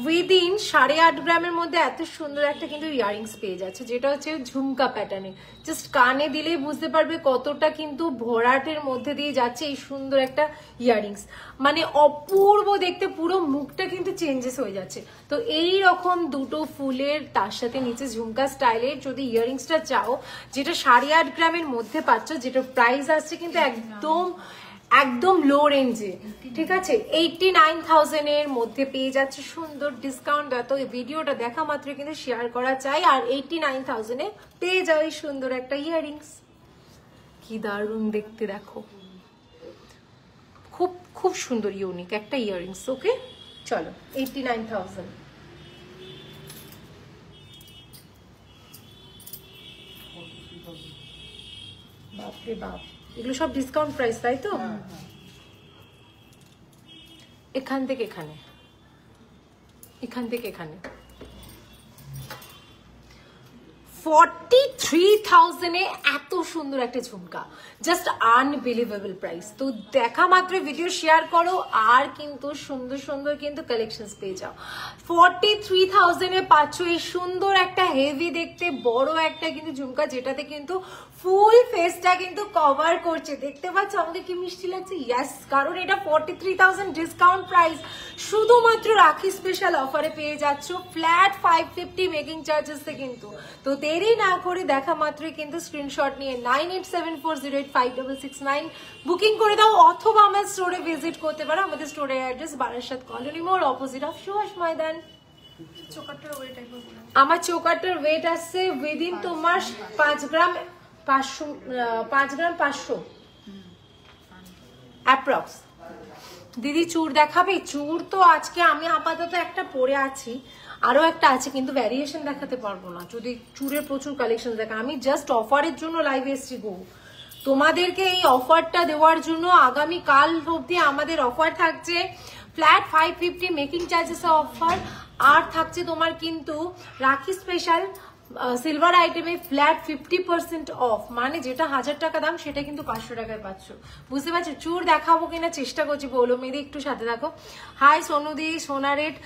উইদিন 8.5 গ্রামের মধ্যে এত সুন্দর একটা কিন্তু ইয়ারিংস পেয়ে যাচ্ছে, যেটা হচ্ছে ঝুমকা প্যাটার্নে। জাস্ট কানে দিলেই বুঝতে পারবে কতটা কিন্তু ভরাটের মধ্যে দিয়ে যাচ্ছে এই সুন্দর একটা ইয়ারিংস, মানে অপূর্ব দেখতে, পুরো মুখটা কিন্তু চেঞ্জেস হয়ে যাচ্ছে। তো এই রকম দুটো ফুলের তার সাথে নিচে ঝুমকা স্টাইলের যদি ইয়ারিংসটা চাও, যেটা 8.5 গ্রামের মধ্যে পাচ্ছ, যেটা প্রাইস আসছে কিন্তু একদম লো রেঞ্জে, ঠিক আছে, 89,000 এর মধ্যে পেয়ে যাচ্ছে সুন্দর ডিসকাউন্ট। তো ভিডিওটা দেখা মাত্র কিন্তু শেয়ার করা চাই, আর 89,000 এ পেয়ে যাও এই সুন্দর একটা ইয়ারিংস। কি দারুণ দেখতে দেখো, খুব খুব সুন্দর ইউনিক একটা ইয়ারিংস। ওকে চলো 89,000। বাপরে বাপ, এগুলো সব ডিসকাউন্ট প্রাইস তাই তো? এখান থেকে এখানে, এখান থেকে এখানে 43,000 এ এত সুন্দর একটা ঝুমকা, জাস্ট আনবিলিভেবল প্রাইস। তো দেখা মাত্র ভিডিও শেয়ার করো, আর কিন্তু সুন্দর সুন্দর কিন্তু কালেকশনস পেয়ে যাও। 43,000 এ পাচ্ছ এই সুন্দর একটা হেভি দেখতে বড় একটা কিন্তু ঝুমকা, যেটাতে কিন্তু ফুল ফেসটা কিন্তু কভার করছে। দেখতে পাচ্ছ আমাকে কি মিষ্টি লাগছে? ইয়েস, কারণ এটা 43,000 ডিসকাউন্ট প্রাইস, শুধুমাত্র রাখি স্পেশাল অফারে পেয়ে যাচ্ছ ফ্ল্যাট 550 মেকিং চার্জেসে কিন্তু। তো দেরি না করে দেখা মাত্রই কিন্তু স্ক্রিনশট নিয়ে 9874085669 বুকিং করে দাও, অথবা আমার স্টোরে ভিজিট করতে পারো। আমাদের স্টোরের অ্যাড্রেস বারাসাত কলোনি মোড়, অপোজিট অফ সুভাষ ময়দান। আমার চোকারটার ওয়েট আসছে উইদিন তোমার 5 গ্রাম 500 অ্যাপ্রক্স। দিদি চুর দেখাবে? চুর তো আজকে আমি আপাতত একটা পরে আছি, আরো একটা আছে, কিন্তু ভ্যারিয়েশন দেখাতে পারবো না যদি চুরের প্রচুর কালেকশন দেখা। আমি জাস্ট অফারের জন্য লাইভ এসছি গো, তোমাদেরকে এই অফারটা দেওয়ার জন্য। আগামী কাল অবধি আমাদের অফার থাকছে ফ্ল্যাট 550 মেকিং চার্জেস অফার, আর থাকছে তোমার কিন্তু রাখি স্পেশাল সিলভার আইটেমে ফ্ল্যাট 50% অফ, মানে যেটা 1000 টাকা দাম সেটা কিন্তু 500 টাকায় পাচ্ছ। বুঝতে পারছো? চুর দেখাবো কিনা চেষ্টা করছি, বলো মেয়েদি একটু সাথে থাকো। হাই সোনুদি, সোনারেট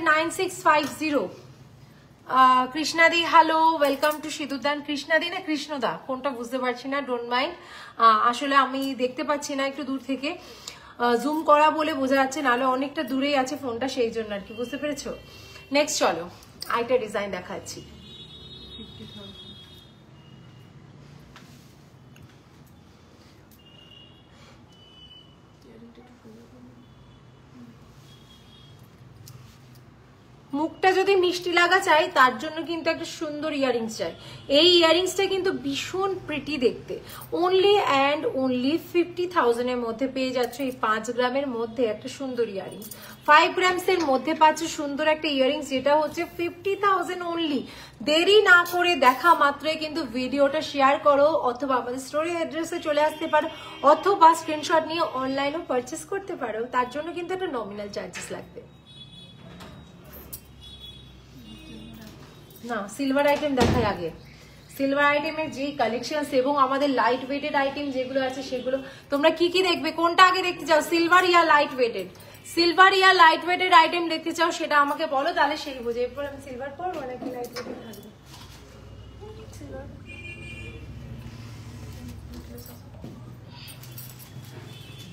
9650, কৃষ্ণাদি হ্যালো, ওয়েলকাম টু সিঁদুরদান। কৃষ্ণাদি না কৃষ্ণদা কোনটা বুঝতে পারছি না, ডোন্ট মাইন্ড। আসলে আমি দেখতে পাচ্ছি না একটু দূর থেকে, জুম করা বলে বোঝা যাচ্ছে, নাহলে অনেকটা দূরেই আছে ফোনটা, সেই জন্য আর কি, বুঝতে পেরেছো? নেক্সট চলো আইটা ডিজাইন দেখাচ্ছি। মুখটা যদি মিষ্টি লাগা চাই, তার জন্য কিন্তু একটা সুন্দর ইয়ারিংস চাই। এই ইয়ারিংসটা কিন্তু ভীষণ প্রিটি দেখতে। অনলি অ্যান্ড অনলি 50,000 এর মধ্যে পেয়ে যাচ্ছ এই 5 গ্রামের মধ্যে একটা সুন্দর ইয়ারিংস। 5 গ্রামস এর মধ্যে পাচ্ছ সুন্দর একটা ইয়ারিংস, যেটা হচ্ছে 50,000 অনলি। দেরি না করে দেখা মাত্রই কিন্তু ভিডিওটা শেয়ার করো, অথবা আমাদের স্টোরি অ্যাড্রেসে চলে আসতে পারো, অথবা স্ক্রিনশট নিয়ে অনলাইনেও পারচেস করতে পারো। তার জন্য কিন্তু একটা নমিনাল চার্জেস লাগবে। না, সিলভার আইটেম দেখাই আগে। সিলভার আইটেমের যে কালেকশন এবং আমাদের লাইট ওয়েটেড আইটেম যেগুলো আছে সেগুলো তোমরা কি কি দেখবে, কোনটা আগে দেখতে চাও, সিলভার ইয়া লাইট ওয়েটেড? সিলভার ইয়া লাইট ওয়েটেড আইটেম দেখতে চাও সেটা আমাকে বলো, তাহলে সেই বুঝে। এরপর আমি সিলভার পরবো নাকি লাইট ওয়েটেড থাকবে?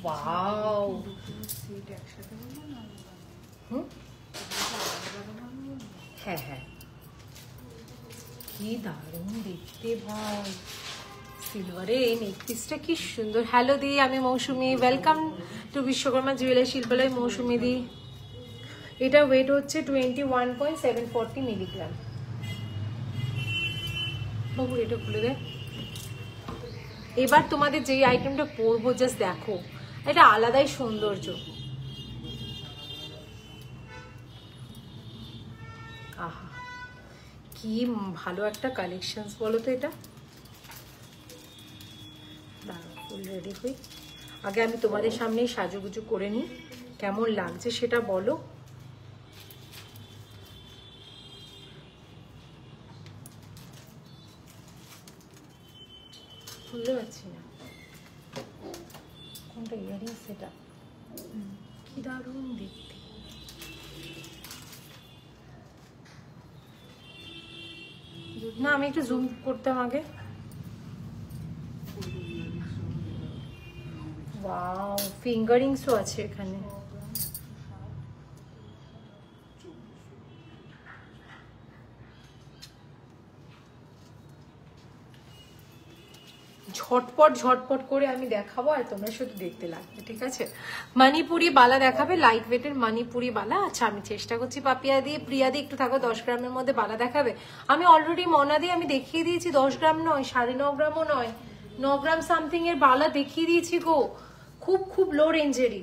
ওয়াও, সেট একসাথে বলবো না? হুম, হ্যাঁ হ্যাঁ, কি দারুণ দেখতে ভাই, সিলভারে এই নেক পিসটা কি সুন্দর। হ্যালো দি, আমি মৌসুমি, ওয়েলকাম টু বিশ্বকর্মা জুয়েলারি শিল্পালয় মৌসুমি দি। এটা ওয়েট হচ্ছে 21.740 মিলিগ্রাম। বাবু এটা খুলে দে। এবার তোমাদের যেই আইটেমটা পরবো জাস্ট দেখো, এটা আলাদাই সৌন্দর্য। আহা, কি ভালো একটা কালেকশনস বলো তো এটা। দাঁড়াও, ফুল রেডি হই, আগে আমি তোমাদের সামনেই সাজুগুজু করে নিই, কেমন লাগছে সেটা বলো। খুলতে পারছি না কোনটা ইয়ারিং, সেটা কি দারুণ দেখতে। না আমি একটু জুম করতাম আগে। ওয়াও, ফিঙ্গারিংসও আছে এখানে। ঝটপট ঝটপট করে আমি দেখাবো আর তোমরা শুধু দেখতে লাগবে, ঠিক আছে। মণিপুরি বালা দেখাবে, লাইট ওয়েটের মণিপুরি বালা। আচ্ছা আমি চেষ্টা করছি পাপিয়া দিয়ে, প্রিয়া দিয়ে একটু থাকো, 10 গ্রামের মধ্যে বালা দেখাবে। আমি অলরেডি মনা দিয়ে আমি দেখিয়ে দিয়েছি, 10 গ্রাম নয়, 9.5 গ্রামও নয়, 9 গ্রাম সামথিং এর বালা দেখিয়ে দিয়েছি গো, খুব খুব লো রেঞ্জেরই।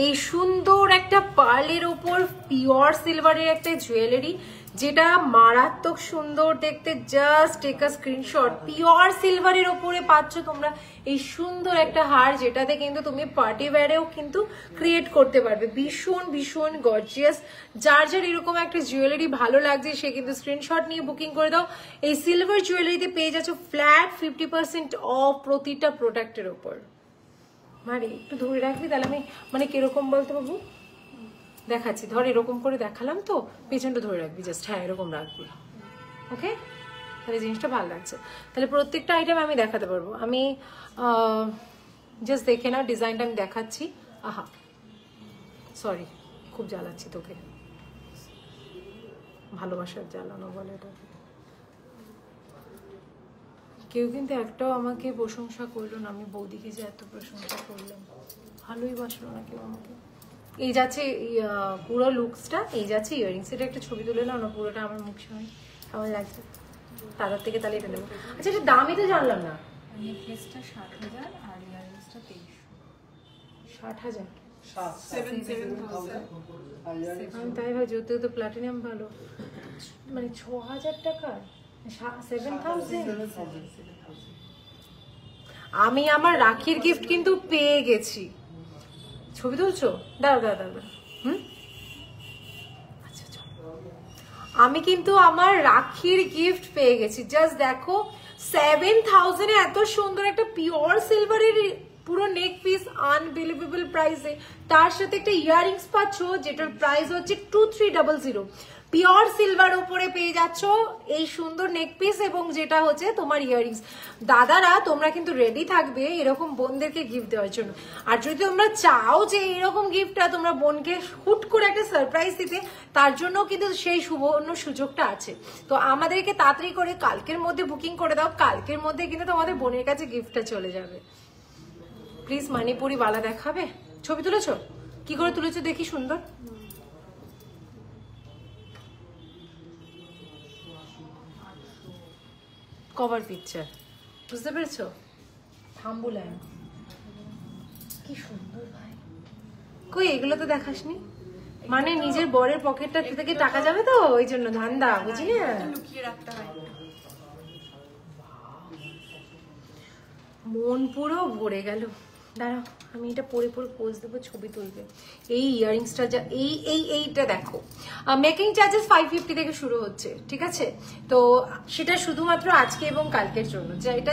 এই সুন্দর একটা পার্লের ওপর পিওর সিলভারের একটা জুয়েলারি, যেটা মারাত্মক সুন্দর দেখতে। Just take a screenshot. Pure সিলভারের ওপরে পাচ্ছ তোমরা এই সুন্দর একটা হার, যেটাতে কিন্তু তুমি পার্টি ওয়্যারেও কিন্তু ক্রিয়েট করতে পারবে। ভীষণ ভীষণ গর্জিয়াস। যার যার এরকম একটা জুয়েলারি ভালো লাগছে সে কিন্তু স্ক্রিনশট নিয়ে বুকিং করে দাও। এই সিলভার জুয়েলারিতে পেয়ে যাচ্ছ ফ্ল্যাট 50% অফ প্রতিটা প্রোডাক্টের ওপর। মানে একটু ধরে রাখবি তাহলে আমি, মানে কিরকম বলতে বাবু দেখাচ্ছি, ধর এরকম করে দেখালাম তো, পেছনটা ধরে রাখবি জাস্ট, হ্যাঁ এরকম রাখবি, ওকে, তাহলে জিনিসটা ভালো লাগছে। তাহলে প্রত্যেকটা আইটেম আমি দেখাতে পারবো। আমি জাস্ট দেখে না, ডিজাইনটা আমি দেখাচ্ছি। আহা সরি, খুব জ্বালাচ্ছি তোকে, ভালোবাসার জ্বালানো বলে এটা। কেউ কিন্তু একটাও আমাকে প্রশংসা করলো না, আমি বৌদিকে যে এত প্রশংসা করলাম, ভালোই বাসলো না কেউ আমাকে। এই যাচ্ছে পুরো লুকসটা, এই যাচ্ছে ইয়ারিংস। এটা একটা ছবি তুলে নাও না পুরোটা আমার মুখ সামনে, কেমন লাগছে তার থেকে, তাহলে এটা নেবো। আচ্ছা এটা দামই তো জানলাম না। নেকলেসটা 60,000 আর ইয়ারিংসটা 2300। 60,000? 7,000 আমি তাই ভাই, যদিও তো প্লাটিনাম ভালো, মানে 6,000 টাকা, 7,000। আমি আমার রাখির গিফট কিন্তু পেয়ে গেছি। ছবি তুলছো? দাঁড়াও দাঁড়াও দাঁড়াও, আচ্ছা আমি কিন্তু আমার রাখির গিফট পেয়ে গেছি। জাস্ট দেখো 7,000 এ এত সুন্দর একটা পিওর সিলভারের পুরো নেক পিস, আনবিলিভেবল প্রাইসে, তার সাথে একটা ইয়ারিংস পাচ্ছ যেটার প্রাইস হচ্ছে 2300। পিওর সিলভার উপরে পেয়ে যাচ্ছ এই সুন্দর নেক পিস এবং যেটা হচ্ছে তোমার ইয়ারিংস। দাদারা তোমরা কিন্তু রেডি থাকবে এরকম বোনদেরকে গিফট দেওয়ার জন্য। আর যদি তোমরা চাও যে এরকম গিফটটা তোমরা বোনকে হুট করে একটা সারপ্রাইজ দিতে, তার জন্য কিন্তু সেই সুবর্ণ সুযোগটা আছে। তো আমাদেরকে তাড়াতাড়ি করে কালকের মধ্যে বুকিং করে দাও, কালকের মধ্যে কিন্তু তোমাদের বোনের কাছে গিফটটা চলে যাবে। প্লিজ মণিপুরি বালা দেখাবে। ছবি তুলেছো? কি করে তুলেছো দেখি, সুন্দর। কভার পিকচার, বুঝতে পেরেছো? থাম্বনেল কি সুন্দর ভাই। কই এগুলো তো দেখাসনি, মানে নিজের বরের পকেটটা থেকে টাকা যাবে তো, ওই জন্য ধান্দা, বুঝি না? লুকিয়ে রাখতে হয়। মন পুরো ভরে গেল। দাঁড়াও আমি এটা পরে পরে পোজ দেবো, ছবি তুলবে। এই ইয়ারিংসটা যা, এইটা দেখো, মেকিং চার্জেস 550 থেকে শুরু হচ্ছে, ঠিক আছে? তো সেটা শুধুমাত্র আজকে এবং কালকের জন্য।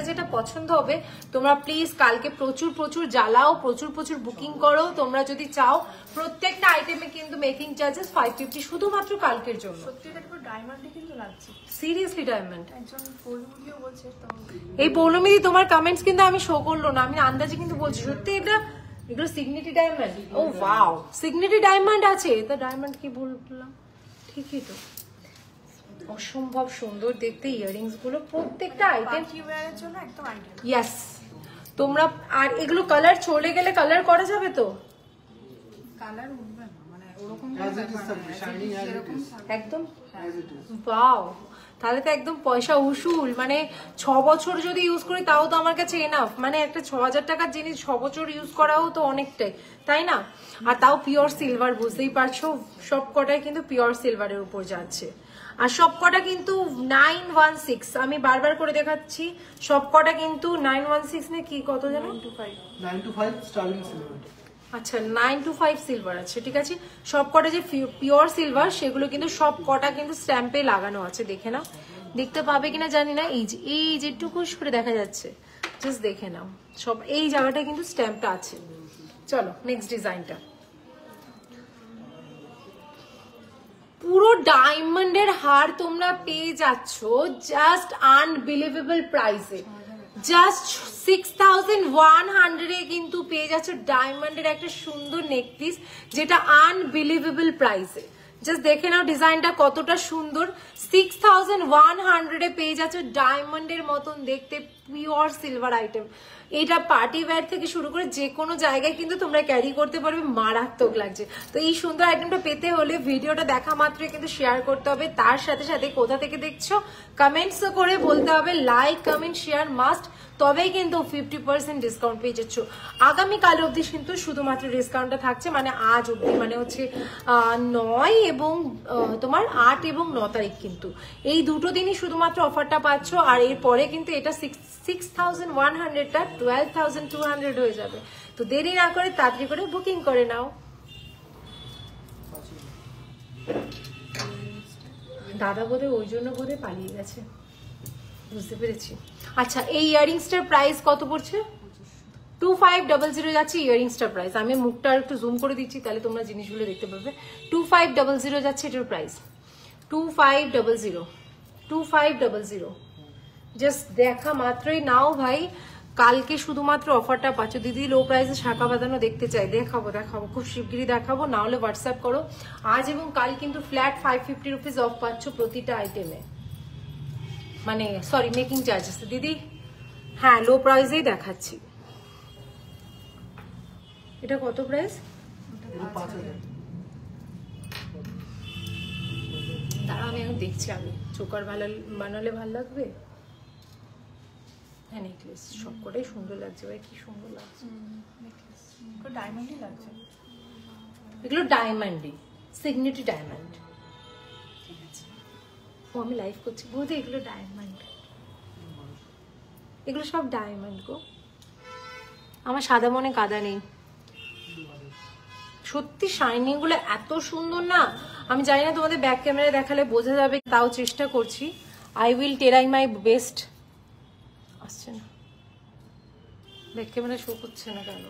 যেটা পছন্দ হবে তোমরা প্লিজ কালকে প্রচুর প্রচুর জ্বালাও, প্রচুর প্রচুর বুকিং করো তোমরা যদি চাও। প্রত্যেকটা আইটেমে কিন্তু মেকিং চার্জেস 550 শুধুমাত্র কালকের জন্য। সত্যি এটা ডায়মন্ডে কিন্তু লাগছে, সিরিয়াসলি ডায়মন্ড। একজন পৌলমিও বলছে তো। এই পৌলমিদি তোমার কমেন্টস কিন্তু আমি শো করলো না, আমি আন্দাজে কিন্তু বলছি সত্যি এটা এগুলো সিগনিটি ডায়মন্ড। ও ওয়াও, সিগনিটি ডায়মন্ড আছে, তো ডায়মন্ড কি বললাম, ঠিকই তো। অসম্ভব সুন্দর দেখতে ইয়াররিংস গুলো, প্রত্যেকটা আইটেম পার্টি ওয়্যারের জন্য একদম আইডিয়াল। ইয়েস, তোমরা আর এগুলো কালার চলে গেলে কালার করা যাবে তো? কালার উঠবে না, মানে ওরকম As it is, shining as it is. একদম As it is. ওয়াও, তাহলে তো একদম পয়সা উসুল। মানে 6 বছর যদি ইউজ করি তাও তো আমার কাছে এনাফ। মানে একটা 6000 টাকার জিনিস 6 বছর ইউজ করাও তো অনেকটাই, তাই না? আর তাও পিওর সিলভার, বুঝতেই পারছো সব কটাই কিন্তু পিওর সিলভারের উপর যাচ্ছে। আর সব কটা কিন্তু 916, আমি বারবার করে দেখাচ্ছি, সব কটা কিন্তু 916 নে কি কত জানো? 925 স্টার্লিং সিলভার। আচ্ছা 925 সিলভার আছে, ঠিক আছে। সব কটা যে পিওর সিলভার সেগুলো কিন্তু সব কটা কিন্তু স্ট্যাম্পে লাগানো আছে, দেখে নাও। দেখতে পাবে কিনা জানি না, এই যে টুকুস করে দেখা যাচ্ছে, জাস্ট দেখে নাও, সব এই জায়গাটা কিন্তু স্ট্যাম্পটা আছে। চলো নেক্সট ডিজাইনটা, পুরো ডায়মন্ডের হার তোমরা পেয়ে যাচ্ছ জাস্ট আনবিলিভেবল প্রাইসে, জাস্ট 6100 এ কিন্তু পেয়ে যাচ্ছ ডায়মন্ডের একটা সুন্দর নেক পিস, যেটা আনবিলিভেবল প্রাইসে। জাস্ট দেখে নাও ডিজাইনটা কতটা সুন্দর। 6100 এ পেয়ে যাচ্ছ ডায়মন্ডের মতন দেখতে পিওর সিলভার আইটেম। এটা পার্টি ওয়্যার থেকে শুরু করে যে কোনো জায়গায় কিন্তু তোমরা ক্যারি করতে পারবে, মারাত্মক লাগছে। তো এই সুন্দর আইটেমটা পেতে হলে ভিডিওটা দেখা মাত্রই কিন্তু শেয়ার করতে হবে, তার সাথে সাথে কোথা থেকে দেখছো কমেন্টস করে বলতে হবে, লাইক কমেন্ট শেয়ার মাস্ট, তবেই কিন্তু 50% ডিসকাউন্ট পেয়ে যাচ্ছ। আগামীকাল অবধি কিন্তু শুধুমাত্র ডিসকাউন্টটা থাকছে, মানে আজ অবধি, মানে হচ্ছে 9 এবং তোমার 8 এবং 9 তারিখ কিন্তু এই দুটো দিনই শুধুমাত্র অফারটা পাচ্ছ। আর এরপরে কিন্তু এটা 6100টা 12200 হয়ে যাবে। তো দেরি না করে তাড়াতাড়ি করে বুকিং করে নাও। দাদা বোধহয় ওই জন্য বোধহয় পালিয়ে গেছে, বুঝতে পেরেছি। আচ্ছা এই ইয়াররিংসটার প্রাইস কত পড়ছে? 2500 যাচ্ছে ইয়াররিংসটার প্রাইস। আমি মুখটা একটু জুম করে দিচ্ছি, তাহলে তোমরা জিনিসগুলো দেখতে পাবে। 2500 যাচ্ছে এটার প্রাইস, 2500। জাস্ট দেখা মাত্রই নাও ভাই, কালকে শুধুমাত্র অফারটা পাচ্ছ। দিদি লো প্রাইসে শাখা বাঁধানো দেখতে চাই, দেখাবো খুব শিগগিরই দেখাবো, না হলে হোয়াটসঅ্যাপ করো। আজ এবং কাল কিন্তু ফ্ল্যাট 550 রুপিস অফ পাচ্ছ প্রতিটা আইটেমে, মানে সরি মেকিং চার্জেস দিদি। হ্যাঁ লো প্রাইসেই দেখাচ্ছি। এটা কত প্রাইস? দাঁড়া আমি এখন দেখছি, আমি চোকার বানালে ভালো লাগবে। হ্যাঁ নেকলেস সবকটাই সুন্দর লাগছে ভাই, কি সুন্দর লাগছে। ডায়মন্ডই লাগছে, এগুলো ডায়মন্ডই, সিগনিটি ডায়মন্ড। ঠিক আছে, ও আমি লাইভ করছি বলতে এগুলো ডায়মন্ড, এগুলো সব ডায়মন্ড গো। আমার সাদা মনে কাদা নেই, সত্যি শাইনিং গুলো এত সুন্দর না। আমি জানি না তোমাদের ব্যাক ক্যামেরা দেখালে বোঝা যাবে, তাও চেষ্টা করছি। I will try my best. আসছে না ব্যাক ক্যামেরা, শো করছে না কেন,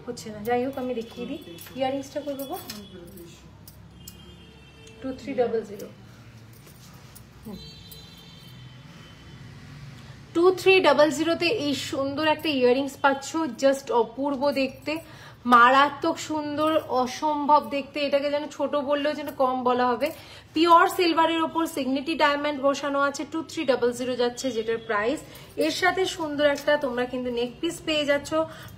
হচ্ছে না। যাই হোক আমি দেখিয়ে দিই, ইয়াররিংসটা করে দেবো 2300। 2300 এই সুন্দর একটা ইয়াররিংস পাচ্ছ, জাস্ট অপূর্ব দেখতে, মারাত্মক সুন্দর, অসম্ভব দেখতে। এটাকে যেন ছোট বললেও যেন কম বলা হবে। পিওর সিলভারের ওপর সিগনিটি ডায়মন্ড বসানো আছে, 2300 যাচ্ছে যেটার প্রাইস। এর সাথে সুন্দর একটা তোমরা কিন্তু নেক পিস পেয়ে যাচ্ছ,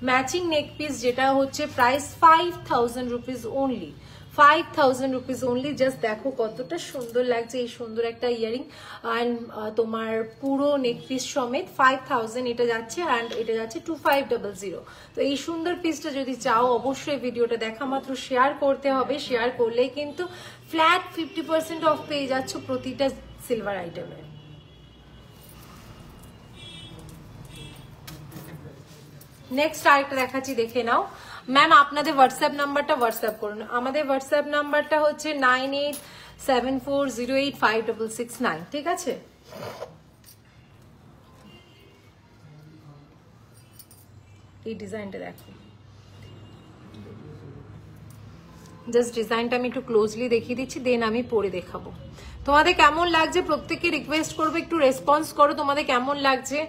ম্যাচিং নেক পিস, যেটা হচ্ছে price 5000 rupees only. 5000 rupees only. Just দেখো কতটা সুন্দর লাগছে এই সুন্দর একটা ইয়ারিং, অ্যান্ড তোমার পুরো নেক পিস সমেত 5000 এটা যাচ্ছে, অ্যান্ড এটা যাচ্ছে 2500। তো এই সুন্দর পিসটা যদি চাও অবশ্যই ভিডিওটা দেখা মাত্র শেয়ার করতে হবে, শেয়ার করলেই কিন্তু ফ্ল্যাট 50% অফ পেয়ে যাচ্ছ প্রতিটা সিলভার আইটেমে। নেক্সট আরেকটা দেখাচ্ছি, দেখে নাও। ম্যাম আপনাদের হোয়াটসঅ্যাপ নাম্বারটা হোয়াটসঅ্যাপ করুন। আমাদের হোয়াটসঅ্যাপ নাম্বারটা হচ্ছে 9874085669, ঠিক আছে? এই ডিজাইনটা দেখো, জাস্ট ডিজাইনটা আমি একটু ক্লোজলি দেখিয়ে দিচ্ছি, দেন আমি পরে দেখাবো। তোমাদের কেমন লাগছে প্রত্যেককে রিকোয়েস্ট করবো একটু রেসপন্স করো, তোমাদের কেমন লাগছে,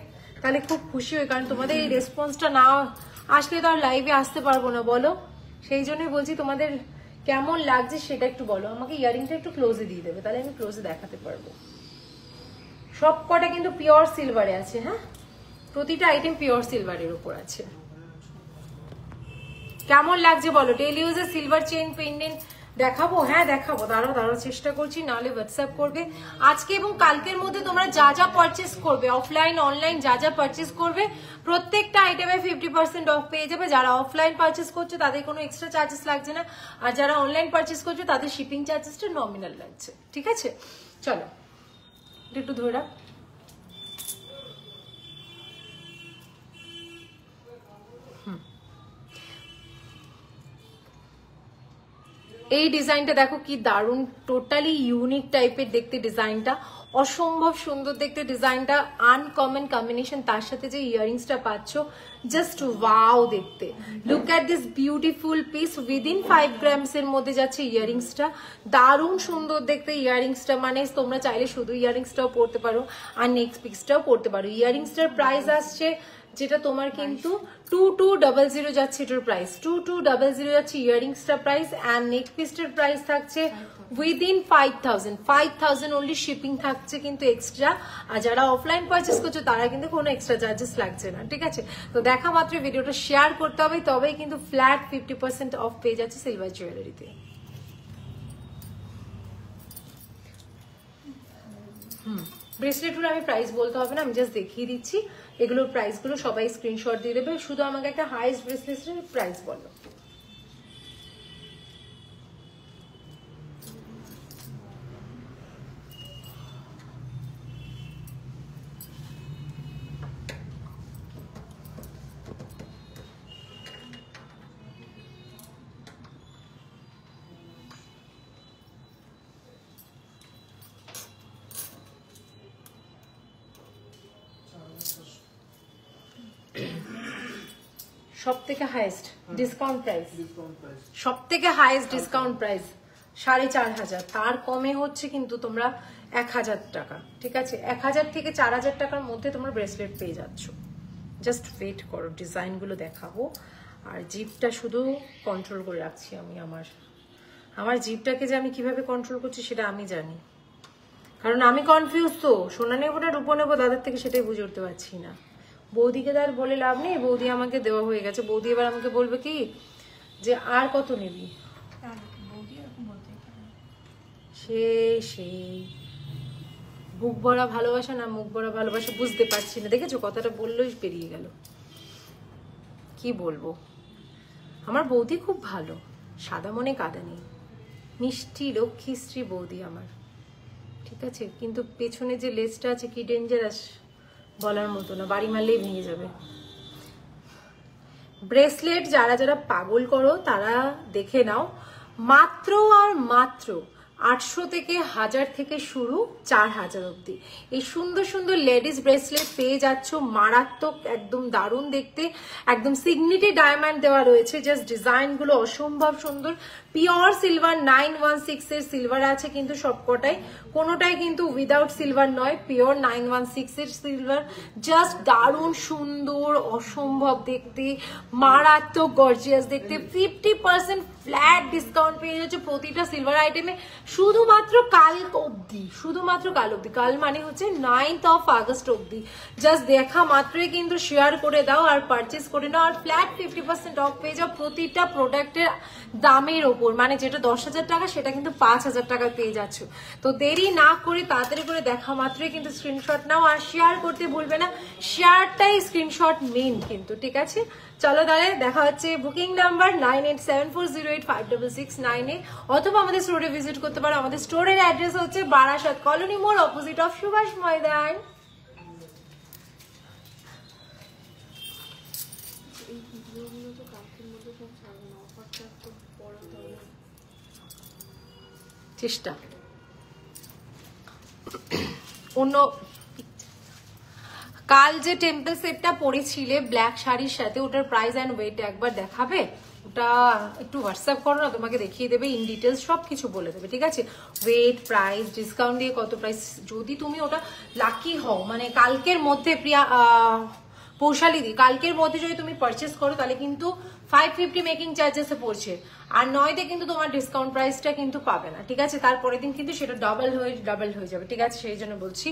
তাহলে খুব খুশি হই, কারণ তোমাদের এই রেসপন্সটা না আসলে তো আর লাইভে আসতে পারবো না বলো। সেই জন্যই বলছি তোমাদের কেমন লাগছে সেটা একটু বলো। আমাকে ইয়ারিংটা একটু ক্লোজে দিয়ে দেবে, তাহলে আমি ক্লোজে দেখাতে পারবো। সব কটা কিন্তু পিওর সিলভারে আছে, হ্যাঁ প্রতিটা আইটেম পিওর সিলভারের উপর আছে। কেমন লাগছে বলো। ডেইলি ইউজের সিলভার চেইন পেন্ডেন্ট দেখাবো, হ্যাঁ দেখাবো, দাঁড়াও চেষ্টা করছি, নাহলে হোয়াটসঅ্যাপ করবে। আজকে এবং কালকের মধ্যে তোমরা যা যা পারচেস করবে, অফলাইন অনলাইন যা যা পারচেস করবে, প্রত্যেকটা আইটেমে 50% অফ পেয়ে যাবে। যারা অফলাইন পারচেস করছে তাদের কোনো এক্সট্রা চার্জেস লাগছে না, আর যারা অনলাইন পারচেস করছে তাদের শিপিং চার্জেসটা নমিনাল লাগছে। ঠিক আছে, চলো একটু ধরে রাখ। এই ডিজাইনটা দেখো কি দারুণ, টোটালি ইউনিক টাইপের দেখতে ডিজাইনটা, অসম্ভব সুন্দর দেখতে ডিজাইনটা, আনকমন কম্বিনেশন, তার সাথে যে ইয়ারিংসটা পাচ্ছ জাস্ট ওয়াও দেখতে। Look at this beautiful piece, within 5 grams এর মধ্যে যাচ্ছে ইয়ারিংসটা, দারুণ সুন্দর দেখতে ইয়ারিংসটা। মানে তোমরা চাইলে শুধু ইয়ারিংসটাও পরতে পারো আর নেক্সট পিসটাও পরতে পারো। ইয়ারিংসটার প্রাইস আসছে যেটা তোমার কিন্তু 2200 যাচ্ছে এটার প্রাইস, 2200 যাচ্ছে ইয়ারিংসটার প্রাইস, অ্যান্ড নেক পিসটার প্রাইস থাকছে উইদিন 5000 অনলি, শিপিং থাকছে কিন্তু এক্সট্রা। আর যারা অফলাইন পারচেস করছো তারা কিন্তু কোনো এক্সট্রা চার্জেস লাগছে না। ঠিক আছে, তো দেখা মাত্র ভিডিওটা শেয়ার করতে হবে, তবেই কিন্তু ফ্ল্যাট 50% অফ পেয়ে যাচ্ছে সিলভার জুয়েলারিতে। ব্রেসলেটগুলো আমি প্রাইস বলতে হবে না, আমি জাস্ট দেখিয়ে দিচ্ছি। এগুলোর প্রাইসগুলো সবাই স্ক্রিনশট দিয়ে দেবে, শুধু আমাকে একটা হাইস্ট ব্রেসলেটের প্রাইস বলো। সব থেকে হাইস্ট ডিসকাউন্ট প্রাইস, সব থেকে হাইস্ট ডিসকাউন্ট প্রাইস 4500, তার কমে হচ্ছে কিন্তু তোমরা 1000 টাকা। ঠিক আছে, 1000 থেকে 4000 টাকার মধ্যে তোমরা ব্রেসলেট পেয়ে যাচ্ছ। জাস্ট ওয়েট করো, ডিজাইনগুলো দেখাবো। আর জিপটা শুধু কন্ট্রোল করে রাখছি আমি, আমার জিপটাকে যে আমি কিভাবে কন্ট্রোল করছি সেটা আমি জানি, কারণ আমি কনফিউজ। তো সোনা নেবো না রূপো নেবো দাদার থেকে সেটাই বুঝে উঠতে পারছি না। বৌদিকে তার বলে লাভ নেই, বৌদি আমাকে দেওয়া হয়ে গেছে। বৌদি এবার আমাকে বলবে কি যে আর কত নিবি, সেই বুক ভরা ভালোবাসা না মুখ ভরা ভালোবাসা বুঝতে পারছি না। দেখেছো কথাটা বললেই পেরিয়ে গেল। কি বলবো, আমার বৌদি খুব ভালো, সাদা মনে কাদা নেই, মিষ্টি লক্ষ্মী স্ত্রী বৌদি আমার। ঠিক আছে, কিন্তু পেছনে যে লেজটা আছে কি ডেঞ্জারাস বলার মতো না, বাড়ি মারলেই ভেঙে যাবে। ব্রেসলেট যারা যারা পাগল করো তারা দেখে নাও, মাত্র আর মাত্র 800 থেকে 1000 থেকে শুরু 4000 অব্দি এই সুন্দর সুন্দর লেডিস ব্রেসলেট পেয়ে যাচ্ছ। মারাত্মক, একদম দারুণ দেখতে, একদম সিগনিটি ডায়মন্ড দেওয়া রয়েছে। জাস্ট ডিজাইনগুলো অসম্ভব সুন্দর। পিওর সিলভার 916 এর সিলভার আছে কিন্তু সবকটাই, কোনোটাই কিন্তু উইদাউট সিলভার নয়, পিওর 916 এর সিলভার। জাস্ট দারুণ সুন্দর, অসম্ভব দেখতে, মারাত্মক গর্জিয়াস দেখতে। 50% ফ্ল্যাট ডিসকাউন্ট পেয়ে যাচ্ছে প্রতিটা সিলভার আইটেমে, শুধুমাত্র কাল অব্দি, শুধুমাত্র কাল অব্দি। কাল মানে হচ্ছে 9th of August অব্দি। জাস্ট দেখা মাত্রই কিন্তু শেয়ার করে দাও আর পারচেস করে নাও, আর ফ্ল্যাট 50% অফ পেয়ে যাও প্রতিটা প্রোডাক্টের দামের ওপর। মানে যেটা 10,000 টাকা সেটা কিন্তু 5,000 টাকা পেয়ে যাচ্ছ। তো দেরি না করে তাড়াতাড়ি করে দেখা মাত্রই কিন্তু স্ক্রিনশট নাও, আর শেয়ার করতে ভুলবে না, শেয়ারটাই স্ক্রিনশট মেন কিন্তু। ঠিক আছে, চলো তাহলে দেখা হচ্ছে। বুকিং নাম্বার 9874085669 অথবা আমাদের স্টোরে ভিজিট করতে পারো। আমাদের স্টোরের অ্যাড্রেস হচ্ছে বারাসাত কলোনি মোড়, অপোজিট অফ সুভাষ ময়দান। চেষ্টা অন্য কাল যে টেম্পল সেটটা পরেছিলে ব্ল্যাক শাড়ির সাথে, ওটার প্রাইস এন্ড ওয়েট একবার দেখাবে? ওটা একটু হোয়াটসঅ্যাপ করো না, তোমাকে দেখিয়ে দেবে, ইন ডিটেলস সব কিছু বলে দেবে, ঠিক আছে? ওয়েট, প্রাইস, ডিসকাউন্ট দিয়ে কত প্রাইস। যদি তুমি ওটা লাকি হও, মানে কালকের মধ্যে প্রিয়া পৌশালিদি কালকের মধ্যে যদি তুমি পারচেস করো তাহলে কিন্তু 550 মেকিং চার্জেসে পড়ছে, আর নয়তে কিন্তু তোমার ডিসকাউন্ট প্রাইসটা কিন্তু পাবে না, ঠিক আছে? তারপরের দিন কিন্তু সেটা ডাবল হয়ে যাবে, ঠিক আছে? সেই জন্য বলছি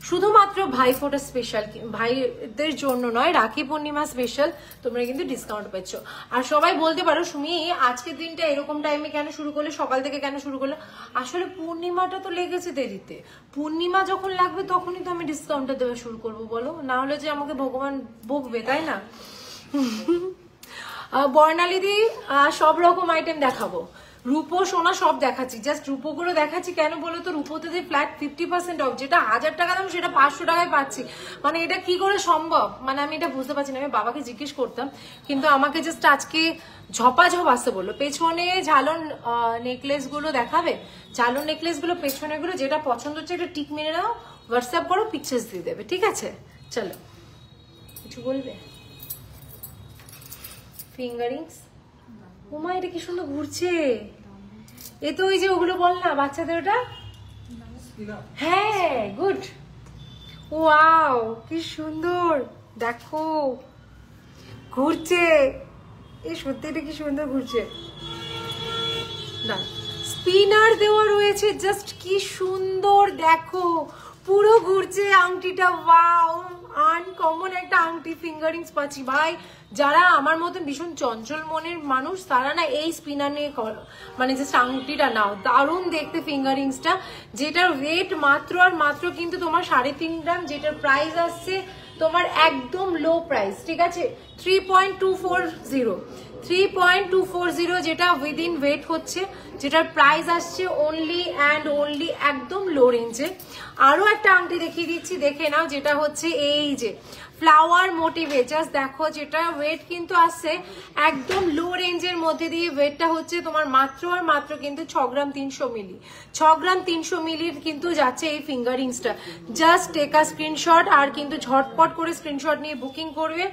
শুধুমাত্র ভাইফোঁটা স্পেশাল, ভাইদের জন্য নয়, রাখি পূর্ণিমা স্পেশাল তোমরা কিন্তু ডিসকাউন্ট পাচ্ছ। আর সবাই বলতে পারো সুমি আজকের দিনটা এরকম টাইমে কেন শুরু করলে, সকাল থেকে কেন শুরু করলে? আসলে পূর্ণিমাটা তো লেগেছে দেরিতে, পূর্ণিমা যখন লাগবে তখনই তো আমি ডিসকাউন্টটা দেওয়া শুরু করবো, বলো? না হলে যে আমাকে ভগবান বকবে, তাই না? বর্ণালীদি সব রকম আইটেম দেখাবো, রূপো সোনা সব দেখাচ্ছি, জাস্ট রূপোগুলো দেখাচ্ছি কেন বলো তো? রূপোতে যে ফ্ল্যাট 50% অফ, যেটা 1000 টাকা দাম সেটা 500 টাকায় পাচ্ছি, মানে এটা কি করে সম্ভব? মানে আমি এটা বুঝতে পারছি না। আমি বাবাকে জিজ্ঞেস করতাম, কিন্তু আমাকে জাস্ট আজকে ঝপাঝপ আসতে বললো। পেছনে ঝালন নেকলেস গুলো দেখাবে, ঝালন নেকলেস গুলো পেছনে গুলো যেটা পছন্দ হচ্ছে এটা টিক মেরে নাও, হোয়াটসঅ্যাপ করো, পিকচার্স দিয়ে দেবে, ঠিক আছে? চলো, কিছু বলবে? ফিঙ্গারিংস, ওমা এটা কি সুন্দর ঘুরছে, এ তো ওই যে ওগুলো বল না বাচ্চাদের, ওটা হ্যাঁ গুড, ওয়াও কি সুন্দর, দেখো ঘুরছে, এই সত্যি এটা কি সুন্দর ঘুরছে। স্পিনার দেওয়া রয়েছে, জাস্ট কি সুন্দর দেখো, পুরো ঘুরছে আংটিটা, ওয়াও আনকমন একটা আংটি ফিঙ্গারিংস পাচ্ছি ভাই। যারা আমার মতন ভীষণ চঞ্চল মনের মানুষ তারা না এই স্পিনার নিয়ে মানে জাস্ট আংটিটা নাও, দারুণ দেখতে ফিঙ্গারিংসটা, যেটার ওয়েট মাত্র আর মাত্র কিন্তু তোমার 3.5 গ্রাম, যেটার প্রাইস আসছে তোমার একদম লো প্রাইস, ঠিক আছে? 3.240, যেটা উইদিন ওয়েট হচ্ছে, যেটার প্রাইস আসছে অনলি অ্যান্ড অনলি একদম লো রেঞ্জে। আরো একটা আংটি দেখিয়ে দিচ্ছি, দেখে নাও, যেটা হচ্ছে এই যে ফ্লাওয়ার মোটিভে, জাস্ট দেখো, যেটা ওয়েট কিন্তু আসছে একদম লো রেঞ্জের মধ্যে দিয়ে, ওয়েটটা হচ্ছে তোমার মাত্র আর মাত্র কিন্তু 6 গ্রাম 300 মিলি, 6 গ্রাম 300 মিলির কিন্তু যাচ্ছে এই ফিঙ্গারিংসটা। জাস্ট টেক আ স্ক্রিনশট, আর কিন্তু ঝটপট করে স্ক্রিনশট নিয়ে বুকিং করবে।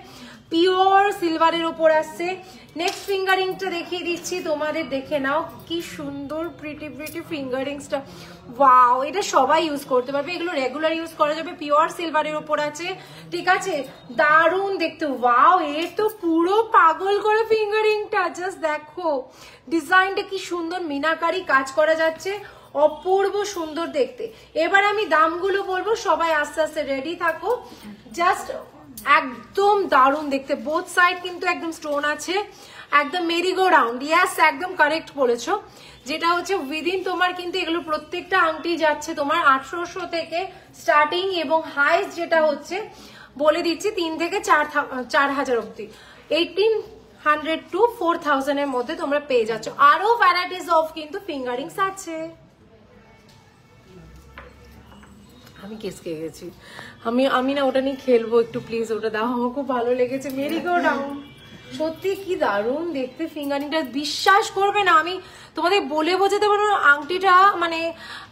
পিওর সিলভারের ওপর আসছে। নেক্সট ফিঙ্গারিংসটা দেখিয়ে দিচ্ছি তোমাদের, দেখে নাও কি সুন্দর প্রিটি ফিঙ্গারিংসটা, ওয়াও এটা সবাই ইউজ করতে পারবে, এগুলো রেগুলার ইউজ করা যাবে, পিওর সিলভারের ওপর আছে, ঠিক আছে? দারুণ দেখতে, ওয়াও এর তো পুরো পাগল করে ফিঙ্গারিংটা, জাস্ট দেখো ডিজাইনটা কি সুন্দর, মিনাকারি কাজ করা যাচ্ছে, অপূর্ব সুন্দর দেখতে। এবার আমি দামগুলো বলবো, সবাই আস্তে আস্তে রেডি থাকো, জাস্ট একদম দারুণ দেখতে, বোথ সাইড কিন্তু একদম স্টোন আছে, একদম মেরিগো রাউন্ড, ইয়াস একদম কারেক্ট বলেছো, যেটা হচ্ছে উইদিন তোমার কিন্তু এগুলো প্রত্যেকটা আংটি যাচ্ছে তোমার 800 থেকে স্টার্টিং, এবং হাইস্ট যেটা হচ্ছে বলে দিচ্ছি 3 থেকে 4000 অব্দি, 1800 to 4000 এর মধ্যে তোমরা পেয়ে যাচ্ছ। আরো ভ্যারাইটিস অফ কিন্তু ফিঙ্গারিংস আছে। আমি কেসকে গেছি, আমি না ওটা নিয়ে খেলবো একটু, প্লিজ ওটা দাও, আমার খুব ভালো লেগেছে, মেরিগো রাউন্ড, সত্যি কি দারুণ দেখতে ফিঙ্গারিংটা, বিশ্বাস করবে না আমি তোমাদের বলে বোঝাতে পারবো না, আংটিটা মানে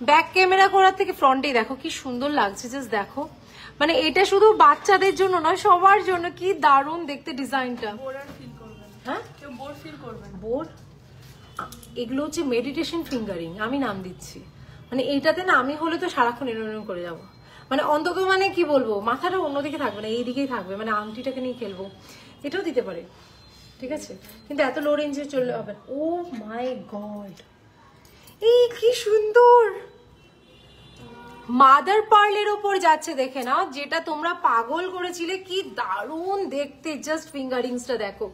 ব্যাক ক্যামেরা করার থেকে ফ্রন্টেই দেখো কি সুন্দর লাগছে, জাস্ট দেখো, মানে এটা শুধু বাচ্চাদের জন্য নয় সবার জন্য, কি দারুণ দেখতে ডিজাইনটা। হ্যাঁ কেউ বোর ফিল করবে না, বোর, এগুলো হচ্ছে মেডিটেশন ফিঙ্গারিং, আমি নাম দিচ্ছি, মানে এইটাতে না আমি হলে তো সারাক্ষণ এরকম করে যাবো, মানে অন্তত মানে কি বলবো, মাথাটা অন্যদিকে থাকবে না, এইদিকেই থাকবে, মানে আংটিটাকে নিয়ে খেলবো, এটাও দিতে পারে, ঠিক আছে? কিন্তু এত লো রেঞ্জে চললে হবে। ও মাই গড, এই কি সুন্দর মাদার পার্লের ওপর যাচ্ছে, দেখে নাও, যেটা তোমরা পাগল করেছিলে, কি দারুণ দেখতে, জাস্ট ফিঙ্গারিংসটা দেখো,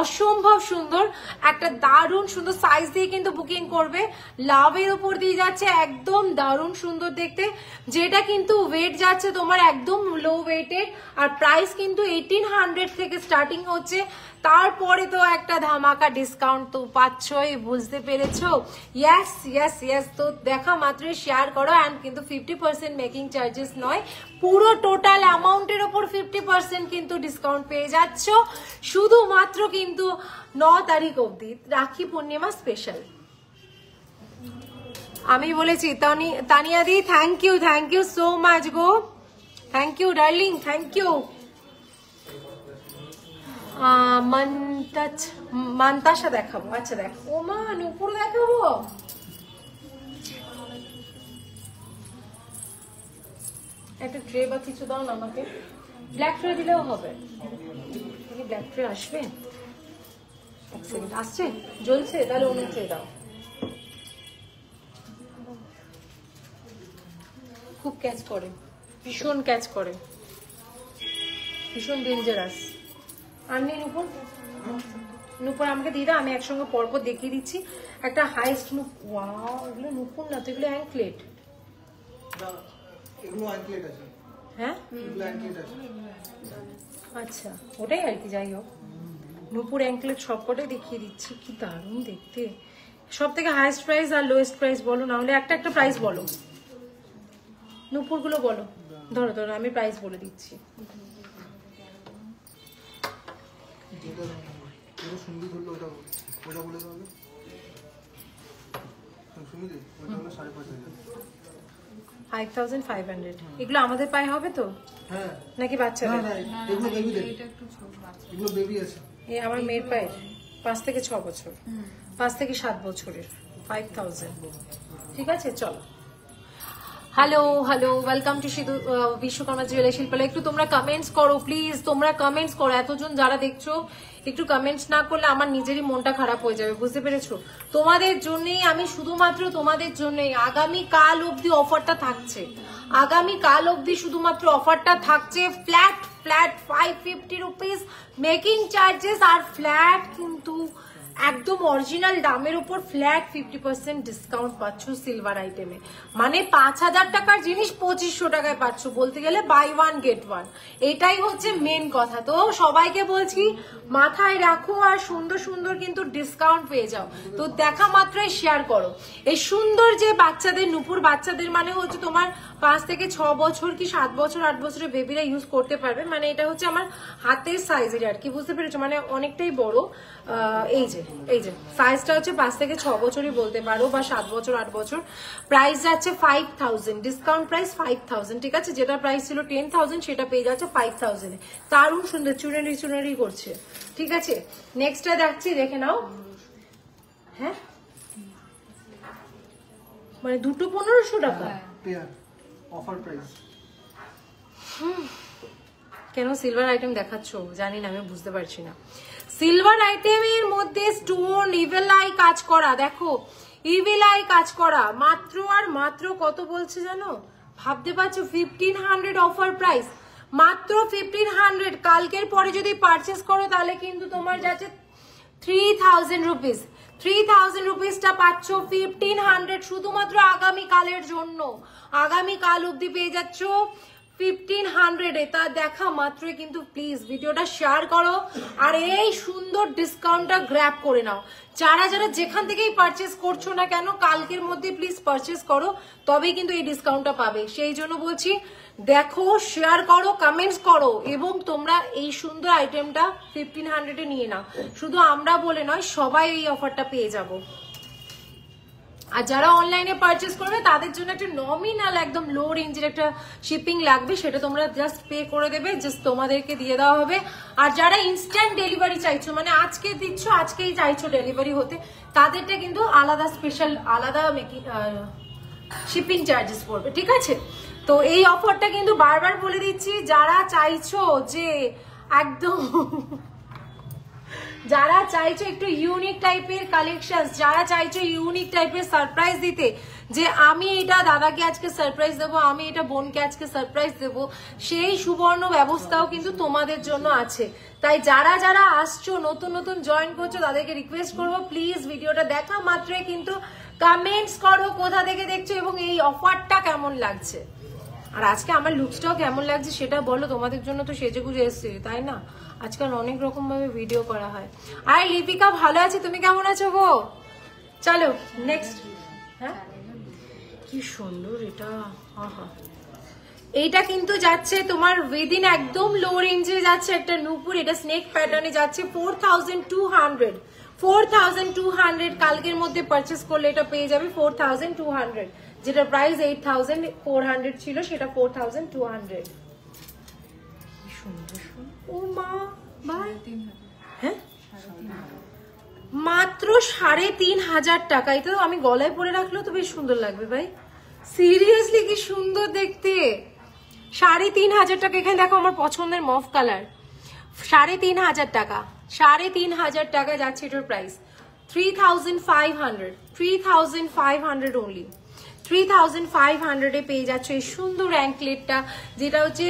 অসম্ভব সুন্দর, একটা দারুণ সুন্দর সাইজ দিয়ে কিন্তু বুকিং করবে, লাভের ওপর দিয়ে যাচ্ছে, একদম দারুণ সুন্দর দেখতে, যেটা কিন্তু ওয়েট যাচ্ছে তোমার একদম লো ওয়েটেড, আর প্রাইস কিন্তু 1800 থেকে স্টার্টিং হচ্ছে, তারপরে তো একটা ধামাকা ডিসকাউন্ট তো পাচ্ছই, বুঝতে পেরেছো? ইয়েস ইয়েস ইয়েস, তো দেখা মাত্রই শেয়ার করো, অ্যান্ড কিন্তু 50% মেকিং চার্জেস নয়, পুরো টোটাল অ্যামাউন্টের ওপর 50% কিন্তু ডিসকাউন্ট পেয়ে যাচ্ছ, শুধুমাত্র কিন্তু 9 তারিখ অবধি, রাখি পূর্ণিমা স্পেশাল। আমি বলেছি Tania di, thank you so much গো, thank you darling, thank you. Mantasa দেখাবো। আচ্ছা দেখো, ও মা নুপুর দেখাবো। একটা ট্রে বা কিছু দাও না আমাকে, ব্ল্যাক ট্রে দিলেও হবে। ব্ল্যাক ট্রে আসবে? এক সেকেন্ড, আসছে, জ্বলছে, তাহলে অন্য ট্রে দাও। খুব ক্যাচ করে, ভীষণ ক্যাচ করে, ভীষণ ডেঞ্জারাস। আর নেই নুপুর, নুপুর আমাকে দিয়ে দাও, আমি একসঙ্গে পরপর দেখিয়ে দিচ্ছি। একটা হাইস্ট ওয়াও, এগুলো নুপুর না তো, এগুলো অ্যাঙ্কলেট। এগুলো অ্যাঙ্কলেট আছে। হ্যাঁ এগুলো অ্যাঙ্কলেট আছে। আচ্ছা, ওটাই আর কি। যাই হোক, নুপুর অ্যাঙ্কলেট সবকটাই দেখিয়ে দিচ্ছি। কি দারুণ দেখতে। সব থেকে হাইয়েস্ট প্রাইস আর লোয়েস্ট প্রাইস বলো, না হলে একটা একটা প্রাইস বলো। নুপুর গুলো বলো, ধরো ধরো আমি প্রাইস বলে দিচ্ছি। যেটা সুন্দর ধরলো ওটা বলে দেওয়া হবে। সুন্দর ওটা হলো 5,500। 5,500। এগুলো আমাদের পায়ে হবে তো? হ্যাঁ। নাকি বাচ্চাদের? না এগুলো বেবিদের। এটা একটু ছোট বাচ্চা। এগুলো বেবি আছে। এই আমার মেয়ের পায়ের 5 থেকে 6 বছর, 5 থেকে 7 বছরের। 5,000। ঠিক আছে, চলো। Hello hello, welcome to Sidhu Vishwakarma jewellery Shilpalay. একটু তোমরা কমেন্টস করো প্লিজ, তোমরা কমেন্টস করো। এতজন যারা দেখছো, একটু কমেন্টস না করলে আমার নিজেরই মনটা খারাপ হয়ে যাবে, বুঝতে পেরেছো? তোমাদের জন্যই, আমি শুধুমাত্র তোমাদের জন্যই আগামী কাল অবধি অফারটা থাকছে। আগামী কাল অবধি শুধুমাত্র অফারটা থাকছে। ফ্ল্যাট 550 রুপিস মেকিং চার্জেস, আর ফ্ল্যাট কিন্তু একদম অরিজিনাল দামের উপর ফ্ল্যাট 50% ডিসকাউন্ট পাচ্ছ সিলভার আইটেমে। মানে 5,000 টাকার জিনিস 2500 টাকায় পাচ্ছ, বলতে গেলে বাই ওয়ান গেট ওয়ান। এটাই হচ্ছে মেন কথা। তো সবাইকে বলছি মাথায় রাখো, আর সুন্দর সুন্দর কিন্তু ডিসকাউন্ট পেয়ে যাও। তো দেখা মাত্রই শেয়ার করো। এই সুন্দর যে বাচ্চাদের, নুপুর বাচ্চাদের মানে হচ্ছে তোমার 5 থেকে 6 বছর কি 7 বছর 8 বছরের বেবিরা ইউজ করতে পারবে। মানে এটা হচ্ছে আমার হাতের সাইজের আর কি, বুঝতে পেরেছো? মানে অনেকটাই বড়। এই যে সাইজটা হচ্ছে 5 থেকে 6 বছরই বলতে পারো, বা 7 বছর 8 বছর। প্রাইস যাচ্ছে 5,000, ডিসকাউন্ট প্রাইস 5,000। ঠিক আছে, যেটা প্রাইস ছিল 10,000 সেটা পেয়ে যাচ্ছে 5,000 এ। দারুণ সুন্দর চুনারি করছে। ঠিক আছে, নেক্সটটা দেখছি, দেখে নাও। হ্যাঁ, মানে দুটো 1,500 টাকা পেয়ার অফার প্রাইস। কেন সিলভার আইটেম দেখাচ্ছ জানি না, আমি বুঝতে পারছি না। সিলভার আইটেমের মধ্যে স্টোন ইভিল আই কাজ করা, দেখো ইভিল আই কাজ করা, মাত্র আর মাত্র কত বলছে জানো? ভাবতে পারছো? 1,500 অফার প্রাইস, মাত্র 1,500। কালকের পরে যদি পারচেস করো তাহলে কিন্তু তোমার যাচ্ছে 3,000 রুপিস। 3,000 রুপিসটা পাচ্ছ 1,500 শুধুমাত্র আগামীকালের জন্য। আগামীকাল অব্দি পেয়ে যাচ্ছ 1,500 এ। তা দেখা মাত্রই কিন্তু প্লিজ ভিডিওটা শেয়ার করো, আর এই সুন্দর ডিসকাউন্টটা গ্র্যাব করে নাও। যারা যারা যেখান থেকেই পারচেস করছো না কেন, কালকের মধ্যে প্লিজ পারচেস করো, তবেই কিন্তু এই ডিসকাউন্টটা পাবে। সেই জন্য বলছি, দেখো, শেয়ার করো, কমেন্টস করো, এবং তোমরা এই সুন্দর আইটেমটা 1,500 এ নিয়ে নাও। শুধু আমরা বলে নয়, সবাই এই অফারটা পেয়ে যাবো। আর যারা অনলাইনে পারচেস করবে তাদের জন্য একটা নমিনাল একদম লো রেঞ্জের একটা শিপিং লাগবে, সেটা তোমরা জাস্ট পে করে দেবে, জাস্ট তোমাদেরকে দিয়ে দেওয়া হবে। আর যারা ইনস্ট্যান্ট ডেলিভারি চাইছো, মানে আজকে দিচ্ছ আজকেই চাইছো ডেলিভারি হতে, তাদেরটা কিন্তু আলাদা স্পেশাল আলাদা শিপিং চার্জেস পড়বে। ঠিক আছে, তো এই অফারটা কিন্তু বারবার বলে দিচ্ছি, যারা চাইছো যে একদম যারা চাইছো একটু ইউনিক টাইপের কালেকশন, যারা চাইছো ইউনিক টাইপের সারপ্রাইজ দিতে, যে আমি এটা দাদাকে আজকে সারপ্রাইজ দেবো, আমি এটা বোনকে আজকে সারপ্রাইজ দেবো, সেই সুবর্ণ ব্যবস্থাও কিন্তু তোমাদের জন্য আছে। তাই যারা যারা আসছো, নতুন নতুন জয়েন করছো, তাদেরকে রিকোয়েস্ট করবো প্লিজ ভিডিওটা দেখা মাত্রই কিন্তু কমেন্টস করো কোথা থেকে দেখছো এবং এই অফারটা কেমন লাগছে। আর আজকে আমার লুকসটাও কেমন লাগছে সেটা বলো, তোমাদের জন্য তো সেজেগুজে এসছে, তাই না? আজকাল অনেক রকম ভাবে ভিডিও করা হয়। আর লিপিকা ভালো আছে, তুমি কেমন আছো গো? চলো নেক্সট। হ্যাঁ, কি সুন্দর এটা। এইটা কিন্তু যাচ্ছে তোমার উইদিন একদম লো রেঞ্জে যাচ্ছে একটা নূপুর, এটা স্নেক প্যাটার্নে যাচ্ছে 4,200। 4,200 কালকের মধ্যে পারচেস করলে এটা পেয়ে যাবে 4,200, যেটা প্রাইস 8,400 ছিল, সেটা 4,200। কি সুন্দর। ও মা, ভাই মাত্র 3,500 টাকা। এটা তো আমি গলায় পরে রাখলেও তো বেশ সুন্দর লাগবে ভাই, সিরিয়াসলি কি সুন্দর দেখতে। 3,500 টাকা। এখানে দেখো আমার পছন্দের মফ কালার, 3,500 টাকা। 3,500 টাকা যাচ্ছে এটার প্রাইস। 3,500 অনলি। 3,500 এ পেয়ে যাচ্ছে এই সুন্দর অ্যাঙ্কলেটটা, যেটা হচ্ছে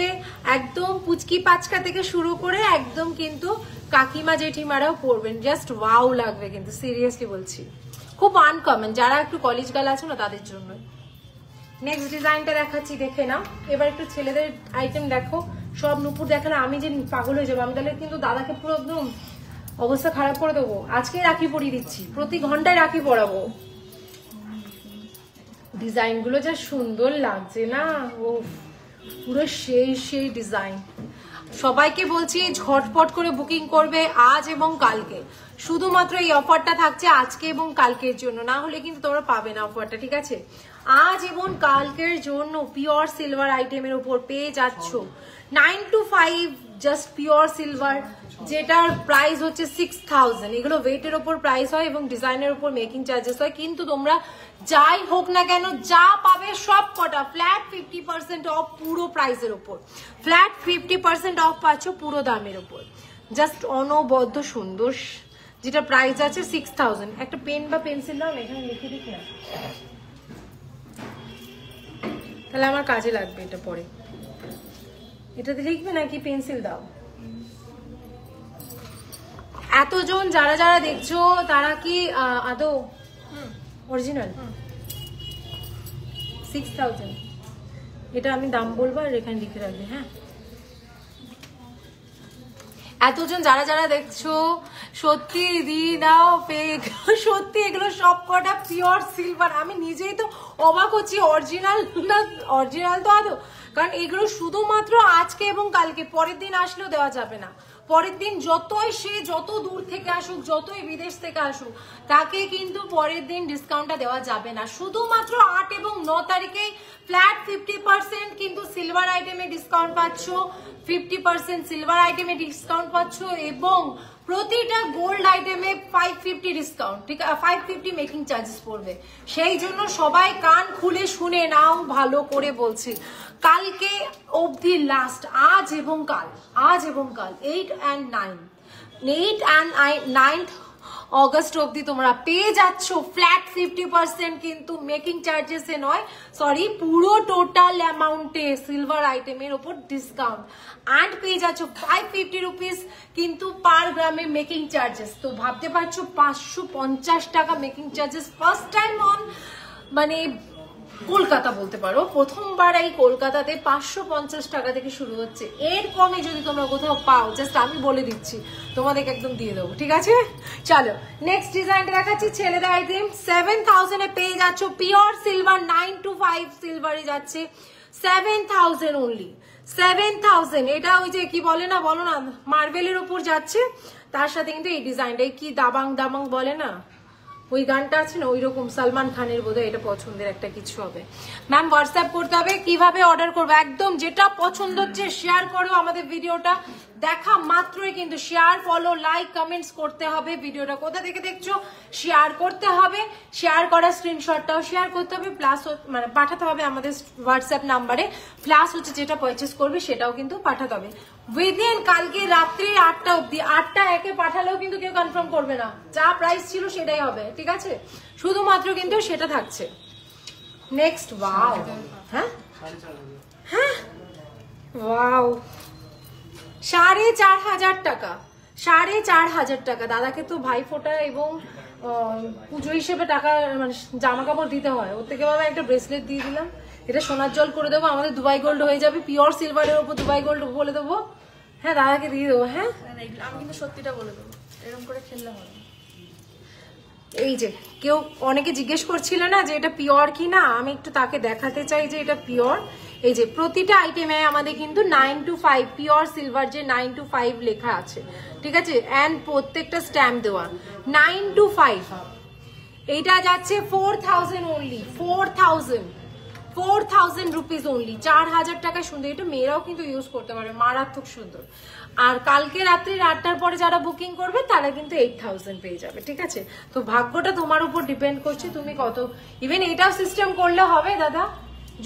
একদম পুচকি পাচকা থেকে শুরু করে একদম কিন্তু কাকিমা জেঠিমারাও পরবেন, জাস্ট ওয়াও লাগবে কিন্তু, সিরিয়াসলি বলছি। খুব আনকমন, যারা একটু কলেজ গার্ল আছে না তাদের জন্য। নেক্সট ডিজাইনটা দেখাচ্ছি, দেখে নাও। এবার একটু ছেলেদের আইটেম দেখো। সব নুপুর দেখালে আমি যে পাগল হয়ে যাবো, আমি তাহলে কিন্তু দাদাকে পুরো একদম অবস্থা খারাপ করে দেবো। আজকে রাখি পরিয়ে দিচ্ছি, প্রতি ঘন্টায় রাখি পরাবো। ডিজাইন গুলো যা সুন্দর লাগছে না, ও পুরো সেই ডিজাইন। সবাইকে বলছি ঝটপট করে বুকিং করবে আজ এবং কালকে। শুধুমাত্র এই অফারটা থাকছে আজকে এবং কালকের জন্য, না হলে কিন্তু তোমরা পাবে না অফারটা, ঠিক আছে? আজ এবং কালকের জন্য পিওর সিলভার আইটেমের উপর পেয়ে যাচ্ছ 9 to 5 জাস্ট পিওর সিলভার, যেটার প্রাইস হচ্ছে 6,000। এগুলো ওয়েটের উপর প্রাইস হয় এবং ডিজাইনের উপর মেকিং চার্জেস হয়, কিন্তু তোমরা যাই হোক না কেন যা পাবে সব কটা ফ্ল্যাট 50% অফ পুরো প্রাইসের উপর। ফ্ল্যাট 50% অফ পাচ্ছ পুরো দামের উপর, জাস্ট অনবদ্য সুন্দর, যেটা প্রাইস আছে 6,000। একটা পেন বা পেন্সিল নাও, এখানে লিখে দিক না, তাহলে আমার কাজে লাগবে এটা পরে। এটাতে লিখবে নাকি পেন্সিল দাও? এতজন যারা যারা দেখছো তারা কি আদৌ অরিজিনাল? 6,000। এটা আমি দাম বলবো আর এখানে লিখে রাখবে, হ্যাঁ? এতজন যারা যারা দেখছো, সত্যি দিয়ে দাও ফেক, সত্যি এগুলো সব কটা পিওর সিলভার। আমি নিজেই তো অবাক হচ্ছি, অরিজিনাল না অরিজিনাল তো আদৌ, কারণ এগুলো শুধুমাত্র আজকে এবং কালকে, পরের দিন আসলেও দেওয়া যাবে না। পরের দিন যতই সে যত দূর থেকে আসুক, যতই বিদেশ থেকে আসুক, তাকে কিন্তু পরের দিন ডিসকাউন্টটা দেওয়া যাবে না। শুধুমাত্র 8 এবং 9 তারিখেই ফ্ল্যাট 50% কিন্তু সিলভার আইটেমে ডিসকাউন্ট পাচ্ছ, 50% সিলভার আইটেমে ডিসকাউন্ট পাচ্ছ, এবং প্রতিটা গোল্ড আইটেমে 550 ডিসকাউন্ট, ঠিক আছে? 550 মেকিং চার্জেস পড়বে। সেই জন্য সবাই কান খুলে শুনে নাও, ভালো করে বলছি। কালকে অবধি লাস্ট, আজ এবং কাল 8 and 9 অগস্ট অবধি তোমরা পেয়ে যাচ্ছ ফ্ল্যাট 50% কিন্তু মেকিং চার্জেসে নয়, সরি পুরো টোটাল অ্যামাউন্টে সিলভার আইটেমের উপর ডিসকাউন্ট, অ্যান্ড পেয়ে যাচ্ছ 550 রুপিস কিন্তু পার গ্রামে মেকিং চার্জেস। তো ভাবতে পারছো 550 টাকা making charges first time on, মানে কলকাতা বলতে পারো, প্রথমবার এই কলকাতাতে 550 টাকা থেকে শুরু হচ্ছে। এর কমে যদি তোমরা কোথাও পাও, জাস্ট আমি বলে দিচ্ছি, তোমাদেরকে একদম দিয়ে দেবো, ঠিক আছে? চলো নেক্সট ডিজাইনটা দেখাচ্ছি, ছেলেদের আইটেম। 7,000 এ পেয়ে যাচ্ছ পিওর সিলভার, 9 to 5 সিলভারে যাচ্ছে 7,000 অনলি। 7,000, এটা ওই যে কি বলে না, বলো না, মার্বেলের উপর যাচ্ছে, তার সাথে কিন্তু এই ডিজাইনটাই কি দাবাং দাবাং বলে না, ওই গানটা আছে না, ওই রকম সালমান খানের বোধহয় এটা পছন্দের একটা কিছু হবে। ম্যাম হোয়াটসঅ্যাপ করতে হবে, কিভাবে অর্ডার করবো, একদম যেটা পছন্দ হচ্ছে শেয়ার করো আমাদের ভিডিওটা, দেখা মাত্রই কিন্তু শেয়ার, ফলো, লাইক, কমেন্টস করতে হবে। ভিডিওটা কোথা থেকে দেখছো শেয়ার করতে হবে, শেয়ার করা স্ক্রিনশটটাও শেয়ার করতে হবে, প্লাস মানে পাঠাতে হবে আমাদের হোয়াটসঅ্যাপ নাম্বারে, প্লাস হচ্ছে যেটা পারচেস করবে সেটাও কিন্তু পাঠাতে হবে উইদিন কালকে রাত্রি 8টা অবধি। 8টা একে পাঠালেও কিন্তু কেউ কনফার্ম করবে না, যা প্রাইস ছিল সেটাই হবে, ঠিক আছে? শুধুমাত্র কিন্তু সেটা থাকছে। নেক্সট, ওয়াও, হ্যাঁ হ্যাঁ ওয়াও, 4,500 টাকা, 4,500 টাকা। দাদাকে তো ভাই ফোটা এবং পুজো হিসেবে টাকা মানে জামা কাপড় দিতে হয়, ওর থেকে ভাবে একটা ব্রেসলেট দিয়ে দিলাম, এটা সোনার জল করে দেবো, আমাদের দুবাই গোল্ড হয়ে যাবে, পিওর সিলভারের উপর দুবাই গোল্ড বলে দেবো, হ্যাঁ দাদাকে দিয়ে দেবো। হ্যাঁ আমি কিন্তু সত্যিটা বলে দেবো, এরকম করে খেললে হবে। এই যে কেউ অনেকে জিজ্ঞেস করছিল না যে এটা পিওর কি না, আমি একটু তাকে দেখাতে চাই যে এটা পিওর। এই যে প্রতিটা আইটেমে আমাদের কিন্তু 9 to 5 পিওর সিলভার, যে 9 to 5 লেখা আছে, ঠিক আছে? এন্ড প্রত্যেকটা স্ট্যাম্প দেওয়া 9 to 5। এইটা যাচ্ছে 4,000 অনলি, 4,000 রুপিস অনলি, 4,000 টাকায় সুন্দর। এটা মেয়েরাও কিন্তু ইউজ করতে পারবে, মারাত্মক সুন্দর। আর কালকে রাত্রি 8টার পরে যারা বুকিং করবে তারা কিন্তু 8,000 পেয়ে যাবে, ঠিক আছে? তো ভাগ্যটা তোমার উপর ডিপেন্ড করছে তুমি কত, ইভেন এটাও সিস্টেম করলে হবে দাদা,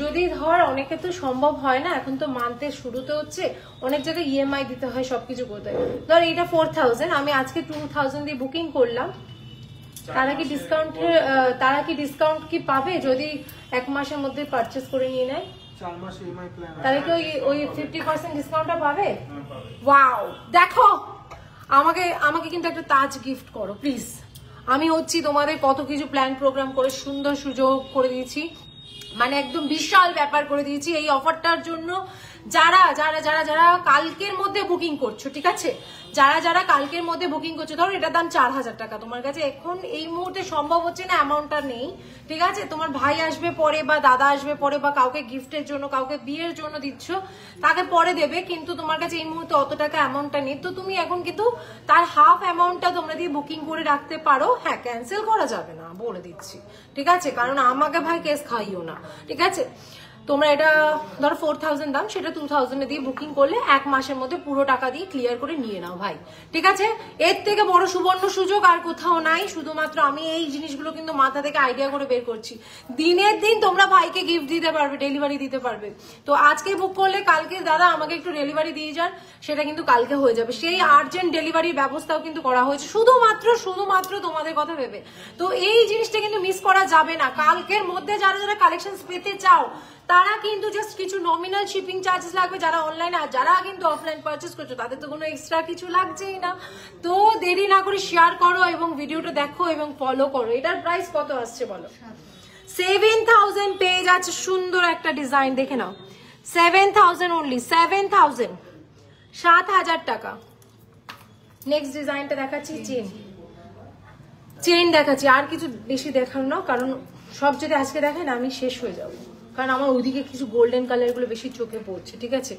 যদি ধর অনেকে তো সম্ভব হয় না, এখন তো মান্থের শুরুতে হচ্ছে, অনেক জায়গায় ইএমআই দিতে হয়, সবকিছু করতে হয়। ধর এটা 4,000, আমি আজকে 2,000 দিয়ে বুকিং করলাম, তারা কি ডিসকাউন্ট কি পাবে যদি 1 মাসের মধ্যে পারচেজ করে নিয়ে নেয়? 4 মাস ইএমআই প্ল্যান আছে। তাহলে কি ওই 50% ডিসকাউন্টটা পাবে? ওয়াও, দেখো আমাকে কিন্তু একটা তাজ গিফট করো প্লিজ। আমি হচ্ছি তোমাদের কত কিছু প্ল্যান প্রোগ্রাম করে সুন্দর সুযোগ করে দিয়েছি, মানে একদম বিশাল ব্যাপার করে দিয়েছি এই অফারটার জন্য। যারা যারা যারা যারা কালকের মধ্যে বুকিং করছো, ঠিক আছে, যারা কালকের মধ্যে বুকিং করছো, ধরো এটার দাম 4,000 টাকা, তোমার কাছে এখন এই মুহূর্তে সম্ভব হচ্ছে না, অ্যামাউন্টটা নেই, ঠিক আছে, তোমার ভাই আসবে পরে বা দাদা আসবে পরে বা কাউকে গিফটের জন্য, কাউকে বিয়ের জন্য দিচ্ছ, তাকে পরে দেবে, কিন্তু তোমার কাছে এই মুহূর্তে অত টাকা অ্যামাউন্টটা নেই, তো তুমি এখন কিন্তু তার হাফ অ্যামাউন্টটা তোমরা দিয়ে বুকিং করে রাখতে পারো। হ্যাঁ, ক্যান্সেল করা যাবে না, বলে দিচ্ছি, ঠিক আছে, কারণ আমাকে ভাই কেস খাইও না, ঠিক আছে? তোমরা এটা ধরো 4,000 দাম, সেটা 2,000 দিয়ে বুকিং করলে 1 মাসের মধ্যে পুরো টাকা দিয়ে ক্লিয়ার করে নিয়ে নাও ভাই, ঠিক আছে? এর থেকে বড় সুবর্ণ সুযোগ আর কোথাও নাই। শুধুমাত্র আমি এই জিনিসগুলো কিন্তু মাথা থেকে আইডিয়া করে বের করছি, দিনের দিন তোমরা ভাইকে গিফট দিতে পারবে, ডেলিভারি দিতে পারবে। তো আজকে বুক করলে কালকে দাদা আমাকে একটু ডেলিভারি দিয়ে যান, সেটা কিন্তু কালকে হয়ে যাবে। সেই আর্জেন্ট ডেলিভারির ব্যবস্থাও কিন্তু করা হয়েছে শুধুমাত্র তোমাদের কথা ভেবে। তো এই জিনিসটা কিন্তু মিস করা যাবে না। কালকের মধ্যে যারা যারা কালেকশন পেতে চাও তারা কিন্তু জাস্ট কিছু নমিনাল শিপিং চার্জেস লাগবে যারা অনলাইনে, আর যারা কিন্তু অফলাইন পারচেস করছো তাদের তো কোনো এক্সট্রা কিছু লাগছেই না। তো দেরি না করে শেয়ার করো এবং ভিডিওটা দেখো এবং ফলো করো। এটার প্রাইস কত আসছে বলো? 7,000 পেয়ে যাচ্ছে, সুন্দর একটা ডিজাইন দেখে নাও, 7,000 অনলি, 7,000, 7,000 টাকা। নেক্সট ডিজাইনটা দেখাচ্ছি, চেইন দেখাচ্ছি, আর কিছু বেশি দেখানো না, কারণ সব যদি আজকে দেখেন আমি শেষ হয়ে যাবো, কারণ আমার ওইদিকে কিছু গোল্ডেন কালার গুলো বেশি চোখে পড়ছে, ঠিক আছে?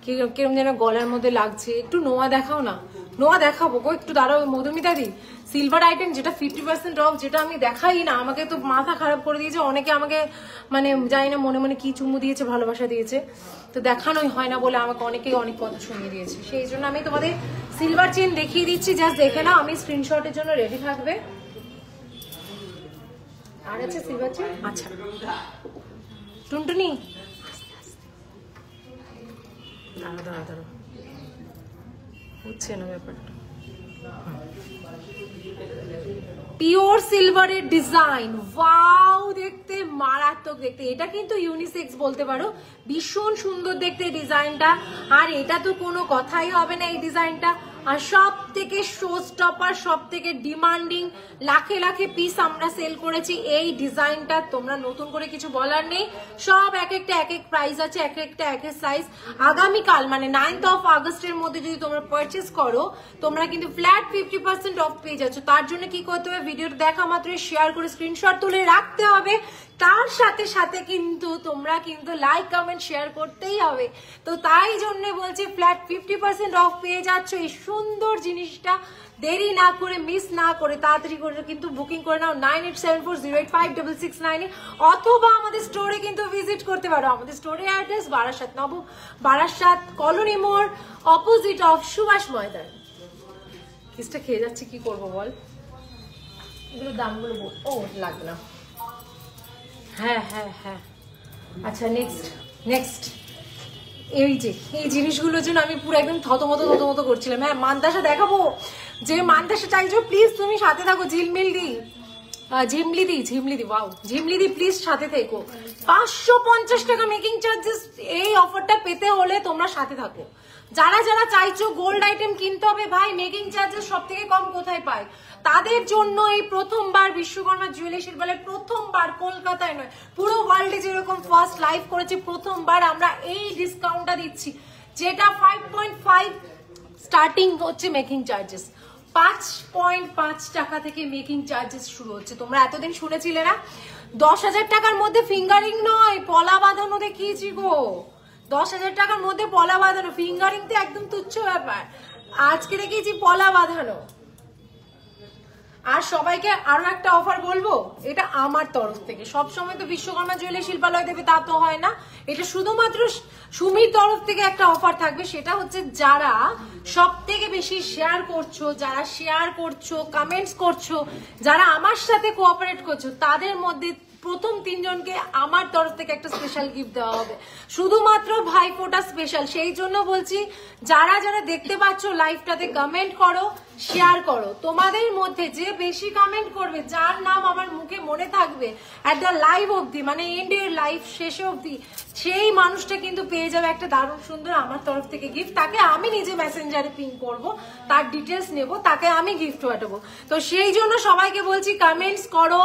কিরকম যেন গলার মধ্যে লাগছে। একটু নোয়া দেখাও না, নোয়া দেখাবো গো, একটু দাঁড়াও। মধুমিতা দি, সিলভার আইটেম যেটা 50% অফ, যেটা আমি দেখাই না, আমাকে তো মাথা খারাপ করে দিয়েছে। অনেকে আমাকে মানে জানি না মনে মনে কি চুমু দিয়েছে, ভালোবাসা দিয়েছে, তো দেখানোই হয় না বলে আমাকে অনেকেই অনেক কথা শুনিয়ে দিয়েছে। সেই জন্য আমি তোমাদের সিলভার চেন দেখিয়ে দিচ্ছি, জাস্ট দেখে নাও। আমি স্ক্রিনশটের জন্য রেডি থাকবে। আর আছে সিলভার চেন, আচ্ছা টুনটুনি দাঁড়া হচ্ছে না ব্যাপারটা। পিওর সিলভারের ডিজাইন, ওয়াও, দেখতে মারাত্মক দেখতে। এটা কিন্তু ইউনিসেক্স বলতে পারো, ভীষণ সুন্দর দেখতে ডিজাইনটা। আর এটা তো কোনো কথাই হবে না এই ডিজাইনটা। আর সব থেকে শো স্টপার, সব থেকে ডিমান্ডিং, লাখে লাখে পিস আমরা সেল করেছি এই ডিজাইনটা। তোমরা নতুন করে কিছু বলার নেই, সব এক একটা এক এক প্রাইস আছে, এক একটা এক এক সাইজ। আগামীকাল মানে 9th of আগস্টের মধ্যে যদি তোমরা পারচেস করো, তোমরা কিন্তু ফ্ল্যাট 50% অফ পেয়ে যাচ্ছ। তার জন্য কি করতে হবে, ভিডিওটা দেখা মাত্রই শেয়ার করে স্ক্রিনশট তুলে রাখতে হবে। তার সাথে সাথে কিন্তু তোমরা কিন্তু লাইক কমেন্ট শেয়ার করতেই হবে। তো তাই জন্য বলছি ফ্ল্যাট 50% অফ পেয়ে যাচ্ছ এই সুন্দর জিনিসটা। দেরি না করে, মিস না করে, তাড়াতাড়ি করে কিন্তু বুকিং করে নাও 9874085669 অথবা আমাদের স্টোরে কিন্তু ভিজিট করতে পারো। আমাদের স্টোরের অ্যাড্রেস বারাসাত কলোনি মোড়, অপোজিট অফ সুভাষ ময়দান। কিসটা খেয়ে যাচ্ছে, কি করবো বল? এগুলো দামগুলো ও লাগবে না। হ্যাঁ, আচ্ছা নেক্সট এই যে এই জিনিসগুলোর জন্য আমি পুরো একদম থতমত করছিলাম। হ্যাঁ, মান্তাসা দেখাবো, যে মান্তাসা চাইছো প্লিজ তুমি সাথে থাকো। ঝিমলিদি ওয়াও, ঝিমলিদি প্লিজ সাথে থেকো। 550 টাকা মেকিং চার্জেস এই অফারটা পেতে হলে তোমরা সাথে থাকো। যারা যারা চাইছো গোল্ড আইটেম কিনতে হবে ভাই, মেকিং চার্জেস সব থেকে কম কোথায় পায়, তাদের জন্য এই প্রথমবার বিশ্বকর্মা জুয়েলার্সের বলে প্রথমবার, কলকাতায় নয় পুরো ওয়ার্ল্ডে যেরকম ফার্স্ট লাইভ করেছে, প্রথমবার আমরা এই ডিসকাউন্টটা দিচ্ছি, যেটা 5.5 স্টার্টিং হচ্ছে মেকিং চার্জেস। 5.5 টাকা থেকে মেকিং চার্জেস শুরু হচ্ছে। তোমরা এতদিন শুনেছিলে না 10,000 টাকার মধ্যে ফিঙ্গারিং নয়, পলা বাঁধানো দেখিয়েছি গো। 10,000 টাকার মধ্যে পলা বাঁধানো, ফিঙ্গারিং তো একদম তুচ্ছ ব্যাপার। আজকে দেখিয়েছি পলা বাঁধানো। আর সবাইকে আরো একটা অফার বলবো, এটা আমার তরফ থেকে। সবসময় তো বিশ্বকর্মা জুয়েলারি শিল্পালয় দেবে তা তো হয় না, এটা শুধুমাত্র সুমির তরফ থেকে একটা অফার থাকবে। সেটা হচ্ছে যারা সব থেকে বেশি শেয়ার করছো, যারা শেয়ার করছো, কমেন্টস করছো, যারা আমার সাথে কোঅপারেট করছো, তাদের মধ্যে প্রথম 3 জনকে আমার তরফ থেকে একটা স্পেশাল গিফট দেওয়া হবে, শুধুমাত্র ভাইফোঁটা স্পেশাল। সেই জন্য বলছি, যারা যারা দেখতে পাচ্ছ লাইভটাতে কমেন্ট করো, শেয়ার করো। তোমাদের মধ্যে যে বেশি কমেন্ট করবে, যার নাম আমার মুখে মনে থাকবে এট দ্য লাইভ অবধি, মানে এন্ডের লাইভ শেষে অবধি, সেই মানুষটা কিন্তু পেয়ে যাবে একটা দারুণ সুন্দর আমার তরফ থেকে গিফট। তাকে আমি নিজে মেসেঞ্জারে পিং করব, তার ডিটেলস নেব, তাকে আমি গিফট পাঠাবো। তো সেই জন্য সবাইকে বলছি কমেন্টস করো,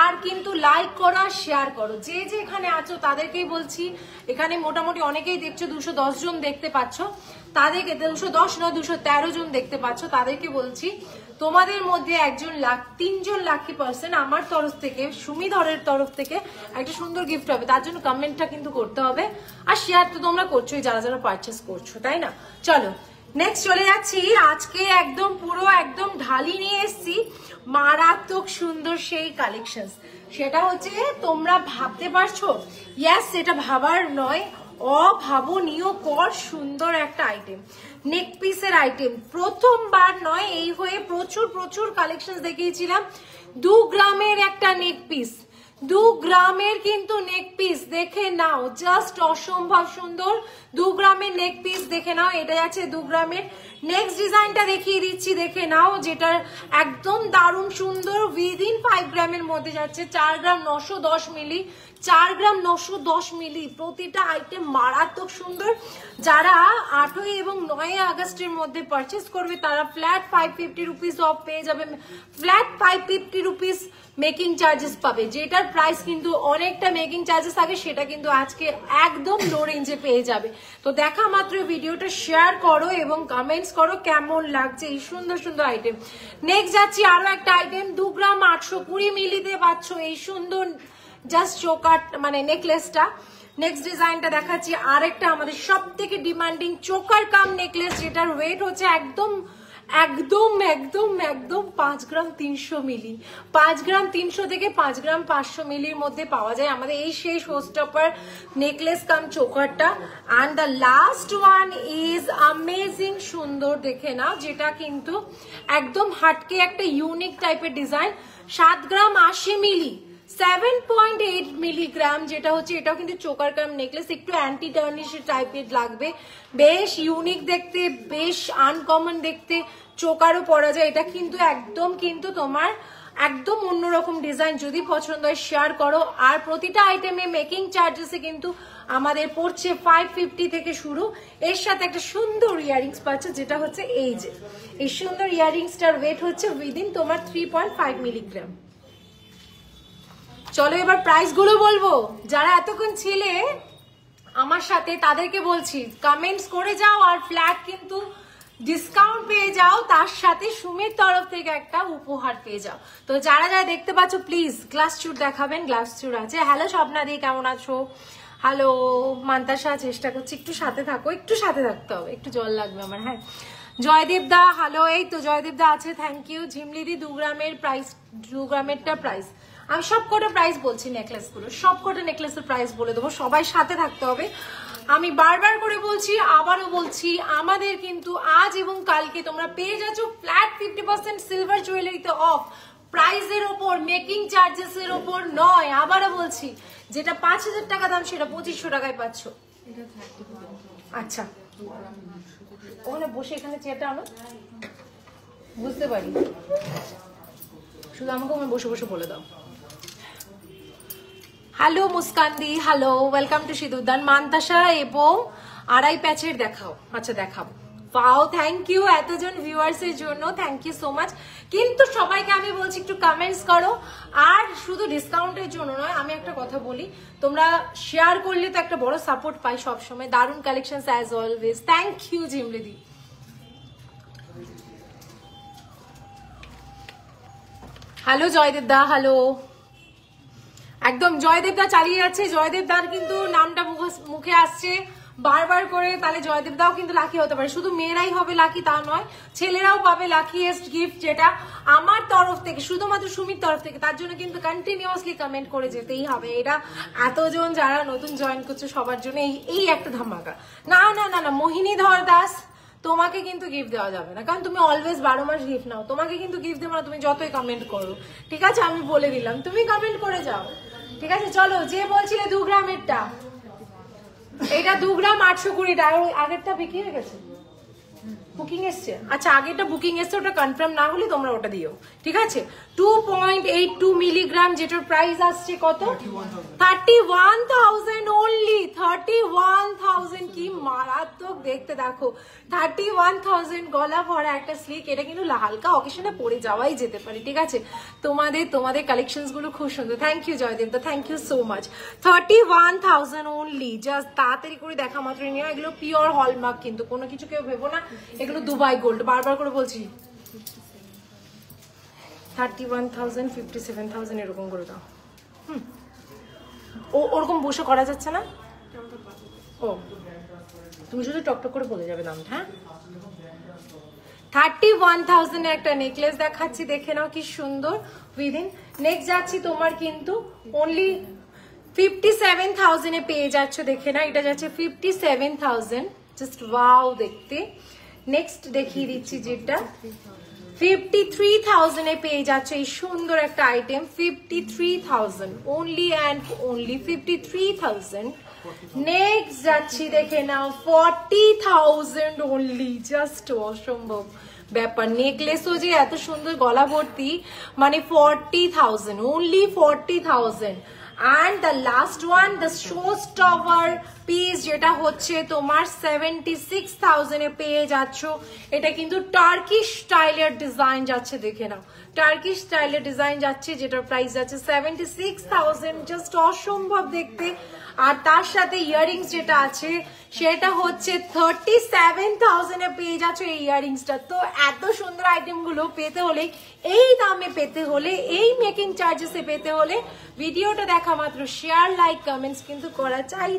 আর কিন্তু লাইক করো আর শেয়ার করো। যে যে এখানে আছো তাদেরকেই বলছি, এখানে মোটামুটি অনেকেই দেখছো, 210 জন দেখতে পাচ্ছ, তাদেরকে 210 নয় 213 জন দেখতে পাচ্ছ, তাদেরকে বলছি তোমাদের মধ্যে 3 জন লাকি পার্সন আমার তরফ থেকে, সুমিধরের তরফ থেকে একটা সুন্দর গিফট হবে। তার জন্য কমেন্টটা কিন্তু করতে হবে, আর শেয়ার তো তোমরা করছোই যারা যারা পারচেস করছো, তাই না? চলো নেক্সট চলে যাচ্ছি। আজকে একদম পুরো একদম ঢালি নিয়ে এসছি মারাত্মক সুন্দর সেই কালেকশন। সেটা হচ্ছে তোমরা ভাবতে পারছো, ইয়েস এটা ভাবার নয়, অভাবনীয় কর সুন্দর একটা আইটেম, নেক পিসের আইটেম। প্রথমবার নয়, এই হয়ে প্রচুর প্রচুর কালেকশন দেখিয়েছিলাম। 2 গ্রামের একটা নেক পিস, 2 গ্রামের কিন্তু নেক পিস, দেখে নাও, জাস্ট অসম্ভব সুন্দর 2 গ্রামের নেক পিস, দেখে নাও। এটা যাচ্ছে 2 গ্রামের। নেক্সট ডিজাইনটা দেখিয়ে দিচ্ছি, দেখে নাও, যেটা একদম দারুণ সুন্দর, উইদিন 5 গ্রামের মধ্যে যাচ্ছে। 4 গ্রাম 910 মিলি, 4 গ্রাম 910 মিলি, প্রতিটা আইটেম মারাত্মক সুন্দর। যারা 8 এবং 9 আগস্টের মধ্যে পারচেস করবে তারা ফ্ল্যাট 550 রুপিস অফ পেয়ে যাবে, ফ্ল্যাট 550 রুপিস মেকিং চার্জেস পাবে, যেটার প্রাইস কিন্তু অনেকটা মেকিং চার্জেস আগে, সেটা কিন্তু আজকে একদম লো রেঞ্জে পেয়ে যাবে। তো দেখা মাত্র ভিডিওটা শেয়ার করো এবং কমেন্টস করো কেমন লাগছে এই সুন্দর সুন্দর আইটেম। নেক্সট যাচ্ছি আরো একটা আইটেম, 2 গ্রাম 820 মিলিতে পাচ্ছ এই সুন্দর জাস্ট চোকার মানে নেকলেসটা। নেক্সট ডিজাইনটা দেখাচ্ছি, আরেকটা আমাদের সব থেকে ডিমান্ডিং চোকার কাম নেকলেস, যেটার ওয়েট হচ্ছে একদম একদম একদম একদম 5 গ্রাম 300 মিলি, 5 গ্রাম 300 থেকে 5 গ্রাম 500 মিলির মধ্যে পাওয়া যায় আমাদের এই সেই শোস্টপার নেকলেস কাম চোকারটা। And the last one is amazing সুন্দর, দেখে না, যেটা কিন্তু একদম হাটকে একটা ইউনিক টাইপের ডিজাইন। 7 গ্রাম 80 মিলি, 7.8 মিলিগ্রাম, যেটা হচ্ছে এটাও কিন্তু চোকার কাম নেকলেস, একটু অ্যান্টি টার্নিশ টাইপের লাগবে, বেশ ইউনিক দেখতে, বেশ আনকমন দেখতে, চোকারও পরা যায়। এটা কিন্তু একদম কিন্তু তোমার একদম অন্যরকম ডিজাইন, যদি পছন্দ হয় শেয়ার করো। আর প্রতিটা আইটেমে মেকিং চার্জেসে কিন্তু আমাদের পড়ছে 550 থেকে শুরু। এর সাথে একটা সুন্দর ইয়ারিংস পাচ্ছে, যেটা হচ্ছে এই যে এই সুন্দর ইয়ারিংসটার ওয়েট হচ্ছে উইদিন তোমার 3.5 মিলিগ্রাম। চলো এবার প্রাইস গুলো বলবো। যারা এতক্ষণ ছিলে আমার সাথে তাদেরকে বলছি কমেন্টস করে যাও, আর ফ্ল্যাট কিন্তু ডিসকাউন্ট পেয়ে যাও, তার সাথে সুমির তরফ থেকে একটা উপহার পেয়ে যাও। তো যারা যারা দেখতে পাচ্ছ প্লিজ গ্লাস চুট দেখাবেন, গ্লাস চুট আছে। হ্যালো স্বপ্নাদি, কেমন আছো? হ্যালো মান্তাসা, চেষ্টা করছি একটু সাথে থাকো, একটু সাথে থাকতে হবে, একটু জল লাগবে আমার। হ্যাঁ জয়দেব দা, হ্যালো, এই তো জয়দেব দা আছে, থ্যাংক ইউ। ঝিমলিদি 2 গ্রামের প্রাইস, 2 গ্রামেরটা প্রাইস, আমি সব কটা প্রাইস বলছি, নেকলেস গুলো সব কটা নেকলেসের প্রাইস বলে দেবো, সবাই সাথে থাকতে হবে। আমি বারবার করে বলছি, আবারও বলছি, আমাদের কিন্তু আজ এবং কালকে তোমরা পেয়ে যাচ্ছ ফ্ল্যাট 50% সিলভার জুয়েলারিতে অফ, প্রাইসের ওপর, মেকিং চার্জেস এর ওপর নয়। আবারও বলছি, যেটা 5000 টাকা দাম সেটা 2500 টাকায় পাচ্ছ। আচ্ছা ওখানে বসে, এখানে চেয়ারটা আনো, বুঝতে পারি, শুধু আমাকে ওখানে বসে বসে বলে দাও। হ্যালো মুস্কানদি, hello, welcome to Sindurdan. Mantasa এবং 2.5 প্যাচের দেখাও, আচ্ছা দেখাবো। পাও, থ্যাংক ইউ এতজন ভিউয়ার্স এর জন্য, থ্যাংক ইউ সো মাচ। কিন্তু সবাইকে আমি বলছি একটু কমেন্টস করো, আর শুধু ডিসকাউন্টের জন্য নয়, আমি একটা কথা বলি, তোমরা শেয়ার করলে তো একটা বড় সাপোর্ট পাই সবসময়। দারুণ collection as always, thank you জিমলিদি। হ্যালো জয়দেব দা, হ্যালো, একদম জয়দেব দা চালিয়ে যাচ্ছে। জয়দেব দার কিন্তু নামটা মুখে আসছে, বারবার করে, তাহলে জয়দেব দাও কিন্তু লাকি হতে পারে। শুধু মেয়েরাই হবে লাকি তা নয়, ছেলেরাও পাবে লাকিয়েস্ট গিফট, যেটা আমার তরফ থেকে, শুধুমাত্র সুমির তরফ থেকে। তার জন্য কিন্তু কন্টিনিউয়াসলি কমেন্ট করে যেতেই হবে। এটা এতজন যারা নতুন জয়েন করছে সবার জন্য এই একটা ধামাকা। না না না না, মোহিনী ধর দাস, তোমাকে কিন্তু গিফট দেওয়া যাবে না, কারণ তুমি অলওয়েজ 12 মাস গিফট নাও। তোমাকে কিন্তু গিফট দেবো না, তুমি যতই কমেন্ট করো, ঠিক আছে? আমি বলে দিলাম, তুমি কমেন্ট করে যাও, ঠিক আছে? চলো, যে বলছিলে 2 গ্রামেরটা, এটা 2 গ্রাম 820 টাকা। আগেরটা বিক্রি হয়ে গেছে, বুকিং এসছে। আচ্ছা, আগেরটা বুকিং এসছে, ওটা কনফার্ম না হলে তোমরা ওটা দিও, ঠিক আছে? 2.82 মিলিগ্রাম, যেটার প্রাইস আসছে কত? 31,000 অনলি। 31,000, কি মারাত্মক দেখতে, দেখো 31,000 গলা ভরা একটা স্লিক। এটা কিন্তু হালকা অকেশনে পরে যাওয়াই যেতে পারে, ঠিক আছে? তোমাদের কালেকশনস গুলো খুব সুন্দর। Thank you Joydeb da, thank you so much. 31,000 only. Just তাড়াতাড়ি করে দেখা মাত্র নিয়ে, এগুলো পিওর হলমার্ক, কিন্তু কোনো কিছু কেউ ভেবো না এগুলো দুবাই গোল্ড, বারবার করে বলছি। 31,000, 57,000 এরকম করে দাও। ওরকম বসে করা যাচ্ছে না। ও, তুমি শুধু টকটক করে বলে যাবে দামটা, হ্যাঁ? 31,000 একটা নেকলেস দেখাচ্ছি, দেখে নাও কি সুন্দর উইদিন। নেক্সট যাচ্ছি তোমার কিন্তু অনলি 57,000 এ পেয়ে যাচ্ছ, দেখে না, এটা যাচ্ছে 57,000। জাস্ট ওয়াও দেখতে। নেক্সট দেখিয়ে দিচ্ছি যেটা 53,000 এ পেয়ে যাচ্ছে এই সুন্দর একটা item. 53,000 only and only 53,000। Next যাচ্ছি, দেখে নাও 40,000 অনলি। জাস্ট অসম্ভব ব্যাপার। নেকলেসও যে এত সুন্দর গলা ভর্তি, মানে 40,000 only 40,000। And the last one, the showstopper piece, যেটা হচ্ছে তোমার 76,000 এ পেয়ে যাচ্ছ। এটা কিন্তু টার্কিশ স্টাইলের ডিজাইন যাচ্ছে, দেখে নাও, টার্কিশ স্টাইলের ডিজাইন যাচ্ছে, যেটার প্রাইস যাচ্ছে 76,000। জাস্ট অসম্ভব দেখতে। আর তার সাথে ইয়াররিংস যেটা আছে সেটা হচ্ছে 37,000 এ পেয়ে যাচ্ছ এই ইয়াররিংসটা। তো এত সুন্দর আইটেম গুলো পেতে হলে, এই দামে পেতে হলে, এই মেকিং চার্জেসে পেতে হলে ভিডিওটা দেখা মাত্র শেয়ার, লাইক, কমেন্টস কিন্তু করা চাই।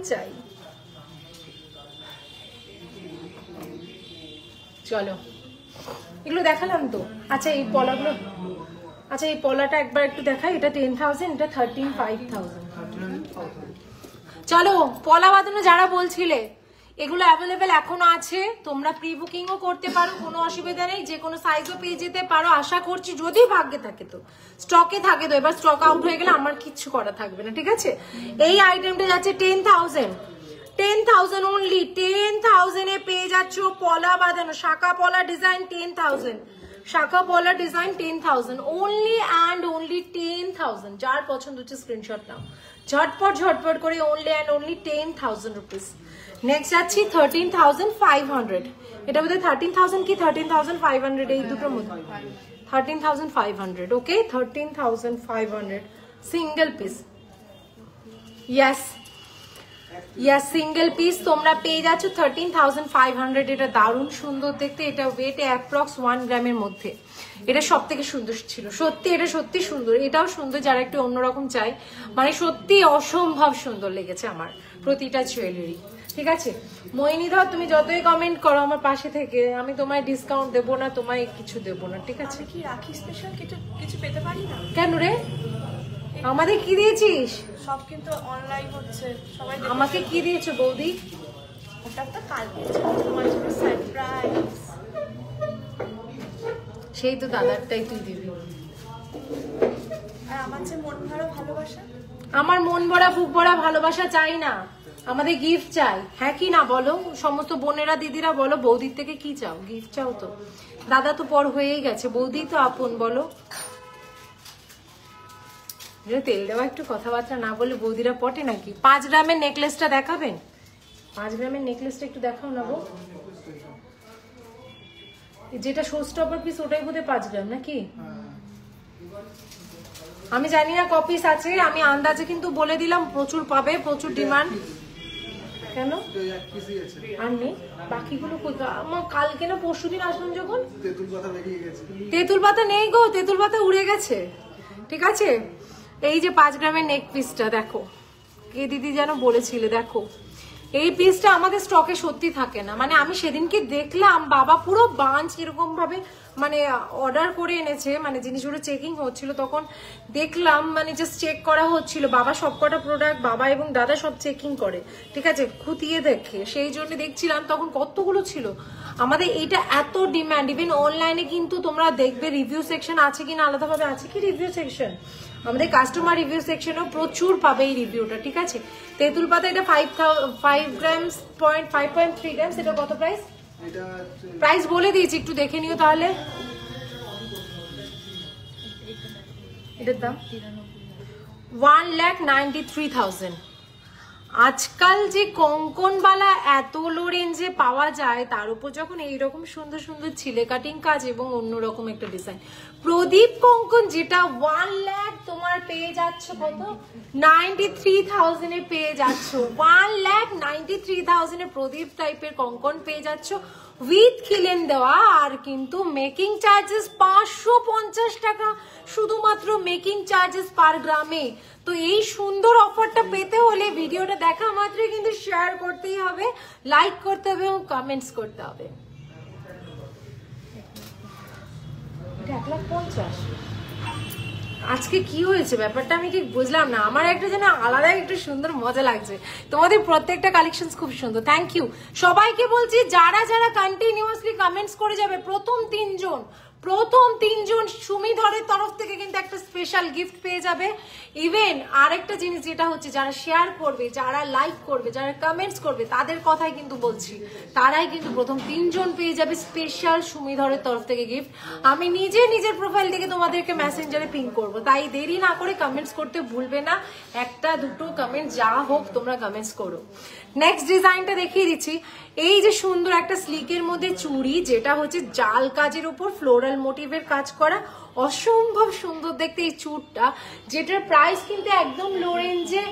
চলো, এগুলো দেখালাম তো। আচ্ছা, এই পলাগুলো, আচ্ছা এই পলাটা একবার একটু দেখাই। এটা 10,000, এটা 13,500। চলো, পলা বাঁধানো যারা বলছিলে, এগুলো অ্যাভেলেবেল এখনো আছে, তোমরা প্রি বুকিংও করতে পারো, কোনো অসুবিধা নেই। যে কোনো সাইজও পেয়ে যেতে পারো আশা করছি, যদি ভাগ্যে থাকে তো, স্টকে থাকে তো। এবার স্টক আউট হয়ে গেলে আমার কিচ্ছু করা থাকবে না, ঠিক আছে? এই আইটেমটা যাচ্ছে 10,000 অনলি। 10,000 এ পেয়ে যাচ্ছ পলা বাঁধানো, শাখা পলা ডিজাইন 10,000, শাখা পলা ডিজাইন 10,000 অনলি অ্যান্ড অনলি 10,000। যার পছন্দ হচ্ছে স্ক্রিনশট নাও ঝটপট করে। Only and only 10,000 rupees. Next যাচ্ছি 13,500। এটা বোধহয় 13,000 কি 13,500, এই দুটোর মধ্যে 13,500। ওকে, 13,500 single piece. Yes, single piece তোমরা পেয়ে যাচ্ছ 13,500। এটা দারুণ সুন্দর দেখতে। এটা ওয়েট অ্যাপ্রক্স 1 গ্রামের মধ্যে। এটা সব থেকে সুন্দর ছিল সত্যি, এটা সত্যি সুন্দর। এটাও সুন্দর, যারা একটু অন্যরকম চাই, মানে সত্যি অসম্ভব সুন্দর লেগেছে আমার প্রতিটা জুয়েলারি, ঠিক আছে? মোহিনী ধর, তুমি যতই কমেন্ট করো আমার পাশে থেকে, আমি তোমায় ডিসকাউন্ট দেবো না, তোমায় কিছু দেবো না, ঠিক আছে? কি রাখি স্পেশাল কিছু পেতে পারি না? কেন রে, আমাদের কি দিয়েছিস? সব কিন্তু অনলাইন হচ্ছে, সবাই আমাকে কি দিয়েছো বৌদি? ওটা তো কালকে তোমার জন্য সারপ্রাইজ। সেই তো দাদারটাই তুই দিবি। আর আমার যে মন ভরা ভালোবাসা, আমার মন ভরা বুক ভরা ভালোবাসা চাই না, আমাদের গিফট চাই। হ্যাঁ কি না বলো? সমস্ত বোনেরা দিদিরা বলো, বৌদির থেকে কি চাও? গিফট চাও তো। দাদা তো পর হয়েই গেছে, বৌদি তো আপন, বলো। তেল দেওয়া একটু কথাবার্তা না বলে বৌদিরা পটে নাকি? 5 গ্রামের নেকলেসটা দেখাবেন? 5 গ্রামের নেকলেসটা একটু দেখাও না গো। যেটা শোস্টপার পিস ওটাই বোধহয় 5 গ্রাম নাকি? আমি জানি না কপিস আছে, আমি আন্দাজে কিন্তু বলে দিলাম প্রচুর পাবে, প্রচুর ডিমান্ড। কেন আর নেই বাকিগুলো? আমার কালকে না পরশু দিন আসলাম যখন, তেঁতুল পাতা নেই গো, তেঁতুল পাতা উড়ে গেছে, ঠিক আছে? এই যে 5 গ্রামের নেক পিসটা দেখো, কে দিদি যেন বলেছিলে, দেখো এই পিসটা আমাদের স্টকে সত্যি থাকে না, মানে আমি সেদিনকে দেখলাম বাবা পুরো বাঞ্চ এরকম ভাবে মানে অর্ডার করে এনেছে, মানে জিনিসগুলো চেকিং হচ্ছিল, তখন দেখলাম মানে জাস্ট চেক করা হচ্ছিল, বাবা সবকটা প্রোডাক্ট বাবা এবং দাদা সব চেকিং করে, ঠিক আছে, খুঁটিয়ে দেখে, সেই জন্য দেখছিলাম তখন কতগুলো ছিল আমাদের। এইটা এত ডিমান্ড, ইভেন অনলাইনে কিন্তু তোমরা দেখবে রিভিউ সেকশন আছে কিনা, আলাদাভাবে আছে কি রিভিউ সেকশন, আমাদের কাস্টমার রিভিউ সেকশনেও প্রচুর পাবে এই রিভিউটা, ঠিক আছে। তেঁতুল পাতা এটা 5 গ্রামস 5.3 গ্রামস, এটা কত প্রাইস? প্রাইস বলে দিয়েছি, একটু দেখে নিও তাহলে। এটার দাম 1,93,000। আজকাল যে কঙ্কনবালা এত লো রেঞ্জে পাওয়া যায়, তার উপর যখন এইরকম সুন্দর সুন্দর ছিলে কাটিং কাজ এবং অন্যরকম একটা ডিজাইন, প্রদীপ কঙ্কন যেটা 1 লাখ তোমার পেয়ে যাচ্ছ কত 93,000 এ পেয়ে যাচ্ছ, 1,93,000 এ প্রদীপ টাইপের কঙ্কন পেয়ে যাচ্ছ উইথ খিলেন দেওয়া, আর কিন্তু মেকিং চার্জেস 550 টাকা শুধুমাত্র মেকিং চার্জেস পার গ্রামে। তো এই সুন্দর অফারটা পেতে হলে ভিডিওটা দেখা মাত্রই কিন্তু শেয়ার করতেই হবে, লাইক করতে হবে এবং কমেন্টস করতে হবে। এটা 1,50,000। আজকে কি হয়েছে ব্যাপারটা আমি ঠিক বুঝলাম না, আমার একটা যেন আলাদা একটু সুন্দর মজা লাগছে। তোমাদের প্রত্যেকটা কালেকশন খুব সুন্দর, থ্যাংক ইউ সবাইকে বলছি। যারা যারা কন্টিনিউয়াসলি কমেন্টস করে যাবে, প্রথম তিনজন সুমিধরের তরফ থেকে কিন্তু একটা স্পেশাল গিফট পেয়ে যাবে। ইভেন আরেকটা জিনিস যেটা হচ্ছে, যারা শেয়ার করবে, যারা লাইক করবে, যারা কমেন্টস করবে, তাদের কথাই কিন্তু বলছি, তারাই কিন্তু প্রথম 3 জন পেয়ে যাবে স্পেশাল সুমিধরের তরফ থেকে গিফট। আমি নিজের প্রোফাইল থেকে তোমাদেরকে মেসেঞ্জারে পিং করব, তাই দেরি না করে কমেন্টস করতে ভুলবে না, একটা দুটো কমেন্ট যা হোক তোমরা কমেন্টস করো। নেক্সট ডিজাইনটা দেখিয়ে দিচ্ছি। এই যে সুন্দর একটা স্লিকের মধ্যে চুড়ি, যেটা হচ্ছে জাল কাজের উপর ফ্লোরাল মোটিভের কাজ করা, অসম্ভব সুন্দর দেখতে এই চুড়টা, যেটার প্রাইস কিন্তু একদম লো রেঞ্জে,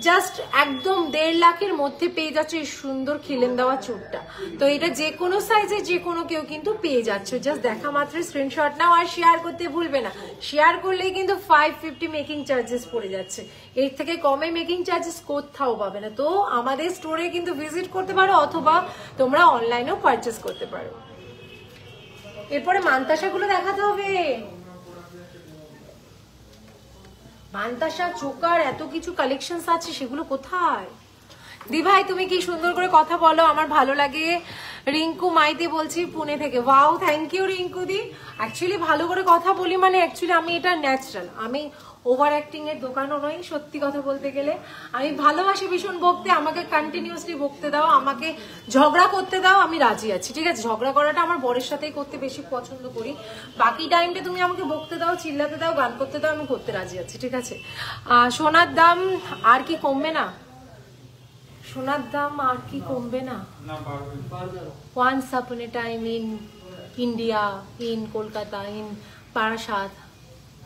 জাস্ট একদম 1.5 লাখের মধ্যে পেয়ে যাচ্ছে এই সুন্দর খিলেন দেওয়া চুড়টা। তো এটা যে কোনো সাইজে যে কোনো কেউ কিন্তু পেয়ে যাচ্ছে, জাস্ট দেখা মাত্র স্ক্রিনশট নাও আর শেয়ার করতে ভুলবে না। শেয়ার করলেই কিন্তু 550 মেকিং চার্জেস পড়ে যাচ্ছে, এর থেকে কমে মেকিং চার্জেস কোথাও পাবে না। তো আমাদের স্টোরে কিন্তু ভিজিট করতে পারো, অথবা তোমরা অনলাইনেও পারচেস করতে পারো। এরপরে মান্তাসাগুলো দেখাতে হবে, মান্তাসা চোকার এত কিছু কালেকশন আছে, সেগুলো কোথায়? দি ভাই তুমি কি সুন্দর করে কথা বলো, আমার ভালো লাগে। রিঙ্কু মাইতি বলছি পুনে থেকে, wow thank you Rinku di. Actually ভালো করে কথা বলি মানে অ্যাকচুয়ালি আমি এটা ন্যাচারাল, আমি ওভার অ্যাক্টিং এর দোকানও নয়, সত্যি কথা বলতে গেলে আমি ভালোবাসি ভীষণ বকতে, আমাকে কন্টিনিউয়াসলি বকতে দাও, আমাকে ঝগড়া করতে দাও, আমি রাজি আছি, ঠিক আছে। ঝগড়া করাটা আমার বরের সাথেই করতে বেশি পছন্দ করি, বাকি টাইমটা তুমি আমাকে বকতে দাও, চিল্লাতে দাও, গান করতে দাও, আমি করতে রাজি আছি, ঠিক আছে। সোনার দাম আর কি কমবে না? সোনার দাম আর কি কমবে না? Once upon a time in India, in Kolkata, in Barasat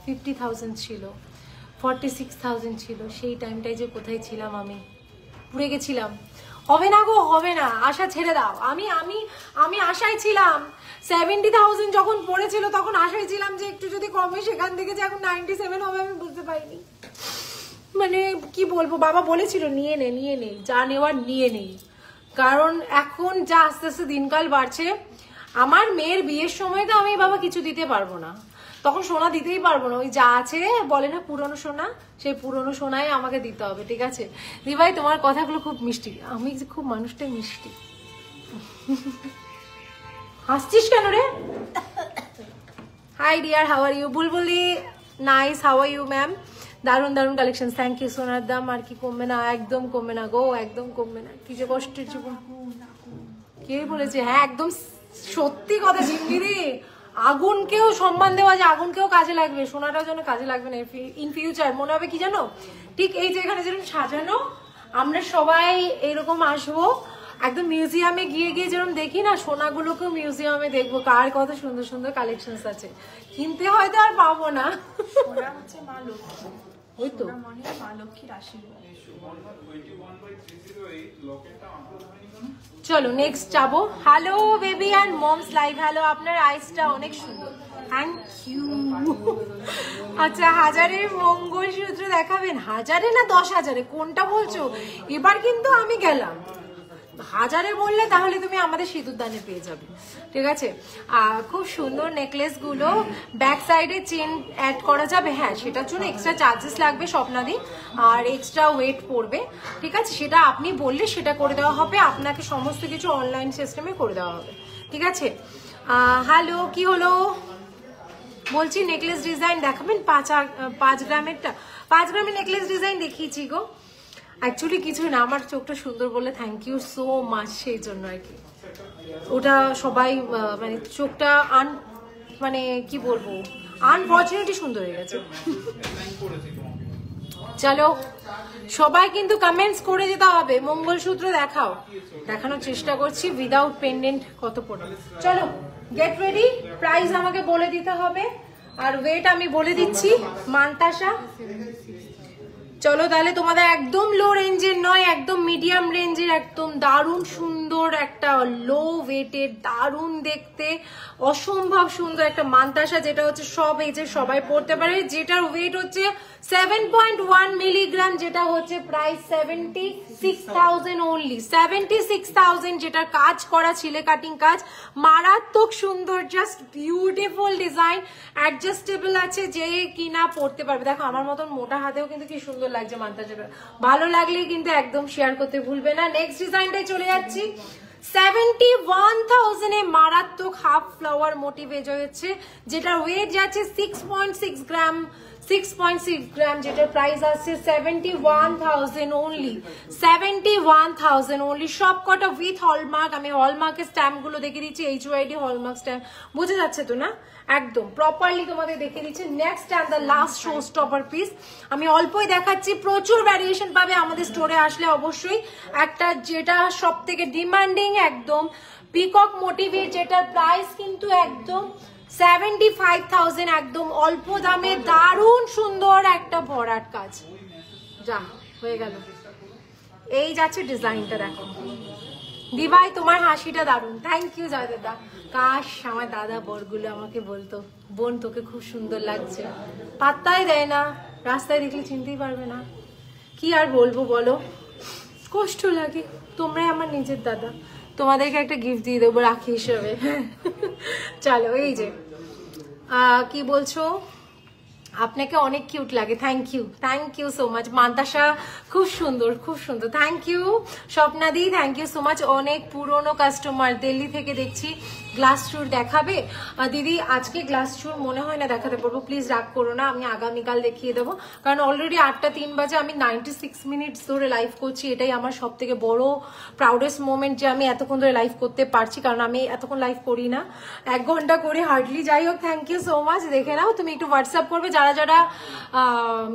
50,000 ছিল, 46,000 ছিল, সেই টাইমটাই যে কোথায় ছিলাম, আমি পুড়ে গেছিলাম। হবে না গো, হবে না, আশা ছেড়ে দাও। আমি আশায় ছিলাম, 70,000 যখন পড়েছিল তখন আশায় ছিলাম যে একটু যদি কমে, সেখান থেকে যে এখন 97 হবে আমি বুঝতে পারিনি। মানে কি বলবো, বাবা বলেছিল নিয়ে নে, যা নেওয়ার নিয়ে নেই, কারণ এখন যা আস্তে আস্তে দিনকাল বাড়ছে, আমার মেয়ের বিয়ের সময় তো আমি বাবা কিছু দিতে পারবো না, তখন সোনা দিতেই পারবো না, ওই যা আছে বলে না পুরনো সোনা, সেই পুরনো সোনাই আমাকে দিতে হবে, ঠিক আছে। দি ভাই তোমার কথাগুলো খুব মিষ্টি, আমি খুব মানুষটাই মিষ্টি। হাসছিস কেন রে? Hi dear, how are you? Bulbuli nice, how are you ma'am? দারুন কালেকশন, থ্যাংক ইউ। সোনার দাম আর কি কমবে না? একদম কমবে না গো, একদম কমবে না। কি যে কষ্টের জীবন, কে বলেছে? হ্যাঁ একদম সত্যি কথা জিন্দিদি, আগুনকেও সম্মান দেওয়া যায়, আগুনকেও কাজে লাগবে, সোনাটাও যেন কাজে লাগবে না ইন ফিউচার। মনে হবে কি জানো, ঠিক এই যে এখানে যেরকম সাজানো, আমরা সবাই এরকম আসবো, একদম মিউজিয়ামে গিয়ে যেরকম দেখি না, সোনাগুলোকেও মিউজিয়ামে দেখবো কার কত সুন্দর সুন্দর কালেকশন আছে, কিনতে হয়তো আর পাবো না। সোনা হচ্ছে মা লক্ষ্মী, ওই তো মা লক্ষ্মীর আশীর্বাদ। চলো নেক্সট যাবো। Hello baby and moms live, hello, আপনার আইসটা অনেক সুন্দর, থ্যাংক ইউ। আচ্ছা, 1000-এর মঙ্গলসূত্র দেখাবেন? 1000-এ না 10,000-এ, কোনটা বলছো? এবার কিন্তু আমি গেলাম, 1000-এ বললে তাহলে তুমি আমাদের সিঁদুরদানে পেয়ে যাবে, ঠিক আছে। খুব সুন্দর নেকলেস গুলো, ব্যাক সাইডে চেন অ্যাড করা যাবে, হ্যাঁ সেটার জন্য এক্সট্রা চার্জেস লাগবে স্বপ্নাদি, আর এক্সট্রা ওয়েট পড়বে, ঠিক আছে। সেটা আপনি বললে সেটা করে দেওয়া হবে, আপনাকে সমস্ত কিছু অনলাইন সিস্টেমে করে দেওয়া হবে, ঠিক আছে। হ্যালো, কি হলো বলছি, নেকলেস ডিজাইন দেখাবেন 5 গ্রামেরটা? 5 গ্রামের নেকলেস ডিজাইন দেখিয়েছি গো, অ্যাকচুয়ালি কিছু না, আমার চোখটা সুন্দর বলে থ্যাংক ইউ সো মাচ, সেই জন্য আর কি। ওটা সবাই মানে চোখটা মানে কি বলবো, আনফর্চুনেটলি সুন্দর হয়ে গেছে। চলো সবাই কিন্তু কমেন্টস করে যেতে হবে, মঙ্গলসূত্র দেখাও, দেখানোর চেষ্টা করছি উইদাউট পেন্ডেন্ট কত পড়ে। চলো গেট রেডি, প্রাইস আমাকে বলে দিতে হবে, আর ওয়েট আমি বলে দিচ্ছি। মান্তাসা চলো তাহলে, তোমাদের একদম লো রেঞ্জের নয়, একদম মিডিয়াম রেঞ্জের, একদম দারুণ সুন্দর একটা লো ওয়েটের, দারুণ দেখতে, অসম্ভব সুন্দর একটা মান্তাসা, যেটা হচ্ছে সব এজে সবাই পড়তে পারে, যেটার ওয়েট হচ্ছে 7.1 মিলিগ্রাম, যেটা হচ্ছে প্রাইস 76,000 অনলি, 76,000, যেটার কাজ করা ছিলে কাটিং কাজ, মারাত্মক সুন্দর, জাস্ট বিউটিফুল ডিজাইন, অ্যাডজাস্টেবল আছে, যে কিনা পড়তে পারবে। দেখো আমার মতন মোটা হাতেও কিন্তু কি সুন্দর লাগছে মান্তাসাটা, ভালো লাগলেই কিন্তু একদম শেয়ার করতে ভুলবে না। নেক্সট ডিজাইনটাই চলে যাচ্ছি, 71,000 এ মারাত্মক হাফ ফ্লাওয়ার মোটিভ হচ্ছে, যেটার ওয়েট যাচ্ছে 6.6 গ্রাম, 6.6 গ্রাম, যেটার প্রাইস আছে 71,000 অনলি, 71,000 অনলি, সব কটা উইথ হলমার্ক। আমি হলমার্কের স্ট্যাম্প গুলো দেখে দিচ্ছি, HYD হলমার্ক স্ট্যাম্প, বুঝে যাচ্ছে তো না, একদম প্রপারলি তোমাদের দেখে দিচ্ছি। Next and the last show stopper piece, আমি অল্পই দেখাচ্ছি, প্রচুর ভ্যারিয়েশন পাবে আমাদের স্টোরে আসলে অবশ্যই। একটা যেটা সব থেকে ডিমান্ডিং একদম পিকক মোটিভের, যেটার প্রাইস কিন্তু একদম 75,000, একদম অল্প দামে দারুণ সুন্দর একটা ভরাট কাজ, যা হয়ে গেল। এই যাচ্ছে ডিজাইনটা, দেখো দিভাই তোমার হাসিটা দারুণ, থ্যাংক ইউ জয়দাদা। কাশ আমার দাদা বরগুলো আমাকে বলতো, বোন তোকে খুব সুন্দর লাগছে, পাত্তাই দেয় না, রাস্তায় দেখলে চিনতেই পারবে না, কি আর বলবো বলো, কষ্ট লাগে। তোমরাই আমার নিজের দাদা, তোমাদেরকে একটা গিফট দিয়ে দেবো রাখি হিসেবে। চলো এই যে কি বলছো, আপনাকে অনেক কিউট লাগে, thank you so much. Mantasa খুব সুন্দর, খুব সুন্দর, থ্যাংক ইউ। স্বপ্নাদি থ্যাংক ইউ সো মাচ, অনেক পুরনো কাস্টমার, দিল্লি থেকে দেখছি। গ্লাস চুর দেখাবে দিদি? আজকে গ্লাস চুর মনে হয় না দেখাতে পারবো, প্লিজ রাগ করো না, আমি আগামীকাল দেখিয়ে দেবো, কারণ অলরেডি 8:03 বাজে, আমি 96 মিনিটস ধরে লাইভ করছি, এটাই আমার সব থেকে বড় প্রাউডেস্ট মোমেন্ট যে আমি এতক্ষণ ধরে লাইভ করতে পারছি, কারণ আমি এতক্ষণ লাইভ করি না, 1 ঘন্টা করে হার্ডলি। যাই হোক, থ্যাংক ইউ সো মাচ, দেখে নাও, তুমি একটু হোয়াটসঅ্যাপ করবে যারা যারা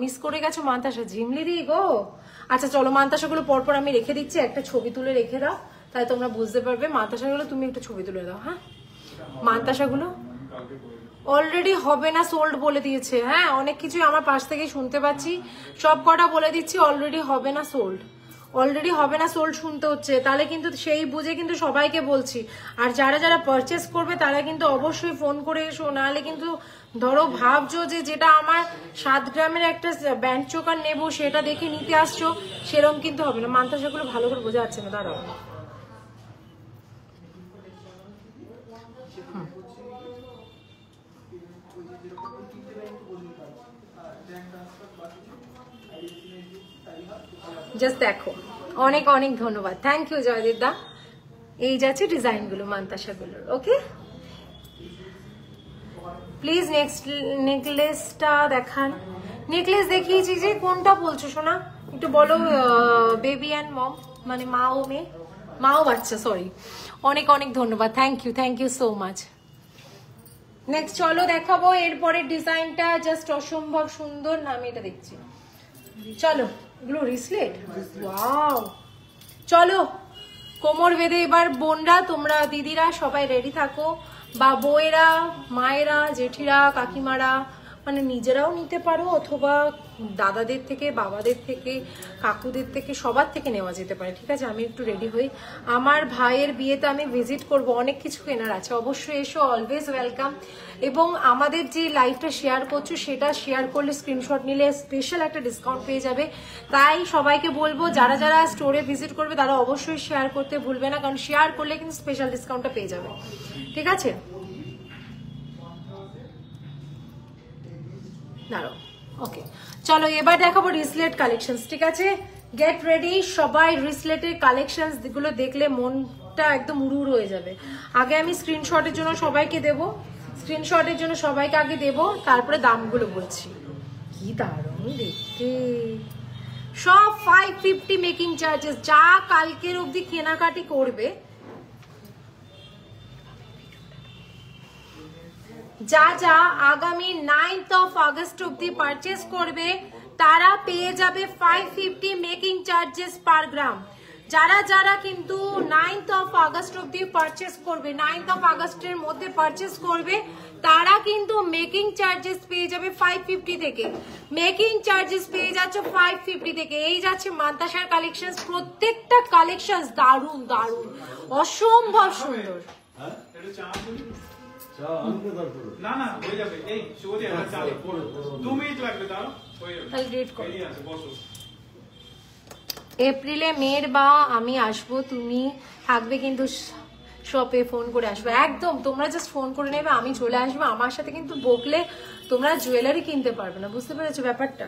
মিস করে গেছো। মান্তাসা ঝিমলি দি গো, আচ্ছা চলো মান্তাসাগুলো পরপর আমি রেখে দিচ্ছি, একটা ছবি তুলে রেখে দাও, তাহলে তোমরা বুঝতে পারবে। মান্তাসাগুলো তুমি একটু ছবি তুলে দাও, হ্যাঁ। মান্তাসাগুলো অলরেডি হবে না, সোল্ড বলে দিয়েছে, হ্যাঁ অনেক কিছুই আমার পাশ থেকে শুনতে পাচ্ছি, সব কটা বলে দিচ্ছি, অলরেডি হবে না সোল্ড, অলরেডি হবে না সোল্ড শুনতে হচ্ছে, তাহলে কিন্তু সেই বুঝে কিন্তু সবাইকে বলছি। আর যারা যারা পারচেস করবে তারা কিন্তু অবশ্যই ফোন করে এসো, নাহলে কিন্তু ধরো ভাবছো যে যেটা আমার 7 গ্রামের একটা ব্যান্ড চোকার নেবো সেটা দেখে নিতে আসছো, সেরকম কিন্তু হবে না। মান্তাসাগুলো ভালো করে বোঝা যাচ্ছে না, দাঁড়াও। জাস্ট দেখো, অনেক অনেক ধন্যবাদ, থ্যাংক ইউ জয়দীপ দা। এই যাচ্ছে ডিজাইনগুলো মান্তাসাগুলোর, ওকে। প্লিজ নেক্সট নেকলেসটা দেখান। নেকলেস দেখিয়েছি যে, কোনটা বলছো সোনা একটু বলো। বেবি অ্যান্ড মম, মানে মা ও মেয়ে, মা ও বাচ্চা, সরি। অনেক অনেক ধন্যবাদ, thank you so much. Next চলো দেখাবো এরপরের ডিজাইনটা, জাস্ট অসম্ভব সুন্দর, না আমি এটা দেখছি। চলো এগুলো রিসলেট, ওয়াও। চলো কোমর বেঁধে এবার বোনরা, তোমরা দিদিরা সবাই রেডি থাকো, বা বউয়েরা, মায়েরা, জেঠিরা, কাকিমারা, মানে নিজেরাও নিতে পারো অথবা দাদাদের থেকে, বাবাদের থেকে, কাকুদের থেকে, সবার থেকে নেওয়া যেতে পারে। ঠিক আছে, আমি একটু রেডি হই, আমার ভাইয়ের বিয়েতে আমি ভিজিট করব, অনেক কিছু কেনার আছে, অবশ্যই এসো, অলওয়েজ ওয়েলকাম। এবং আমাদের যে লাইভটা শেয়ার করছো সেটা শেয়ার করলে, স্ক্রিনশট নিলে স্পেশাল একটা ডিসকাউন্ট পেয়ে যাবে। তাই সবাইকে বলবো যারা যারা স্টোরে ভিজিট করবে তারা অবশ্যই শেয়ার করতে ভুলবে না, কারণ শেয়ার করলে কিন্তু স্পেশাল ডিসকাউন্টটা পেয়ে যাবে। ঠিক আছে, দাঁড়াও, ওকে, চলো এবার দেখাবো রিসলেট কালেকশন। ঠিক আছে, গেট রেডি সবাই, রিসলেটের কালেকশন গুলো দেখলে মনটা একদম উড়ুর হয়ে যাবে। আগে আমি স্ক্রিনশটের জন্য সবাইকে দেবো, স্ক্রিনশটের জন্য সবাইকে আগে দেবো, তারপরে দামগুলো বলছি। কি দারুণ দেখতে, সব 550 মেকিং চার্জেস। যা কালকের অবধি কেনাকাটি করবে, যা যা আগামী 9th of August অবধি পারচেস করবে তারা পেয়ে যাবে 550 মেকিং চার্জেস পার গ্রাম। যারা যারা কিন্তু 9th of August অবধি পারচেস করবে, 9th of August এর মধ্যে পারচেস করবে, তারা কিন্তু মেকিং চার্জেস পেয়ে যাবে 550 থেকে। মেকিং চার্জেস পেয়ে যাচ্ছে 550 থেকে। এই যাচ্ছে মান্তাসার কালেকশন, প্রত্যেকটা কালেকশন দারুণ দারুণ, অসম্ভব সুন্দর। না না হয়ে যাবে, এই শুভদি আমার চাল 2 মিনিট লাগবে, দাও হয়ে যাবে, তাহলে রেড করো। এই আছে, বসো। এপ্রিলে মেয়ের বা আমি আসবো, তুমি থাকবে কিন্তু শপে, ফোন করে আসবে। একদম, তোমরা জাস্ট ফোন করে নেবে, আমি চলে আসবো। আমার সাথে কিন্তু বকলে তোমরা জুয়েলারি কিনতে পারবে না, বুঝতে পেরেছো ব্যাপারটা?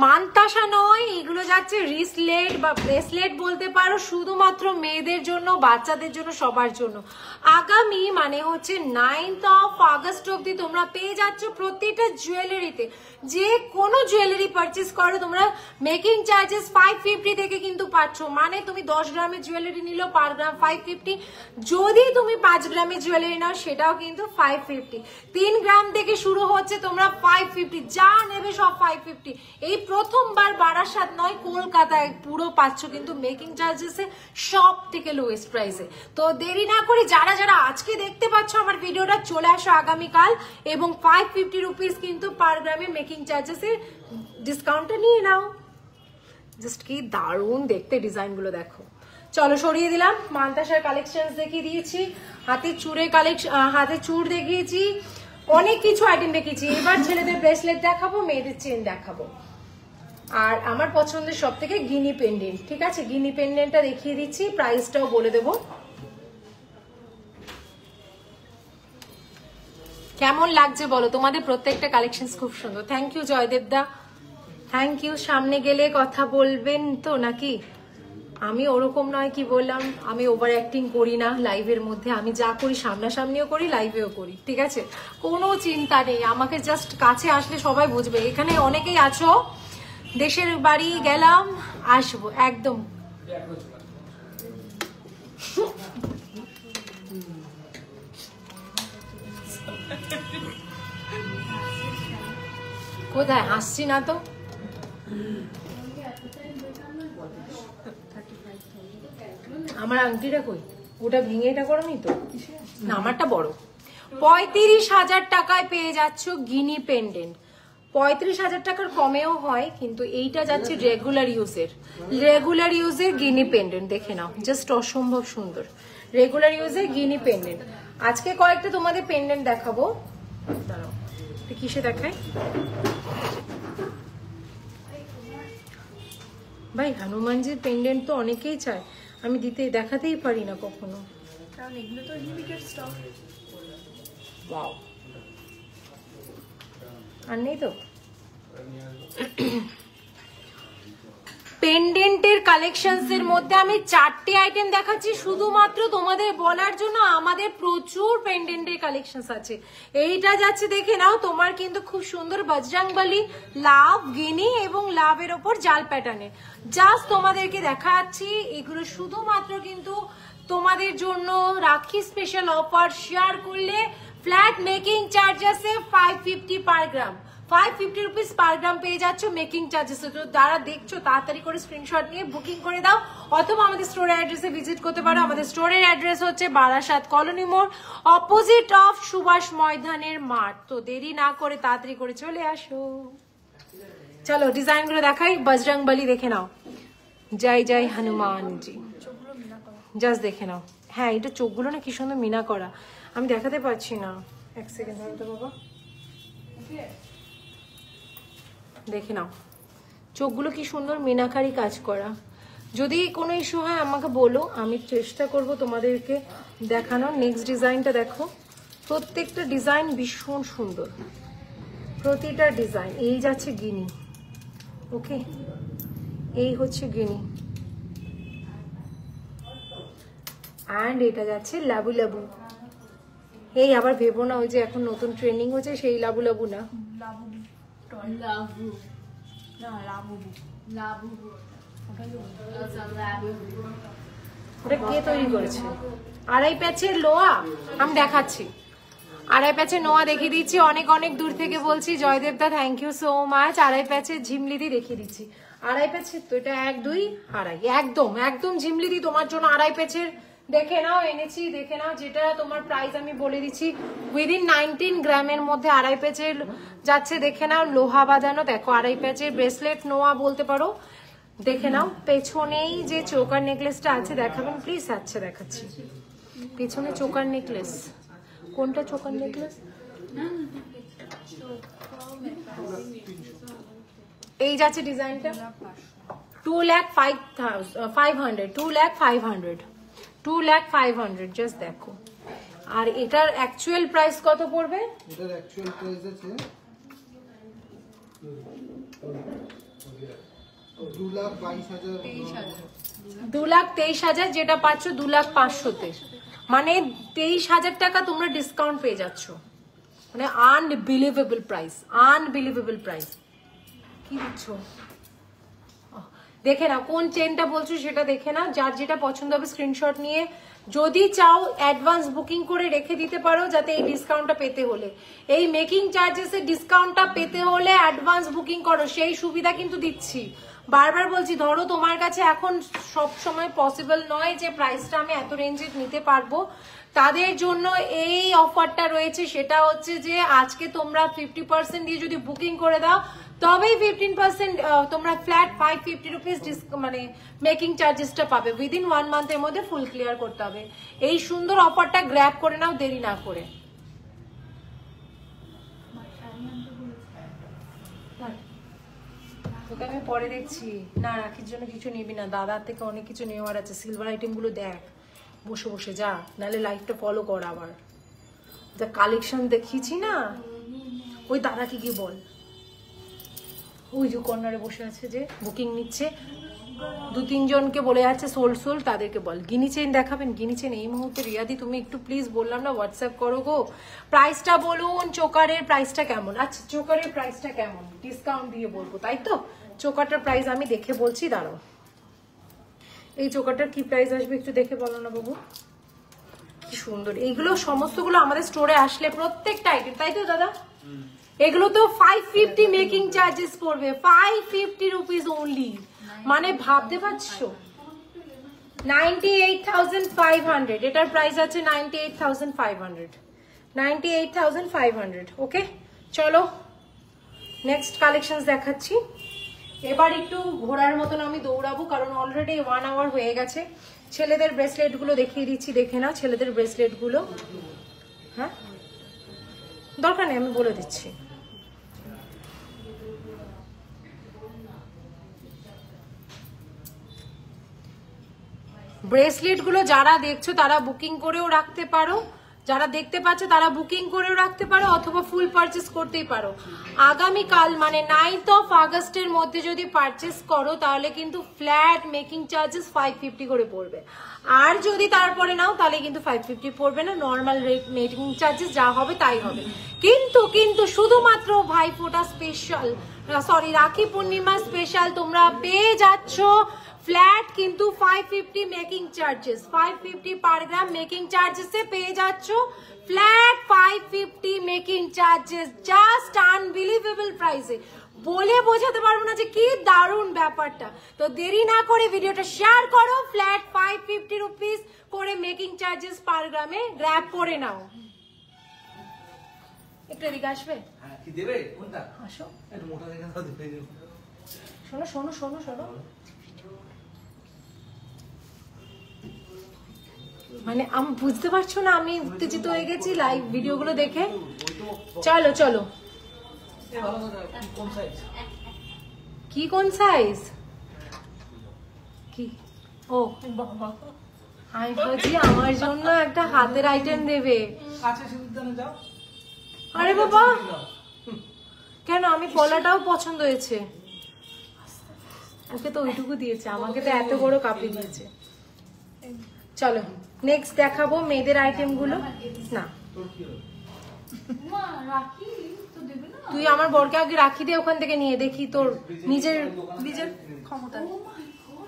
মান্তাসা নয়, এগুলো যাচ্ছে রিসলেট বা ব্রেসলেট বলতে পারো, শুধুমাত্র মেয়েদের জন্য, বাচ্চাদের জন্য, সবার জন্য। আগামী মানে হচ্ছে 9th of August অবধি তোমরা পেয়ে যাচ্ছ প্রতিটা জুয়েলারিতে, যে কোনো জুয়েলারি পারচেস করো তোমরা মেকিং চার্জেস 550 থেকে কিন্তু পাচ্ছ। মানে তুমি 10 গ্রামের জুয়েলারি নিলো পার গ্রাম 550, যদি তুমি 5 গ্রামের জুয়েলারি নাও সেটাও কিন্তু 550। 3 গ্রাম থেকে শুরু হচ্ছে, তোমরা 550 যা নেবে সব 550। এই প্রথমবার বারাসাত নয়, কলকাতায় পুরো পাচ্ছ কিন্তু মেকিং চার্জেসে সব থেকে লোয়েস্ট প্রাইসে। তো দেরি না করে যারা যারা আজকে দেখতে পাচ্ছ আমার ভিডিওটা, চলে আসো আগামীকাল এবং 550 রুপিস কিন্তু পার গ্রামে মেকিং চার্জেসের ডিসকাউন্টটা নিয়ে নাও। জাস্ট কি দারুণ দেখতে, ডিজাইন গুলো দেখো। চলো সরিয়ে দিলাম, মান্তাসার কালেকশন দেখিয়ে দিয়েছি, হাতের চুড়ের কালেকশন, হাতের চুড় দেখিয়েছি, অনেক কিছু আইটেম দেখিয়েছি। এবার ছেলেদের ব্রেসলেট দেখাবো, মেয়েদের চেন দেখাবো, আর আমার পছন্দের সব থেকে গিনি পেন্ডেন্ট। ঠিক আছে, গিনি পেন্ডেন্টটা দেখিয়ে দিচ্ছি, প্রাইসটাও বলে দেবো। কেমন লাগছে বলো, তোমাদের প্রত্যেকটা কালেকশন খুব সুন্দর। Thank you Joydeb da, thank you. সামনে গেলে কথা বলবেন তো নাকি? আমি ওরকম নয়, কি বললাম, আমি ওভার অ্যাক্টিং করি না লাইভের মধ্যে, আমি যা করি সামনাসামনিও করি, লাইভেও করি। ঠিক আছে, কোনো চিন্তা নেই, আমাকে জাস্ট কাছে আসলে সবাই বুঝবে। এখানে অনেকেই আছো, দেশের বাড়ি গেলাম, আসবো একদম। কোথায় হাসছি না তো? আমার আংটিটা কই? ওটা ভেঙে এটা করনি তো? না, আমারটা বড়। 35,000 টাকায় পেয়ে যাচ্ছ গিনি পেন্ডেন্ট। 35,000 টাকার কমেও হয়, কিন্তু এইটা যাচ্ছে রেগুলার ইউজের গিনি পেন্ডেন্ট। দেখে নাও, জাস্ট অসম্ভব সুন্দর রেগুলার ইউজের গিনি পেন্ডেন্ট। আজকে কয়েকটা তোমাদের পেন্ডেন্ট দেখাবো, দাঁড়াও কিসে দেখায় ভাই। হনুমানজির পেন্ডেন্ট তো অনেকেই চায়, আমি দেখাতেই পারি না কখনো, কারণ এগুলো তো লিমিটেড স্টক। ওয়াও, আর নেই তো। পেন্ডেন্টের কালেকশনস এর মধ্যে আমি 4টে আইটেম দেখাচ্ছি শুধুমাত্র তোমাদের বলার জন্য। আমাদের প্রচুর পেন্ডেন্টের কালেকশনস আছে। এইটা যাচ্ছে, দেখে নাও, তোমার কিন্তু খুব সুন্দর বজরংবলী, লাভ, গিনি এবং লাভের ওপর জাল প্যাটার্নের। জাস্ট তোমাদেরকে দেখাচ্ছি, এগুলো শুধুমাত্র কিন্তু তোমাদের জন্য রাখি স্পেশাল অফার। শেয়ার করলে ফ্ল্যাট মেকিং চার্জেসে 550 পার গ্রাম, 550 রুপিস পার গ্রাম পেয়ে যাচ্ছ মেকিং চার্জেস। তো যারা দেখছো তাড়াতাড়ি করে স্ক্রিনশট নিয়ে বুকিং করে দাও, অথবা আমাদের স্টোরের অ্যাড্রেসে ভিজিট করতে পারো। আমাদের স্টোরের অ্যাড্রেস হচ্ছে বারাসাত কলোনি মোড়, অপোজিট অফ সুভাষ ময়দানের মাঠ। তো দেরি না করে তাড়াতাড়ি করে চলে আসো। চলো ডিজাইন গুলো দেখাই। বজরং বলি দেখে নাও, জয় জয় হনুমান জি, জাস্ট দেখে নাও। হ্যাঁ এটা চোখগুলো না কি সুন্দর মিনা করা, আমি দেখাতে পারছি না, এক সেকেন্ড ধরো তো বাবা, দেখে নাও চোখগুলো কি সুন্দর মিনাকারি কাজ করা। যদি কোনো ইস্যু হয় আমাকে বলো, আমি চেষ্টা করব তোমাদেরকে দেখানোর। নেক্সট ডিজাইনটা দেখো, প্রত্যেকটা ডিজাইন ভীষণ সুন্দর, প্রতিটা ডিজাইন। এই যাচ্ছে গিনি, ওকে এই হচ্ছে গিনি, অ্যান্ড এটা যাচ্ছে লাবু লাবু। এই আবার ভেবো না ওই যে এখন নতুন ট্রেন্ডিং হচ্ছে সেই লাবু লাবু না, ওটা কে তৈরি করেছে? আড়াই প্যাচের লোয়া আমি দেখাচ্ছি, আড়াই প্যাচের নোয়া দেখিয়ে দিচ্ছি। অনেক অনেক দূর থেকে বলছি জয়দেবদা, থ্যাংক ইউ সো মাচ। আড়াই প্যাচের ঝিমলিদি দেখিয়ে দিচ্ছি, আড়াই প্যাচের তো এটা 1 2 আড়াই, একদম একদম ঝিমলিদি তোমার জন্য আড়াই প্যাচের দেখে নাও এনেছি, দেখে নাও। যেটা তোমার প্রাইস আমি বলে দিচ্ছি, উইদিন 19 গ্রামের মধ্যে আড়াই প্যাচের যাচ্ছে, দেখে নাও। লোহা বাঁধানো, দেখো আড়াই প্যাচের ব্রেসলেট নোয়া বলতে পারো, দেখে নাও। পেছনেই যে চোকার নেকলেসটা আছে দেখাবেন প্লিজ? আচ্ছা দেখাচ্ছি, পেছনে চোকার নেকলেস, কোনটা চোকার নেকলেস? এই যাচ্ছে ডিজাইনটা 2,05,500, 2,05,500 জাস্ট দেখো। আর এটার অ্যাকচুয়াল প্রাইস কত পড়বে? এটার অ্যাকচুয়াল প্রাইস আছে 2,23,000, যেটা পাচ্ছ 2,05,000-তে, মানে 23,000 টাকা তোমরা ডিসকাউন্ট পেয়ে যাচ্ছ, মানে আনবিলিভেবল প্রাইস, আনবিলিভেবল প্রাইস। কি দিচ্ছ দেখে না, কোন চেনটা বলছো সেটা দেখে না। যার যেটা পছন্দ হবে স্ক্রিনশট নিয়ে যদি চাও অ্যাডভান্স বুকিং করে রেখে দিতে পারো, যাতে এই ডিসকাউন্টটা পেতে হলে, এই মেকিং চার্জেসের ডিসকাউন্টটা পেতে হলে অ্যাডভান্স বুকিং করো, সেই সুবিধা কিন্তু দিচ্ছি। বারবার বলছি, ধরো তোমার কাছে এখন সব সময় পসিবল নয় যে প্রাইসটা আমি এত রেঞ্জে নিতে পারবো, তাদের জন্য এই অফারটা রয়েছে। সেটা হচ্ছে যে আজকে তোমরা 50% দিয়ে যদি বুকিং করে দাও, তবেই 15% তোমরা ফ্ল্যাট 550 রুপিস মানে মেকিং চার্জেসটা পাবে। উইদিন 1 মান্থের মধ্যে ফুল ক্লিয়ার করতে হবে। এই সুন্দর অফারটা গ্র্যাব করে নাও দেরি না করে। তোকে আমি পরে দেখছি না, রাখির জন্য কিছু নিবি না, দাদার থেকে অনেক কিছু নেওয়ার আছে। সিলভার আইটেম গুলো দেখ বসে বসে, যা নাহলে লাইফটা ফলো কর। আবার যা কালেকশন দেখিয়েছি না, ওই দাদাকে গিয়ে বল, ওই যে কর্নারে বসে আছে যে বুকিং নিচ্ছে, 2-3 জনকে বলে যাচ্ছে সোল, তাদেরকে বল গিনি চেন দেখাবেন। গিনি চেন এই মুহূর্তে রিয়াদি তুমি একটু প্লিজ বললাম না হোয়াটসঅ্যাপ করো গো। প্রাইসটা বলুন, চোকারের প্রাইসটা কেমন? আচ্ছা চোকারের প্রাইসটা কেমন ডিসকাউন্ট দিয়ে বলবো, তাই তো? চোকারটার প্রাইস আমি দেখে বলছি, দাঁড়াও। এই চোকারটার কি প্রাইস আসবে একটু দেখে বলো না বাবু। কি সুন্দর, এইগুলো সমস্তগুলো আমাদের স্টোরে আসলে প্রত্যেকটা আইটেম, তাই তো দাদা? এগুলো তো 550 মেকিং চার্জেস পড়বে, 550 রুপিস অনলি, মানে ভাবতে পারছো 98,500। এটার প্রাইস আছে 98,500, 98,500। ওকে চলো নেক্সট কালেকশন দেখাচ্ছি। এবার একটু ঘোড়ার মতন আমি দৌড়াবো, কারণ অলরেডি 1 আওয়ার হয়ে গেছে। ছেলেদের ব্রেসলেট গুলো দেখিয়ে দিচ্ছি, দেখে নাও ছেলেদের ব্রেসলেট গুলো। হ্যাঁ দরকার নেই, আমি বলে দিচ্ছি। ব্রেসলেট গুলো যারা দেখছো তারা বুকিং করেও রাখতে পারো, যারা দেখতে পাচ্ছ তারা বুকিং করেও রাখতে পারো, অথবা ফুল পারচেস করতেই পারো। আগামীকাল মানে 9th of Augustের মধ্যে যদি পারচেস করো তাহলে কিন্তু ফ্ল্যাট মেকিং চার্জেস 550 করে পড়বে। আর যদি তারপরে নাও তাহলে কিন্তু 550 পড়বে না, নর্মাল মেকিং চার্জেস যা হবে তাই হবে। কিন্তু শুধুমাত্র Bhaiphonta special, sorry Rakhi Purnima special তোমরা পেয়ে যাচ্ছ ফ্ল্যাট কিন্তু 550 মেকিং চার্জেস, 550 পার গ্রাম মেকিং চার্জেসে পেয়ে যাচ্ছ flat 550 making charges, just unbelievable প্রাইসে। বলে বোঝাতে পারবো না যে কি দারুণ ব্যাপারটা। তো দেরি না করে ভিডিওটা শেয়ার করো। ফ্ল্যাট 550 রুপিস করে মেকিং চার্জেস পার গ্রামে গ্র্যাব করে নাও। একটু এদিকে আসবে? হ্যাঁ, কি দেবে কোনটা? আসো, একটু মোটা দেখে দাও, দেবে। শোনো শোনো শোনো শোনো, মানে আমি বুঝতে পারছো না আমি উত্তেজিত হয়ে গেছি লাইভ ভিডিওগুলো দেখে। চলো চলো, এ ভালো কথা, কি কোন সাইজ? কি কোন সাইজ? কি? ও বাবা, আমি ভাবছি আমার জন্য একটা হাতের আইটেম দেবে। কাছে সিঁদুরদানে যাও। আরে বাবা, কেন? আমি পলাটাও পছন্দ হয়েছে। ওকে তো ওইটুকু দিয়েছে, আমাকে তো এত বড় কাপে দিয়েছে। চলো নেক্সট দেখাবো মেয়েদের আইটেম গুলো। না, তুই আমার বরকে আগে রাখি দে, ওখান থেকে নিয়ে দেখি তোর নিজের নিজের ক্ষমতা।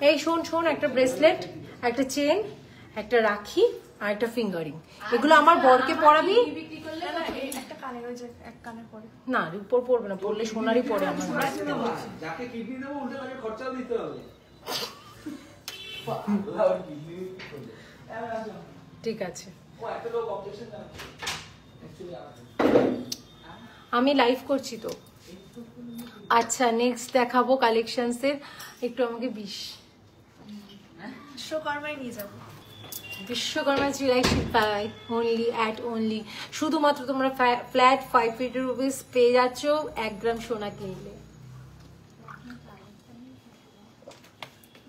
এই শোন শোন, একটা ব্রেসলেট, একটা চেন, একটা রাখি আর একটা ফিঙ্গারিং, এগুলো আমার বরকে পরাবি। একটা কানের ওই যে এক কানের পরে না উপর পড়বে না, পড়লে সোনারই পরে আমার। যাকে কিডনি দেবো উল্টে তাকে খরচাও দিতে হবে। ঠিক আছে, ও এত লোক অবজেকশন জানাচ্ছে। অ্যাকচুয়ালি আমি লাইভ করছি তো। আচ্ছা নেক্সট দেখাবো কালেকশনস এর, একটু আমাকে বিশ্বকর্মায় নিয়ে যাবো। বিশ্বকর্মা চিরাই পাই অনলি অ্যাট অনলি, শুধুমাত্র তোমরা ফ্ল্যাট 550 রুপিস পেয়ে যাচ্ছ 1 গ্রাম সোনা কিনলে।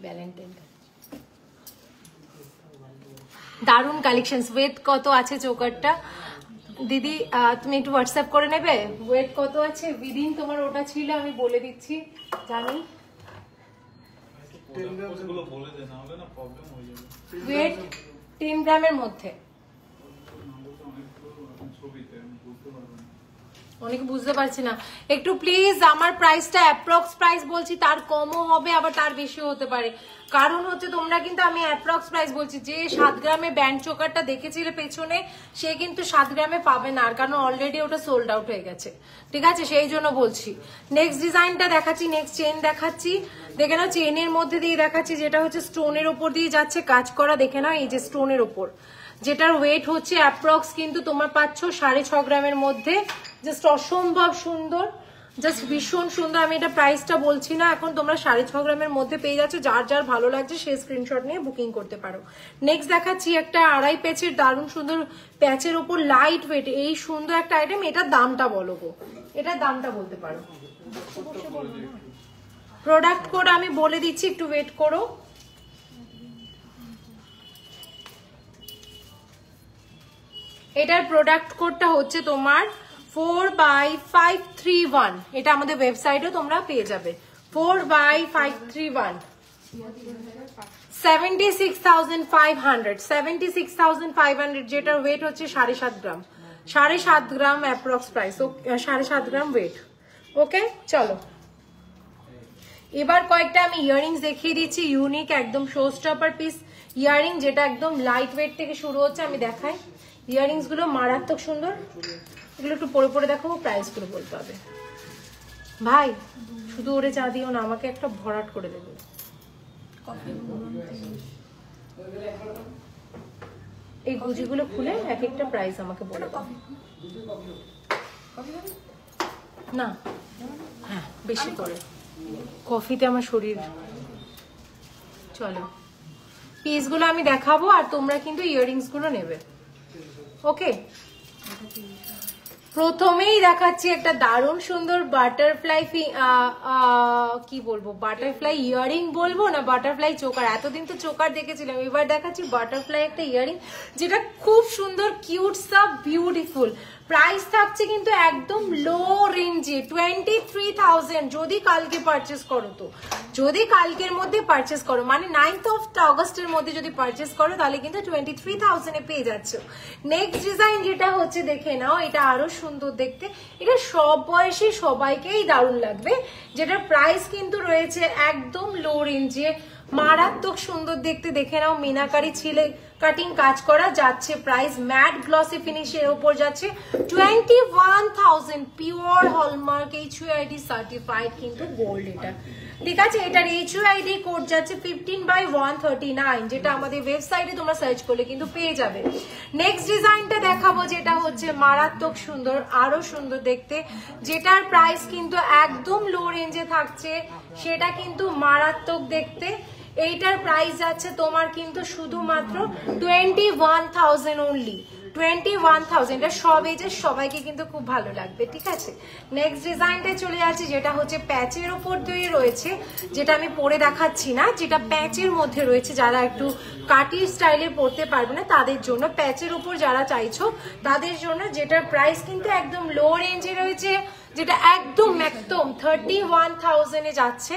ভ্যালেন্টাইন দারুন কালেকশনস। ওয়েট কত আছে চোকারটা দিদি? তুমি একটু হোয়াটসঅ্যাপ করে নেবে, ওয়েট কত আছে? উইদিন তোমার ওটা ছিল, আমি বলে দিচ্ছি, জানি। ওগুলো বলে দে, না হলে না প্রবলেম হয়ে যাবে। ওয়েট 10 গ্রামের মধ্যে। ছবিতে আমি বুঝতে পারবো না। অনেকে বুঝতে পারছি না, একটু প্লিজ আমার প্রাইসটা অ্যাপ্রক্স প্রাইস বলছি, তার কমও হবে আবার তার বেশিও হতে পারে। কারণ হচ্ছে তোমরা কিন্তু, আমি অ্যাপ্রক্স প্রাইস বলছি, যে 7 গ্রামে ব্যান্ড চোকারটা দেখেছিলে পেছনে, সে কিন্তু 7 গ্রামে পাবে না, আর কারণ অলরেডি ওটা সোল্ড আউট হয়ে গেছে। ঠিক আছে, সেই জন্য বলছি। নেক্সট ডিজাইনটা দেখাচ্ছি, নেক্সট চেন দেখাচ্ছি। দেখে নাও, চেনের মধ্যে দিয়ে দেখাচ্ছি, যেটা হচ্ছে স্টোনের ওপর দিয়ে যাচ্ছে কাজ করা। দেখে নাও, এই যে স্টোনের ওপর, যেটার ওয়েট হচ্ছে অ্যাপ্রক্স কিন্তু তোমার পাচ্ছ 6.5 গ্রামের মধ্যে। জাস্ট অসম্ভব সুন্দর, জাস্ট ভীষণ সুন্দর। আমি এটা প্রাইসটা বলছি না এখন, তোমরা 6.5 গ্রামের মধ্যে পেয়ে যাচ্ছ। যার যার ভালো লাগছে সে স্ক্রিনশট নিয়ে বুকিং করতে পারো। নেক্সট দেখাচ্ছি একটা 2.5 প্যাচের দারুণ সুন্দর প্যাচের ওপর লাইট ওয়েট, এই সুন্দর একটা আইটেম। এটার দামটা বলো গো, এটার দামটা বলতে পারো। প্রোডাক্ট কোড আমি বলে দিচ্ছি, একটু ওয়েট করো। এটার প্রোডাক্ট কোডটা হচ্ছে তোমার 4/531। এটা আমাদের ওয়েবসাইটেও তোমরা পেয়ে যাবে। 4/531, 76,500, 76,500, যেটার ওয়েট হচ্ছে 7.5 gram. 7.5 gram approx price, 7.5 gram weight. Okay চলো, এবার কয়েকটা আমি ইয়াররিংস দেখিয়ে দিচ্ছি, ইউনিক একদম শো স্টপার পিস ইয়াররিং, যেটা একদম লাইট ওয়েট থেকে শুরু হচ্ছে। আমি দেখাই, ইয়াররিংস গুলো মারাত্মক সুন্দর। এগুলো একটু পরে পরে দেখো, প্রাইস গুলো বলতে হবে। ভাই শুধু ওরে চা দিও না, আমাকে একটা ভরাট করে দেবে। এই গুজিগুলো খুলে এক একটা প্রাইস আমাকে বলে দাও। না হ্যাঁ, বেশি করে কফিতে আমার শরীর। চলো, পিসগুলো আমি দেখাবো আর তোমরা কিন্তু ইয়াররিংস গুলো নেবে। ওকে, প্রথমেই দেখাচ্ছি একটা দারুণ সুন্দর বাটারফ্লাই, কি বলবো, বাটারফ্লাই ইয়াররিং বলবো না বাটারফ্লাই চোকার। এতদিন তো চোকার দেখেছিলাম, এবার দেখাচ্ছি বাটারফ্লাই একটা ইয়াররিং, যেটা খুব সুন্দর, কিউট সব বিউটিফুল। প্রাইস থাকছে কিন্তু একদম লো রেঞ্জে, 23,000 যদি কালকে পারচেস করো। তো যদি কালকের মধ্যে পারচেস করো, মানে 9th of অগস্টের মধ্যে যদি পারচেস করো, তাহলে কিন্তু 23,000 এ পেয়ে যাচ্ছ। নেক্সট ডিজাইন যেটা হচ্ছে দেখে নাও, এটা আরো সুন্দর দেখতে। এটা সব বয়সী সবাইকেই দারুণ লাগবে, যেটার প্রাইস কিন্তু রয়েছে একদম লো রেঞ্জে, মারাত্মক সুন্দর দেখতে। দেখে নাও, মিনাকারি ছিলে কাটিং কাজ করা যাচ্ছে। প্রাইস ম্যাট গ্লসি ফিনিশের উপর যাচ্ছে 21,000 পিওর হলমার্ক HUID সার্টিফাইড কিন্তু গোল্ড এটা, ঠিক আছে। এটার HUID কোড যাচ্ছে 15/139, যেটা আমাদের ওয়েবসাইটে তোমরা সার্চ করলে কিন্তু পেয়ে যাবে। নেক্সট ডিজাইনটা দেখাবো, যেটা হচ্ছে মারাত্মক সুন্দর, আরো সুন্দর দেখতে, যেটার প্রাইস কিন্তু একদম লো রেঞ্জে থাকছে, সেটা কিন্তু মারাত্মক দেখতে। এইটার প্রাইস যাচ্ছে তোমার কিন্তু শুধুমাত্র 21,000 অনলি, 21,000। এটা সব এজের সবাইকে কিন্তু খুব ভালো লাগবে, ঠিক আছে। নেক্সট ডিজাইনটা চলে যাচ্ছে, যেটা হচ্ছে প্যাচের উপর দিয়ে রয়েছে, যেটা আমি পরে দেখাচ্ছি না, যেটা প্যাচের মধ্যে রয়েছে। যারা একটু কাটি স্টাইলে পরতে পারবে না তাদের জন্য, প্যাচের উপর যারা চাইছো তাদের জন্য, যেটার প্রাইস কিন্তু একদম লো রেঞ্জে রয়েছে, যেটা একদম 31,000 এ যাচ্ছে।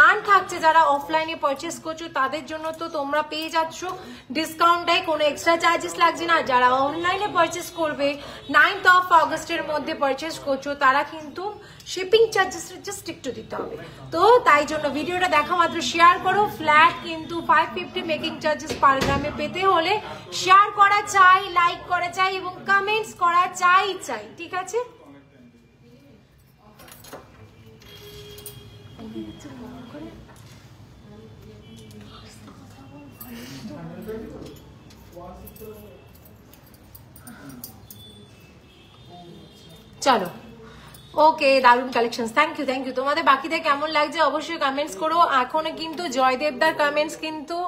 আর থাকছে যারা অফলাইনে পারচেস করছো তাদের জন্য তো তোমরা পেয়ে যাচ্ছ ডিসকাউন্টে, কোনো এক্সট্রা চার্জেস লাগছে না। যারা অনলাইনে পারচেস করবে 9th of August-এর মধ্যে পারচেস করছো, তারা কিন্তু শিপিং চার্জেস জাস্ট একটু দিতে হবে। তো তাই জন্য ভিডিওটা দেখা মাত্র শেয়ার করো। ফ্ল্যাট কিন্তু 550 মেকিং চার্জেস পার গ্রামে পেতে হলে শেয়ার করা চাই, লাইক করা চাই এবং কমেন্টস করা চাই, ঠিক আছে। চলো, ওকে, দারুন কালেকশন, থ্যাংক ইউ। তোমাদের বাকিদের কেমন লাগছে অবশ্যই কমেন্টস করো। এখনো কিন্তু জয়দেবদার কমেন্টস কিন্তু,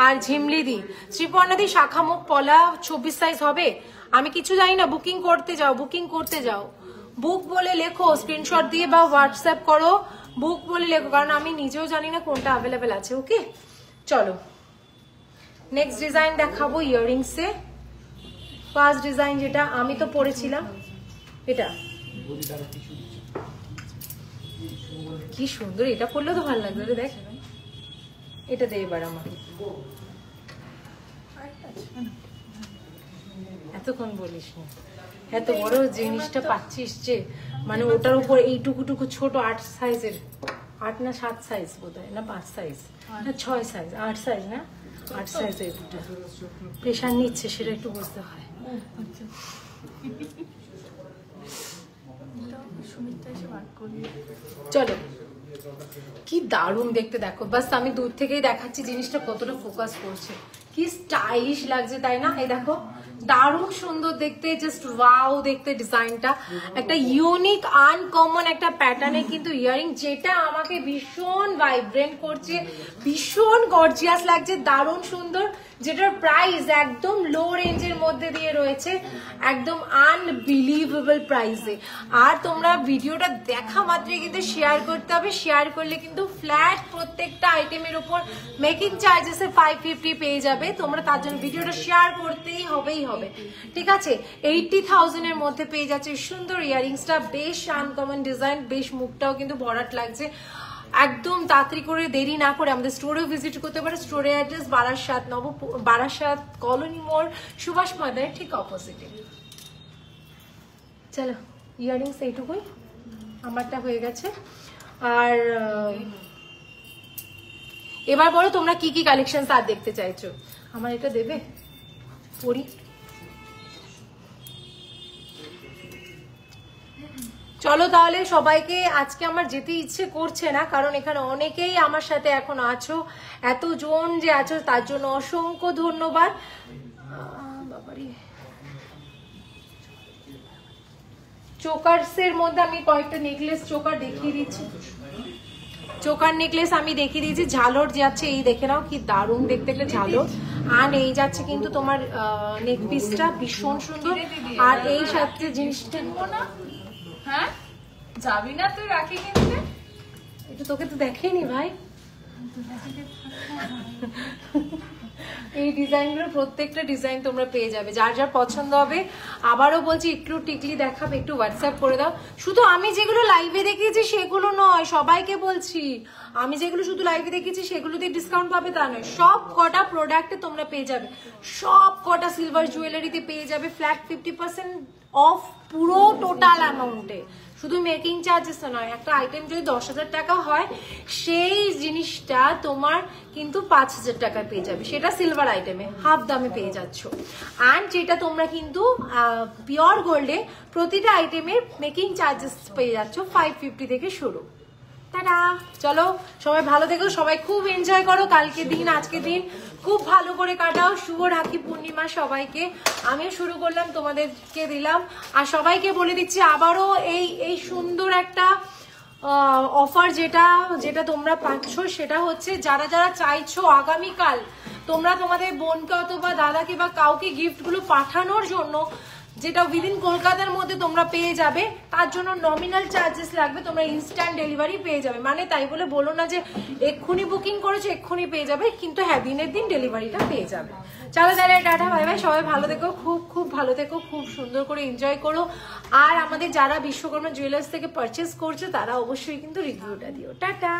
আর ঝিমলিদি, শ্রীপর্ণাদি শাখামুখ পলা 24 সাইজ হবে। আমি কিছু জানি না, বুকিং করতে যাও, বুক বলে লেখো, স্ক্রিনশট দিয়ে বা হোয়াটসঅ্যাপ করো, বুক বলে লেখো, কারণ আমি নিজেও জানি না কোনটা অ্যাভেলেবেল আছে। ওকে, চলো নেক্সট ডিজাইন দেখাবো ইয়াররিংসে। ফার্স্ট ডিজাইন যেটা আমি তো পরেছিলাম, এটা কি সুন্দর, এটা পরলেও তো ভালো লাগবে রে। দেখ এটা দে এবার আমার, এতক্ষণ বলিস না, এত বড় জিনিসটা পাচ্ছিস যে, মানে ওটার উপর এইটুকুটুকু ছোট 8 সাইজের, 8 না 7 সাইজ বোধ হয়, না 5 সাইজ না 6 সাইজ, 8 সাইজ না 8 সাইজের দুটো প্রেশার নিচ্ছে, সেটা একটু বুঝতে হয়। চলো, কি দারুণ দেখতে, দেখো বাস আমি দূর থেকেই দেখাচ্ছি জিনিসটা কতটা ফোকাস করছে, কি স্টাইলিশ লাগছে, তাই না? এই দেখো, দারুণ সুন্দর দেখতে, জাস্ট ওয়াও দেখতে ডিজাইনটা, একটা ইউনিক আনকমন একটা প্যাটার্নের কিন্তু ইয়ারিং, যেটা আমাকে ভীষণ ভাইব্রেন্ট করছে, ভীষণ গর্জিয়াস লাগছে, দারুণ সুন্দর, যেটার প্রাইস একদম লো রেঞ্জের মধ্যে দিয়ে রয়েছে, একদম আনবিলিভেবল প্রাইসে। আর তোমরা ভিডিওটা দেখা মাত্রই কিন্তু শেয়ার করতে হবে, শেয়ার করলে কিন্তু ফ্ল্যাট প্রত্যেকটা আইটেমের উপর মেকিং চার্জেসে 550 পেয়ে যাবে তোমরা, তার জন্য ভিডিওটা শেয়ার করতেই হবে, ঠিক আছে। 80,000 এর মধ্যে পেয়ে যাচ্ছে সুন্দর ইয়ারিংসটা, বেশ আনকমন ডিজাইন, বেশ মুখটাও কিন্তু ভরাট লাগছে। একদম তাড়াতাড়ি করে, দেরি না করে আমাদের স্টোরেও ভিজিট করতে পারো। স্টোরের অ্যাড্রেস বারাসাত কলোনি মোড়, সুভাষ ময়দানের ঠিক অপোজিটে। চলো, ইয়ারিংস এইটুকুই আমারটা হয়ে গেছে। আর এবার বলো তোমরা কি কি কালেকশন আর দেখতে চাইছো, আমার এটা দেবে পরি। চলো তাহলে, সবাইকে আজকে আমার যেতে ইচ্ছে করছে না, কারণ এখানে অনেকেই আমার সাথে এখন আছো, এতজন যে আছো তার জন্য অসংখ্য ধন্যবাদ। বাবারি, চোকারসের মধ্যে আমি কয়েকটা নেকলেস চোকার দেখিয়ে দিচ্ছি, চোকার নেকলেস আমি দেখিয়ে দিয়েছি। ঝালর যাচ্ছে, এই দেখে নাও কি দারুণ দেখতে একটা ঝালর। আর এই যাচ্ছে কিন্তু তোমার নেক পিসটা ভীষণ সুন্দর। আর এই সাথে জিনিসটা না, হ্যাঁ যাবি না তুই রাখি কিনতে? এটা তোকে তো দেখেনি ভাই, এই ডিজাইনগুলো প্রত্যেকটা ডিজাইন তোমরা পেয়ে যাবে, যার যার পছন্দ হবে। আবারও বলছি, একটু টিকলি দেখাবে, একটু হোয়াটসঅ্যাপ করে দাও। শুধু আমি যেগুলো লাইভে দেখিয়েছি সেগুলো নয়, সবাইকে বলছি, আমি যেগুলো শুধু লাইভে দেখিয়েছি সেগুলোতে ডিসকাউন্ট পাবে তা নয়, সব কটা প্রোডাক্টে তোমরা পেয়ে যাবে, সব কটা সিলভার জুয়েলারিতে পেয়ে যাবে ফ্ল্যাট 50% অফ পুরো টোটাল অ্যামাউন্টে। শুধু মেকিং চার্জেস নয়, একটা আইটেম যদি 10,000 টাকা হয় সেই জিনিসটা তোমার কিন্তু 5,000 টাকায় পেয়ে যাবে, সেটা সিলভার আইটেমে হাফ দামে পেয়ে যাচ্ছ। অ্যান্ড যেটা তোমরা কিন্তু পিওর গোল্ডে প্রতিটা আইটেমের মেকিং চার্জেস পেয়ে যাচ্ছ 550 থেকে শুরু। টাটা, চলো সবাই ভালো থেকো, সবাই খুব এনজয় করো, কালকে দিন আজকে দিন খুব ভালো করে কাটাও। শুভ রাখি পূর্ণিমা সবাইকে, আমিও শুরু করলাম, তোমাদেরকে দিলাম। আর সবাইকে বলে দিচ্ছি আবারও এই সুন্দর একটা অফার যেটা তোমরা পাচ্ছ, সেটা হচ্ছে যারা যারা চাইছো আগামীকাল তোমরা তোমাদের বোনকে অথবা দাদাকে বা কাউকে গিফটগুলো পাঠানোর জন্য, যেটা উইদিন কলকাতার মধ্যে তোমরা পেয়ে যাবে, তার জন্য নমিনাল চার্জেস লাগবে, তোমরা ইনস্ট্যান্ট ডেলিভারি পেয়ে যাবে। মানে তাই বলে বলো না যে এক্ষুনি বুকিং করেছো এক্ষুনি পেয়ে যাবে, কিন্তু হ্যাঁ দিনের দিন ডেলিভারিটা পেয়ে যাবে। চলো তাহলে টাটা বাই বাই, সবাই ভালো থেকো, খুব খুব ভালো থেকো, খুব সুন্দর করে এনজয় করো। আর আমাদের যারা বিশ্বকর্মা জুয়েলার্স থেকে পারচেস করছো তারা অবশ্যই কিন্তু রিভিউটা দিও। টাটা।